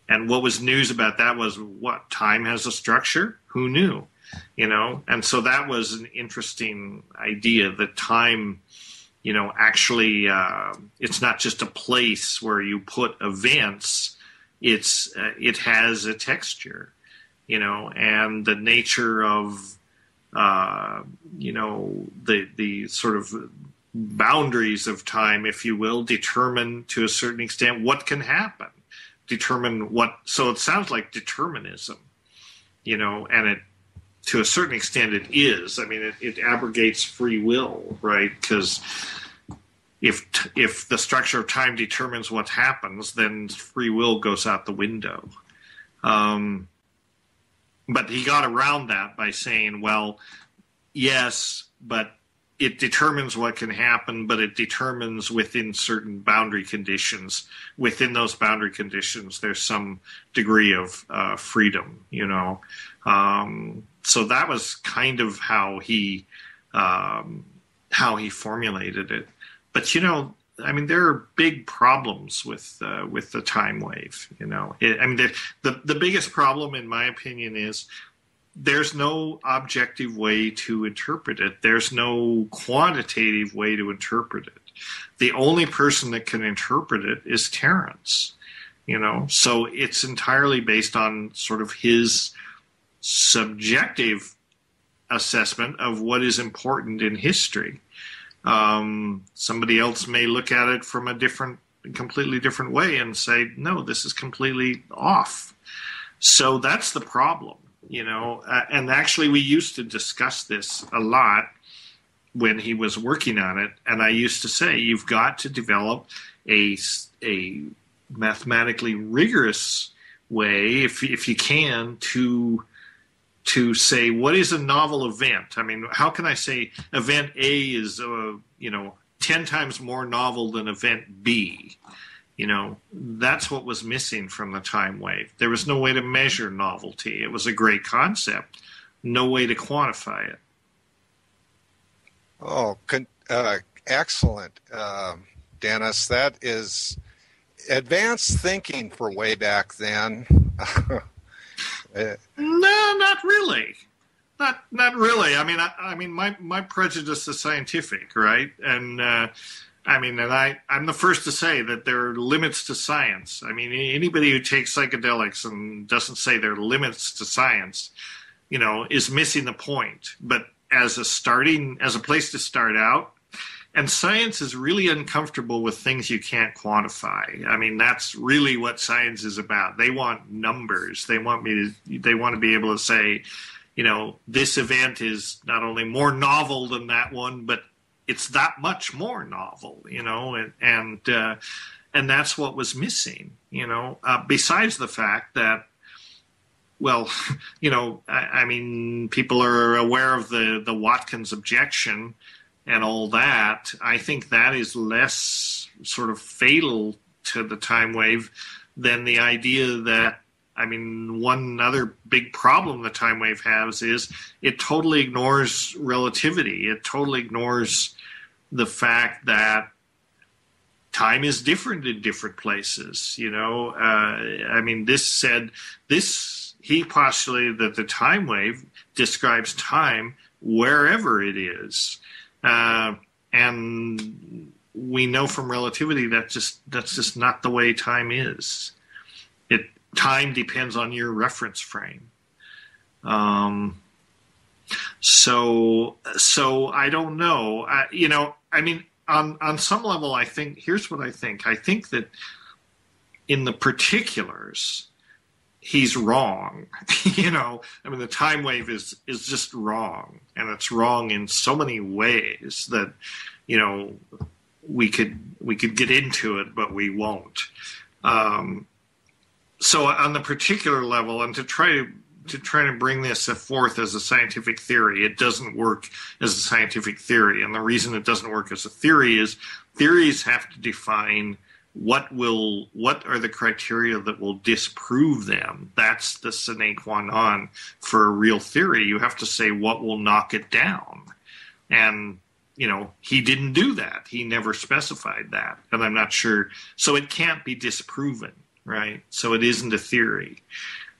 And what was news about that was, what, time has a structure? Who knew? And so that was an interesting idea, that time, actually, it's not just a place where you put events. It has a texture, and the nature of, the sort of boundaries of time, if you will, determine to a certain extent what can happen, so it sounds like determinism, and it, to a certain extent it is. I mean, it abrogates free will, right? Because if the structure of time determines what happens, then free will goes out the window. But he got around that by saying, well, yes, but it determines what can happen, but it determines within certain boundary conditions. Within those boundary conditions, there's some degree of freedom, So that was kind of how he formulated it. But there are big problems with the time wave. The biggest problem, in my opinion, is there's no objective way to interpret it. There's no quantitative way to interpret it. The only person that can interpret it is Terrance. So it's entirely based on sort of his subjective assessment of what is important in history. Somebody else may look at it from a completely different way and say, no, this is completely off. So that's the problem, and actually we used to discuss this a lot when he was working on it. And I used to say, you've got to develop a mathematically rigorous way, if you can, to say, what is a novel event? I mean, how can I say event A is, 10 times more novel than event B? That's what was missing from the time wave. There was no way to measure novelty. It was a great concept, no way to quantify it. Oh, excellent, Dennis. That is advanced thinking for way back then. No, not really. Not really. I mean, my prejudice is scientific, right? And I'm the first to say that there are limits to science. I mean, anybody who takes psychedelics and doesn't say there are limits to science, is missing the point. But as a place to start out, and science is really uncomfortable with things you can't quantify. I mean, that's really what science is about. They want numbers. They want to be able to say, this event is not only more novel than that one, but it's that much more novel, and that's what was missing, besides the fact that, well, I mean, people are aware of the Watkins objection and all that. I think that is less sort of fatal to the time wave than the idea that, one other big problem the time wave has is it totally ignores relativity. It totally ignores the fact that time is different in different places. He postulated that the time wave describes time wherever it is. And we know from relativity that's just not the way time is. Time depends on your reference frame. So I don't know. On some level, I think, here's what I think. I think that in the particulars, he's wrong. The time wave is just wrong, and it's wrong in so many ways that, we could get into it, but we won't. So on the particular level, and to try to bring this forth as a scientific theory, it doesn't work as a scientific theory. And the reason it doesn't work as a theory is theories have to define what are the criteria that will disprove them. That's the sine qua non for a real theory. You have to say what will knock it down. And, he didn't do that. He never specified that. And I'm not sure. So it can't be disproven, right? So it isn't a theory.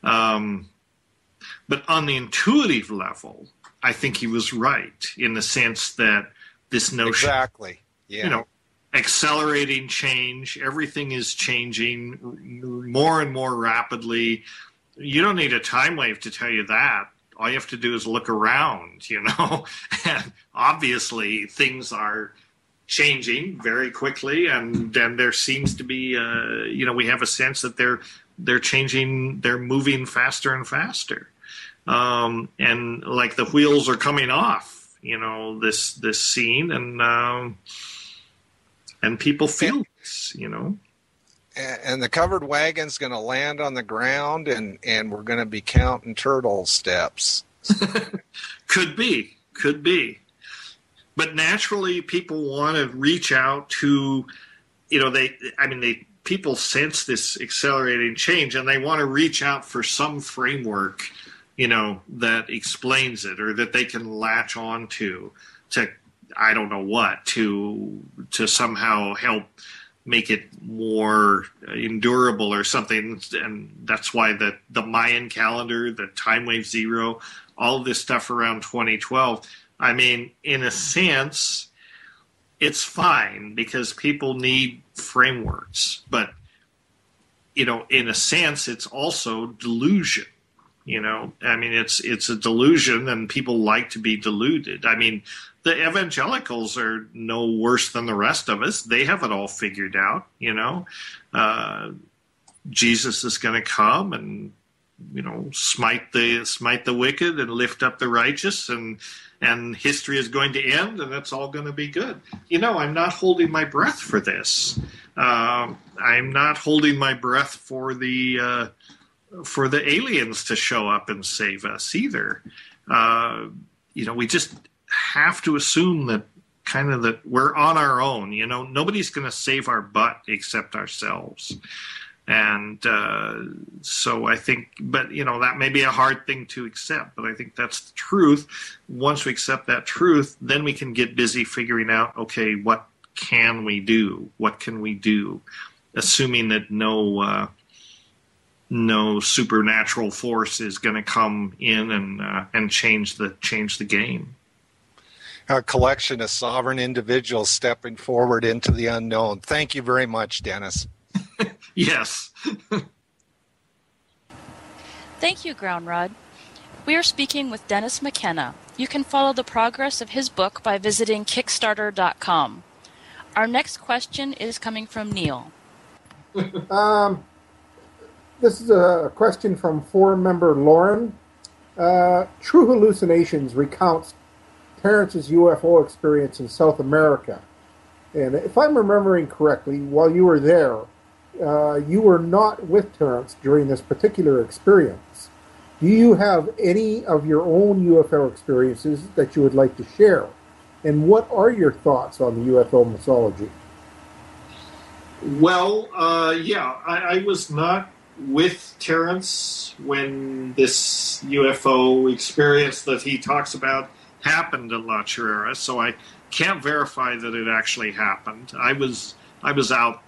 But on the intuitive level, I think he was right in the sense that this notion, exactly, yeah, accelerating change, everything is changing more and more rapidly. You don't need a time wave to tell you that. All you have to do is look around, and obviously things are changing very quickly, and there seems to be, we have a sense that they're changing, they're moving faster and faster. And like the wheels are coming off, this scene, and people feel this, And the covered wagon's going to land on the ground, and we're going to be counting turtle steps. Could be. But naturally, people want to reach out to, people sense this accelerating change, and they want to reach out for some framework, that explains it, or that they can latch on to I don't know what, to somehow help make it more endurable or something. And that's why the Mayan calendar, the Timewave 0, all of this stuff around 2012, in a sense, it's fine because people need frameworks. But, in a sense, it's also delusion. It's a delusion, and people like to be deluded. The evangelicals are no worse than the rest of us. They have it all figured out, Jesus is going to come and, smite the wicked and lift up the righteous, and history is going to end, and it's all going to be good. I'm not holding my breath for this. I'm not holding my breath for the aliens to show up and save us either. We just have to assume that we're on our own. Nobody's going to save our butt except ourselves. And so I think, but that may be a hard thing to accept, but I think that's the truth. Once we accept that truth, then we can get busy figuring out, okay, what can we do? What can we do? Assuming that no supernatural force is going to come in and change the game. A collection of sovereign individuals stepping forward into the unknown. Thank you very much, Dennis. Yes. Thank you, Groundrod. We are speaking with Dennis McKenna. You can follow the progress of his book by visiting Kickstarter.com. Our next question is coming from Neil. This is a question from forum member Lauren. True Hallucinations recounts Terrance's UFO experience in South America. And if I'm remembering correctly, while you were there, you were not with Terrance during this particular experience. Do you have any of your own UFO experiences that you would like to share? And what are your thoughts on the UFO mythology? Well, I was not with Terrance when this UFO experience that he talks about happened at La Chirera, so I can't verify that it actually happened. I was out,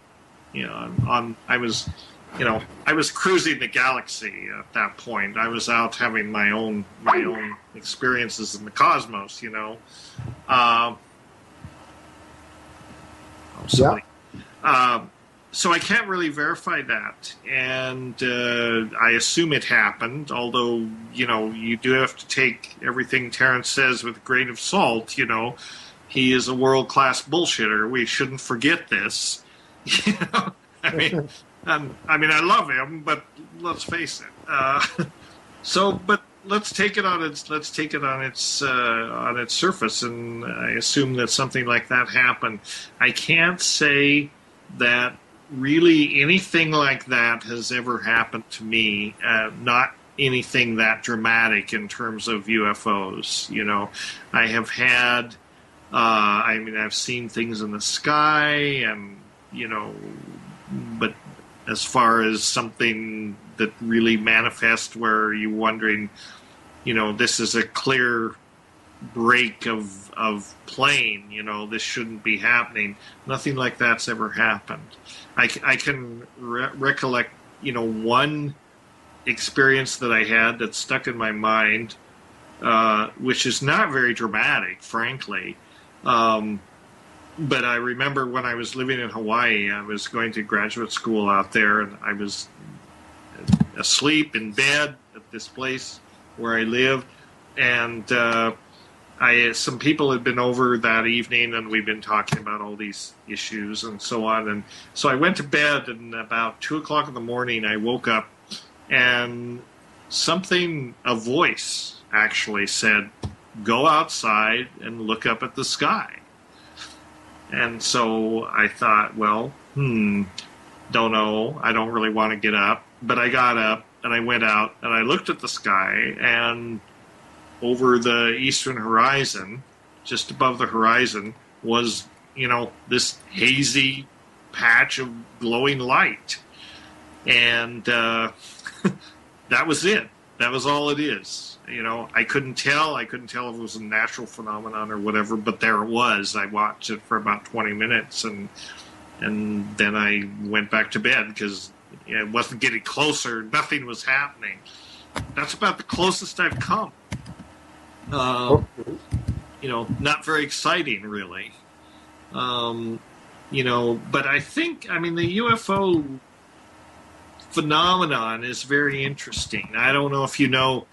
I was cruising the galaxy at that point. I was out having my own experiences in the cosmos, So I can't really verify that, and I assume it happened, although, you do have to take everything Terrance says with a grain of salt. He is a world-class bullshitter. We shouldn't forget this. I love him, but let's face it. But let's take it on its surface, and I assume that something like that happened. I can't say that really anything like that has ever happened to me. Not anything that dramatic in terms of UFOs. You know, I have had, I've seen things in the sky, and, you know, but as far as something that really manifests where you're wondering, you know, this is a clear break of plane, you know, this shouldn't be happening. Nothing like that's ever happened. I can recollect, you know, one experience that I had that stuck in my mind, which is not very dramatic, frankly. But I remember when I was living in Hawaii, I was going to graduate school out there, and I was asleep in bed at this place where I live, and some people had been over that evening, and we've been talking about all these issues and so on. And so I went to bed, and about 2 o'clock in the morning, I woke up, and a voice actually said, "Go outside and look up at the sky." And so I thought, well, don't know. I don't really want to get up. But I got up, and I went out, and I looked at the sky, and over the eastern horizon, just above the horizon, was, you know, this hazy patch of glowing light. And that was it. That was all it is. You know, I couldn't tell if it was a natural phenomenon or whatever, but there it was. I watched it for about 20 minutes, and then I went back to bed because it wasn't getting closer. Nothing was happening. That's about the closest I've come. You know, not very exciting, really. You know, but I think, the UFO phenomenon is very interesting. I don't know if you know,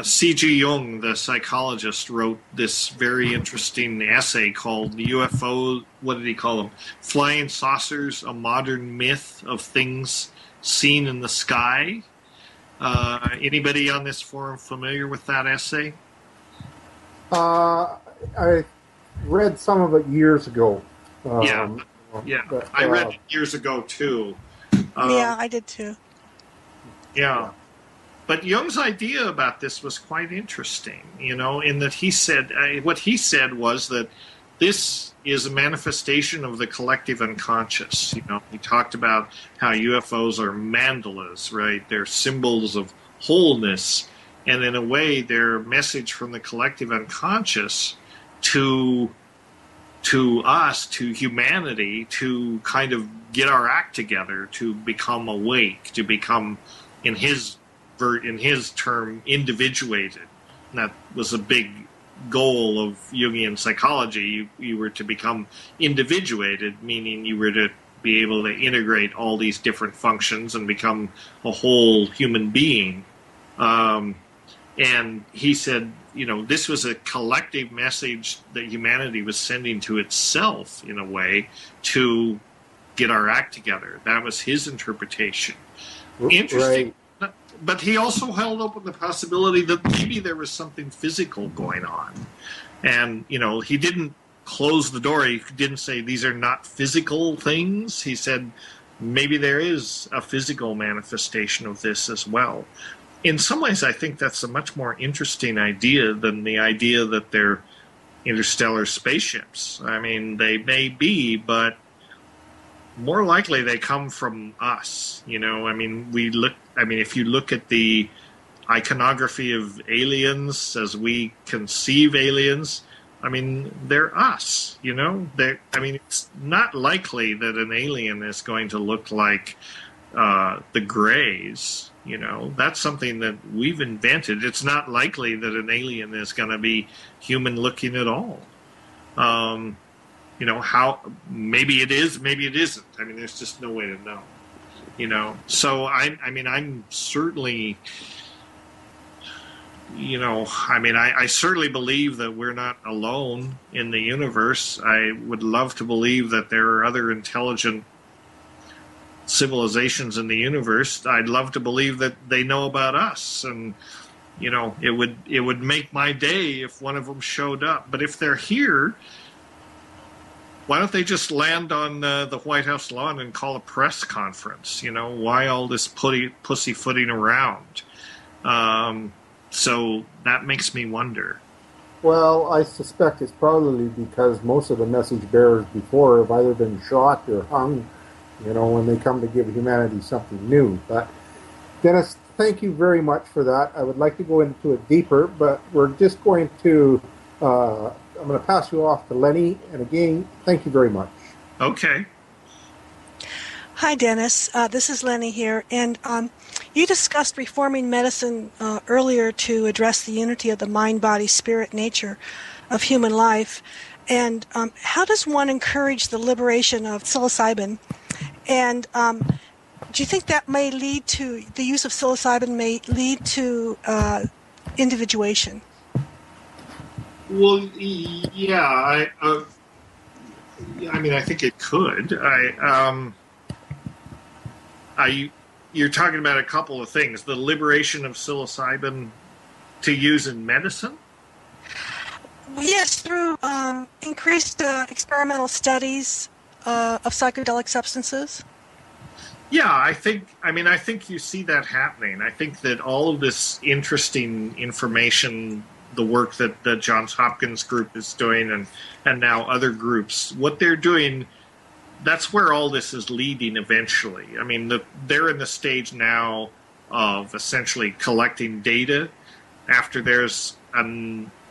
C.G. Jung, the psychologist, wrote this very interesting essay called UFO, what did he call them? Flying Saucers, a Modern Myth of Things Seen in the Sky. Anybody on this forum familiar with that essay? I read some of it years ago. Yeah. But, I read it years ago, too. Yeah, I did, too. Yeah. But Jung's idea about this was quite interesting, you know, in that he said, what he said was that this is a manifestation of the collective unconscious. You know, he talked about how UFOs are mandalas, right? They're symbols of wholeness, and in a way, they're a message from the collective unconscious to us, to humanity, to kind of get our act together, to become awake, to become, in his term, individuated. And that was a big goal of Jungian psychology. You were to become individuated, meaning you were to be able to integrate all these different functions and become a whole human being. And he said, you know, this was a collective message that humanity was sending to itself, in a way, to get our act together. That was his interpretation. Interesting. Right. But he also held open the possibility that maybe there was something physical going on. And, you know, he didn't close the door. He didn't say these are not physical things. He said maybe there is a physical manifestation of this as well. In some ways, I think that's a much more interesting idea than the idea that they're interstellar spaceships. I mean, they may be, but more likely they come from us. You know, if you look at the iconography of aliens as we conceive aliens, they're us, you know. It's not likely that an alien is going to look like the Greys, you know. That's something that we've invented. It's not likely that an alien is going to be human-looking at all. You know, how maybe it is, maybe it isn't. There's just no way to know, you know. So I'm certainly, you know, I certainly believe that we're not alone in the universe. I would love to believe that there are other intelligent civilizations in the universe. I'd love to believe that they know about us, and, you know, it would make my day if one of them showed up. But if they're here, Why don't they just land on the White House lawn and call a press conference? Why all this pussyfooting around? So that makes me wonder. Well, I suspect it's probably because most of the message bearers before have either been shot or hung, when they come to give humanity something new. But, Dennis, thank you very much for that. I would like to go into it deeper, but we're just going to, I'm going to pass you off to Lenny. And again, thank you very much. Okay. Hi, Dennis. This is Lenny here. And you discussed reforming medicine earlier to address the unity of the mind, body, spirit, nature of human life. And how does one encourage the liberation of psilocybin? And do you think that may lead to, the use of psilocybin may lead to individuation? Well, yeah, I mean, I think it could. You're talking about a couple of things. The liberation of psilocybin to use in medicine? Yes, through increased experimental studies of psychedelic substances. Yeah, I think you see that happening. I think that all of this interesting information, the work that the Johns Hopkins group is doing and now other groups, what they're doing, that's where all this is leading eventually. I mean, they're in the stage now of essentially collecting data after there's a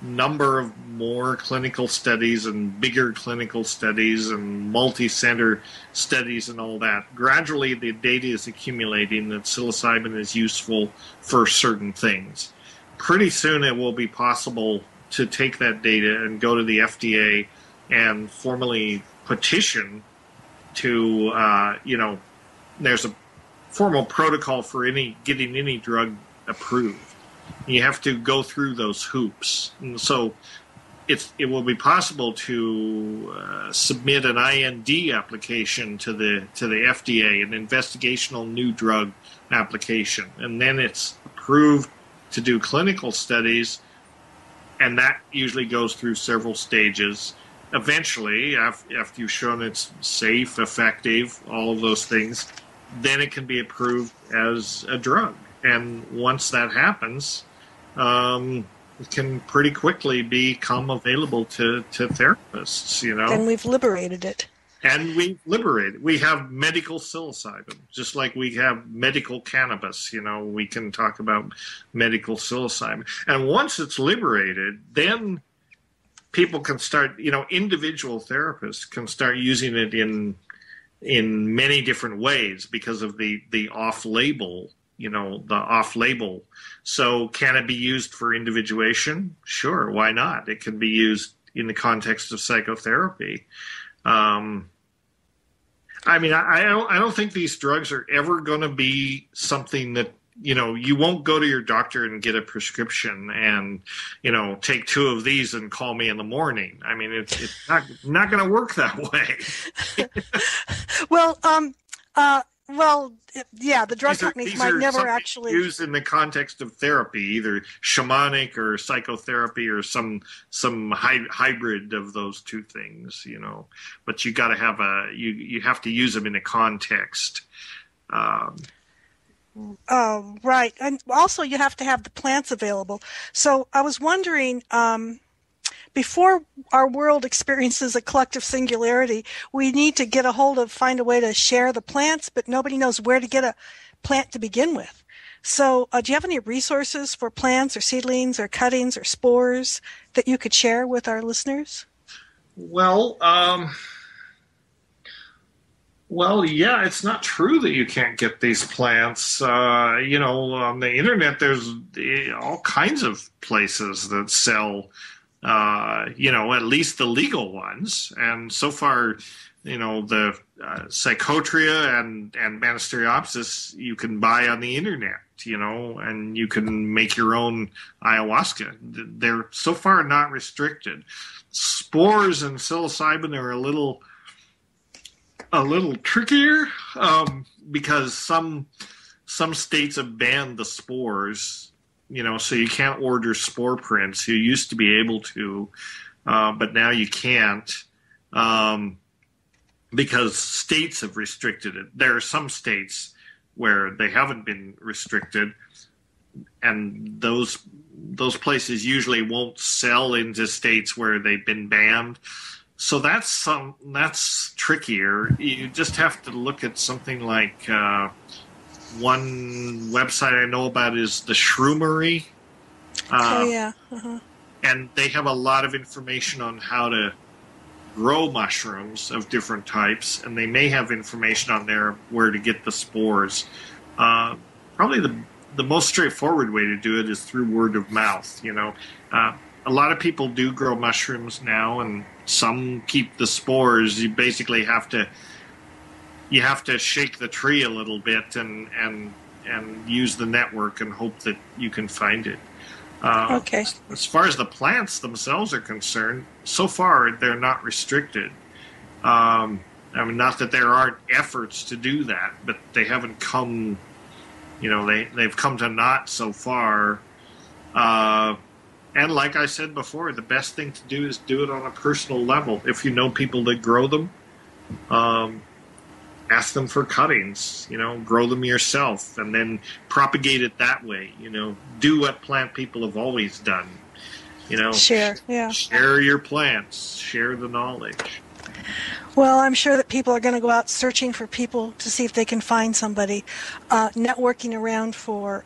number of more clinical studies and bigger clinical studies and multi-center studies and all that. Gradually, the data is accumulating that psilocybin is useful for certain things. Pretty soon, it will be possible to take that data and go to the FDA and formally petition to, there's a formal protocol for getting any drug approved. You have to go through those hoops. And so it will be possible to submit an IND application to the FDA, an investigational new drug application. And then it's approved to do clinical studies, and that usually goes through several stages. Eventually, after you've shown it's safe, effective, all of those things, then it can be approved as a drug. And once that happens, it can pretty quickly become available to therapists, And we've liberated it. And we've liberated. We have medical psilocybin, just like we have medical cannabis. We can talk about medical psilocybin. And once it's liberated, then people can start, individual therapists can start using it in many different ways because of the off-label, the off-label. So can it be used for individuation? Sure, why not? It can be used in the context of psychotherapy. I don't think these drugs are ever going to be something that, you won't go to your doctor and get a prescription and, take 2 of these and call me in the morning. I mean, it's not going to work that way. The drug companies might never actually use in the context of therapy, either shamanic or psychotherapy or some hybrid of those two things, But you got to have you have to use them in a context. Right, and also you have to have the plants available. So I was wondering, before our world experiences a collective singularity, we need to find a way to share the plants, but nobody knows where to get a plant to begin with. So do you have any resources for plants or seedlings or cuttings or spores that you could share with our listeners? Well, yeah, it's not true that you can't get these plants. On the internet, there's all kinds of places that sell at least the legal ones. And so far, the Psychotria and Banisteriopsis you can buy on the internet, and you can make your own ayahuasca. They're so far not restricted. Spores and psilocybin are a little trickier because some states have banned the spores. So you can't order spore prints. You used to be able to, but now you can't. because states have restricted it. There are some states where they haven't been restricted, and those places usually won't sell into states where they've been banned. So that's trickier. You just have to look at something like one website I know about is the Shroomery. And they have a lot of information on how to grow mushrooms of different types, and they may have information on there where to get the spores. Probably the most straightforward way to do it is through word of mouth. A lot of people do grow mushrooms now, and some keep the spores. You basically have to shake the tree a little bit and use the network and hope that you can find it. Okay. As far as the plants themselves are concerned, so far they're not restricted. Not that there aren't efforts to do that, but they haven't come. They've come to naught so far. And like I said before, the best thing to do is do it on a personal level. If you know people that grow them, ask them for cuttings, grow them yourself, and then propagate it that way. Do what plant people have always done. Share your plants, share the knowledge. Well, I'm sure that people are going to go out searching for people to see if they can find somebody, networking around for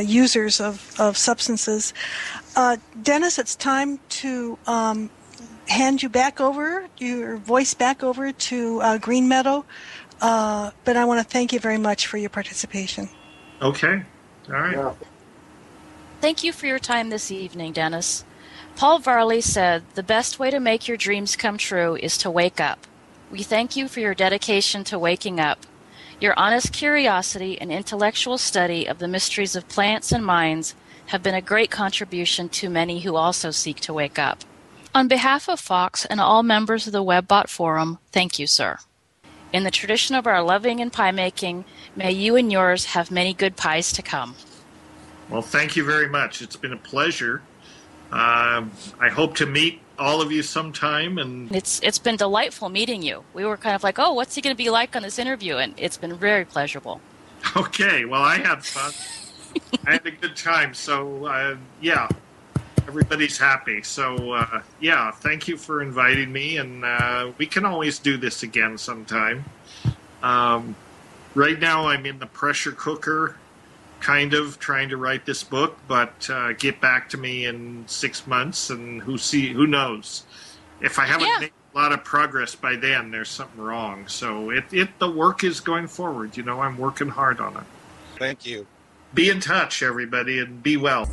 users of substances. Dennis, it's time to hand your voice back over to Green Meadow, but I want to thank you very much for your participation. Okay. All right. Yeah. Thank you for your time this evening, Dennis. Paul Varley said, "The best way to make your dreams come true is to wake up. We thank you for your dedication to waking up. Your honest curiosity and intellectual study of the mysteries of plants and minds have been a great contribution to many who also seek to wake up. On behalf of Fox and all members of the WebBot Forum, thank you, sir. In the tradition of our loving and pie making, may you and yours have many good pies to come." Well, thank you very much. It's been a pleasure. I hope to meet all of you sometime. And it's been delightful meeting you. We were kind of like, oh, what's he going to be like on this interview? And it's been very pleasurable. Okay, well, I had fun. I had a good time. So, yeah, everybody's happy. So, yeah, thank you for inviting me. And we can always do this again sometime. Right now I'm in the pressure cooker, kind of trying to write this book, but get back to me in 6 months, and who knows? If I haven't made a lot of progress by then, there's something wrong. So the work is going forward. I'm working hard on it. Thank you. Be in touch, everybody, and be well.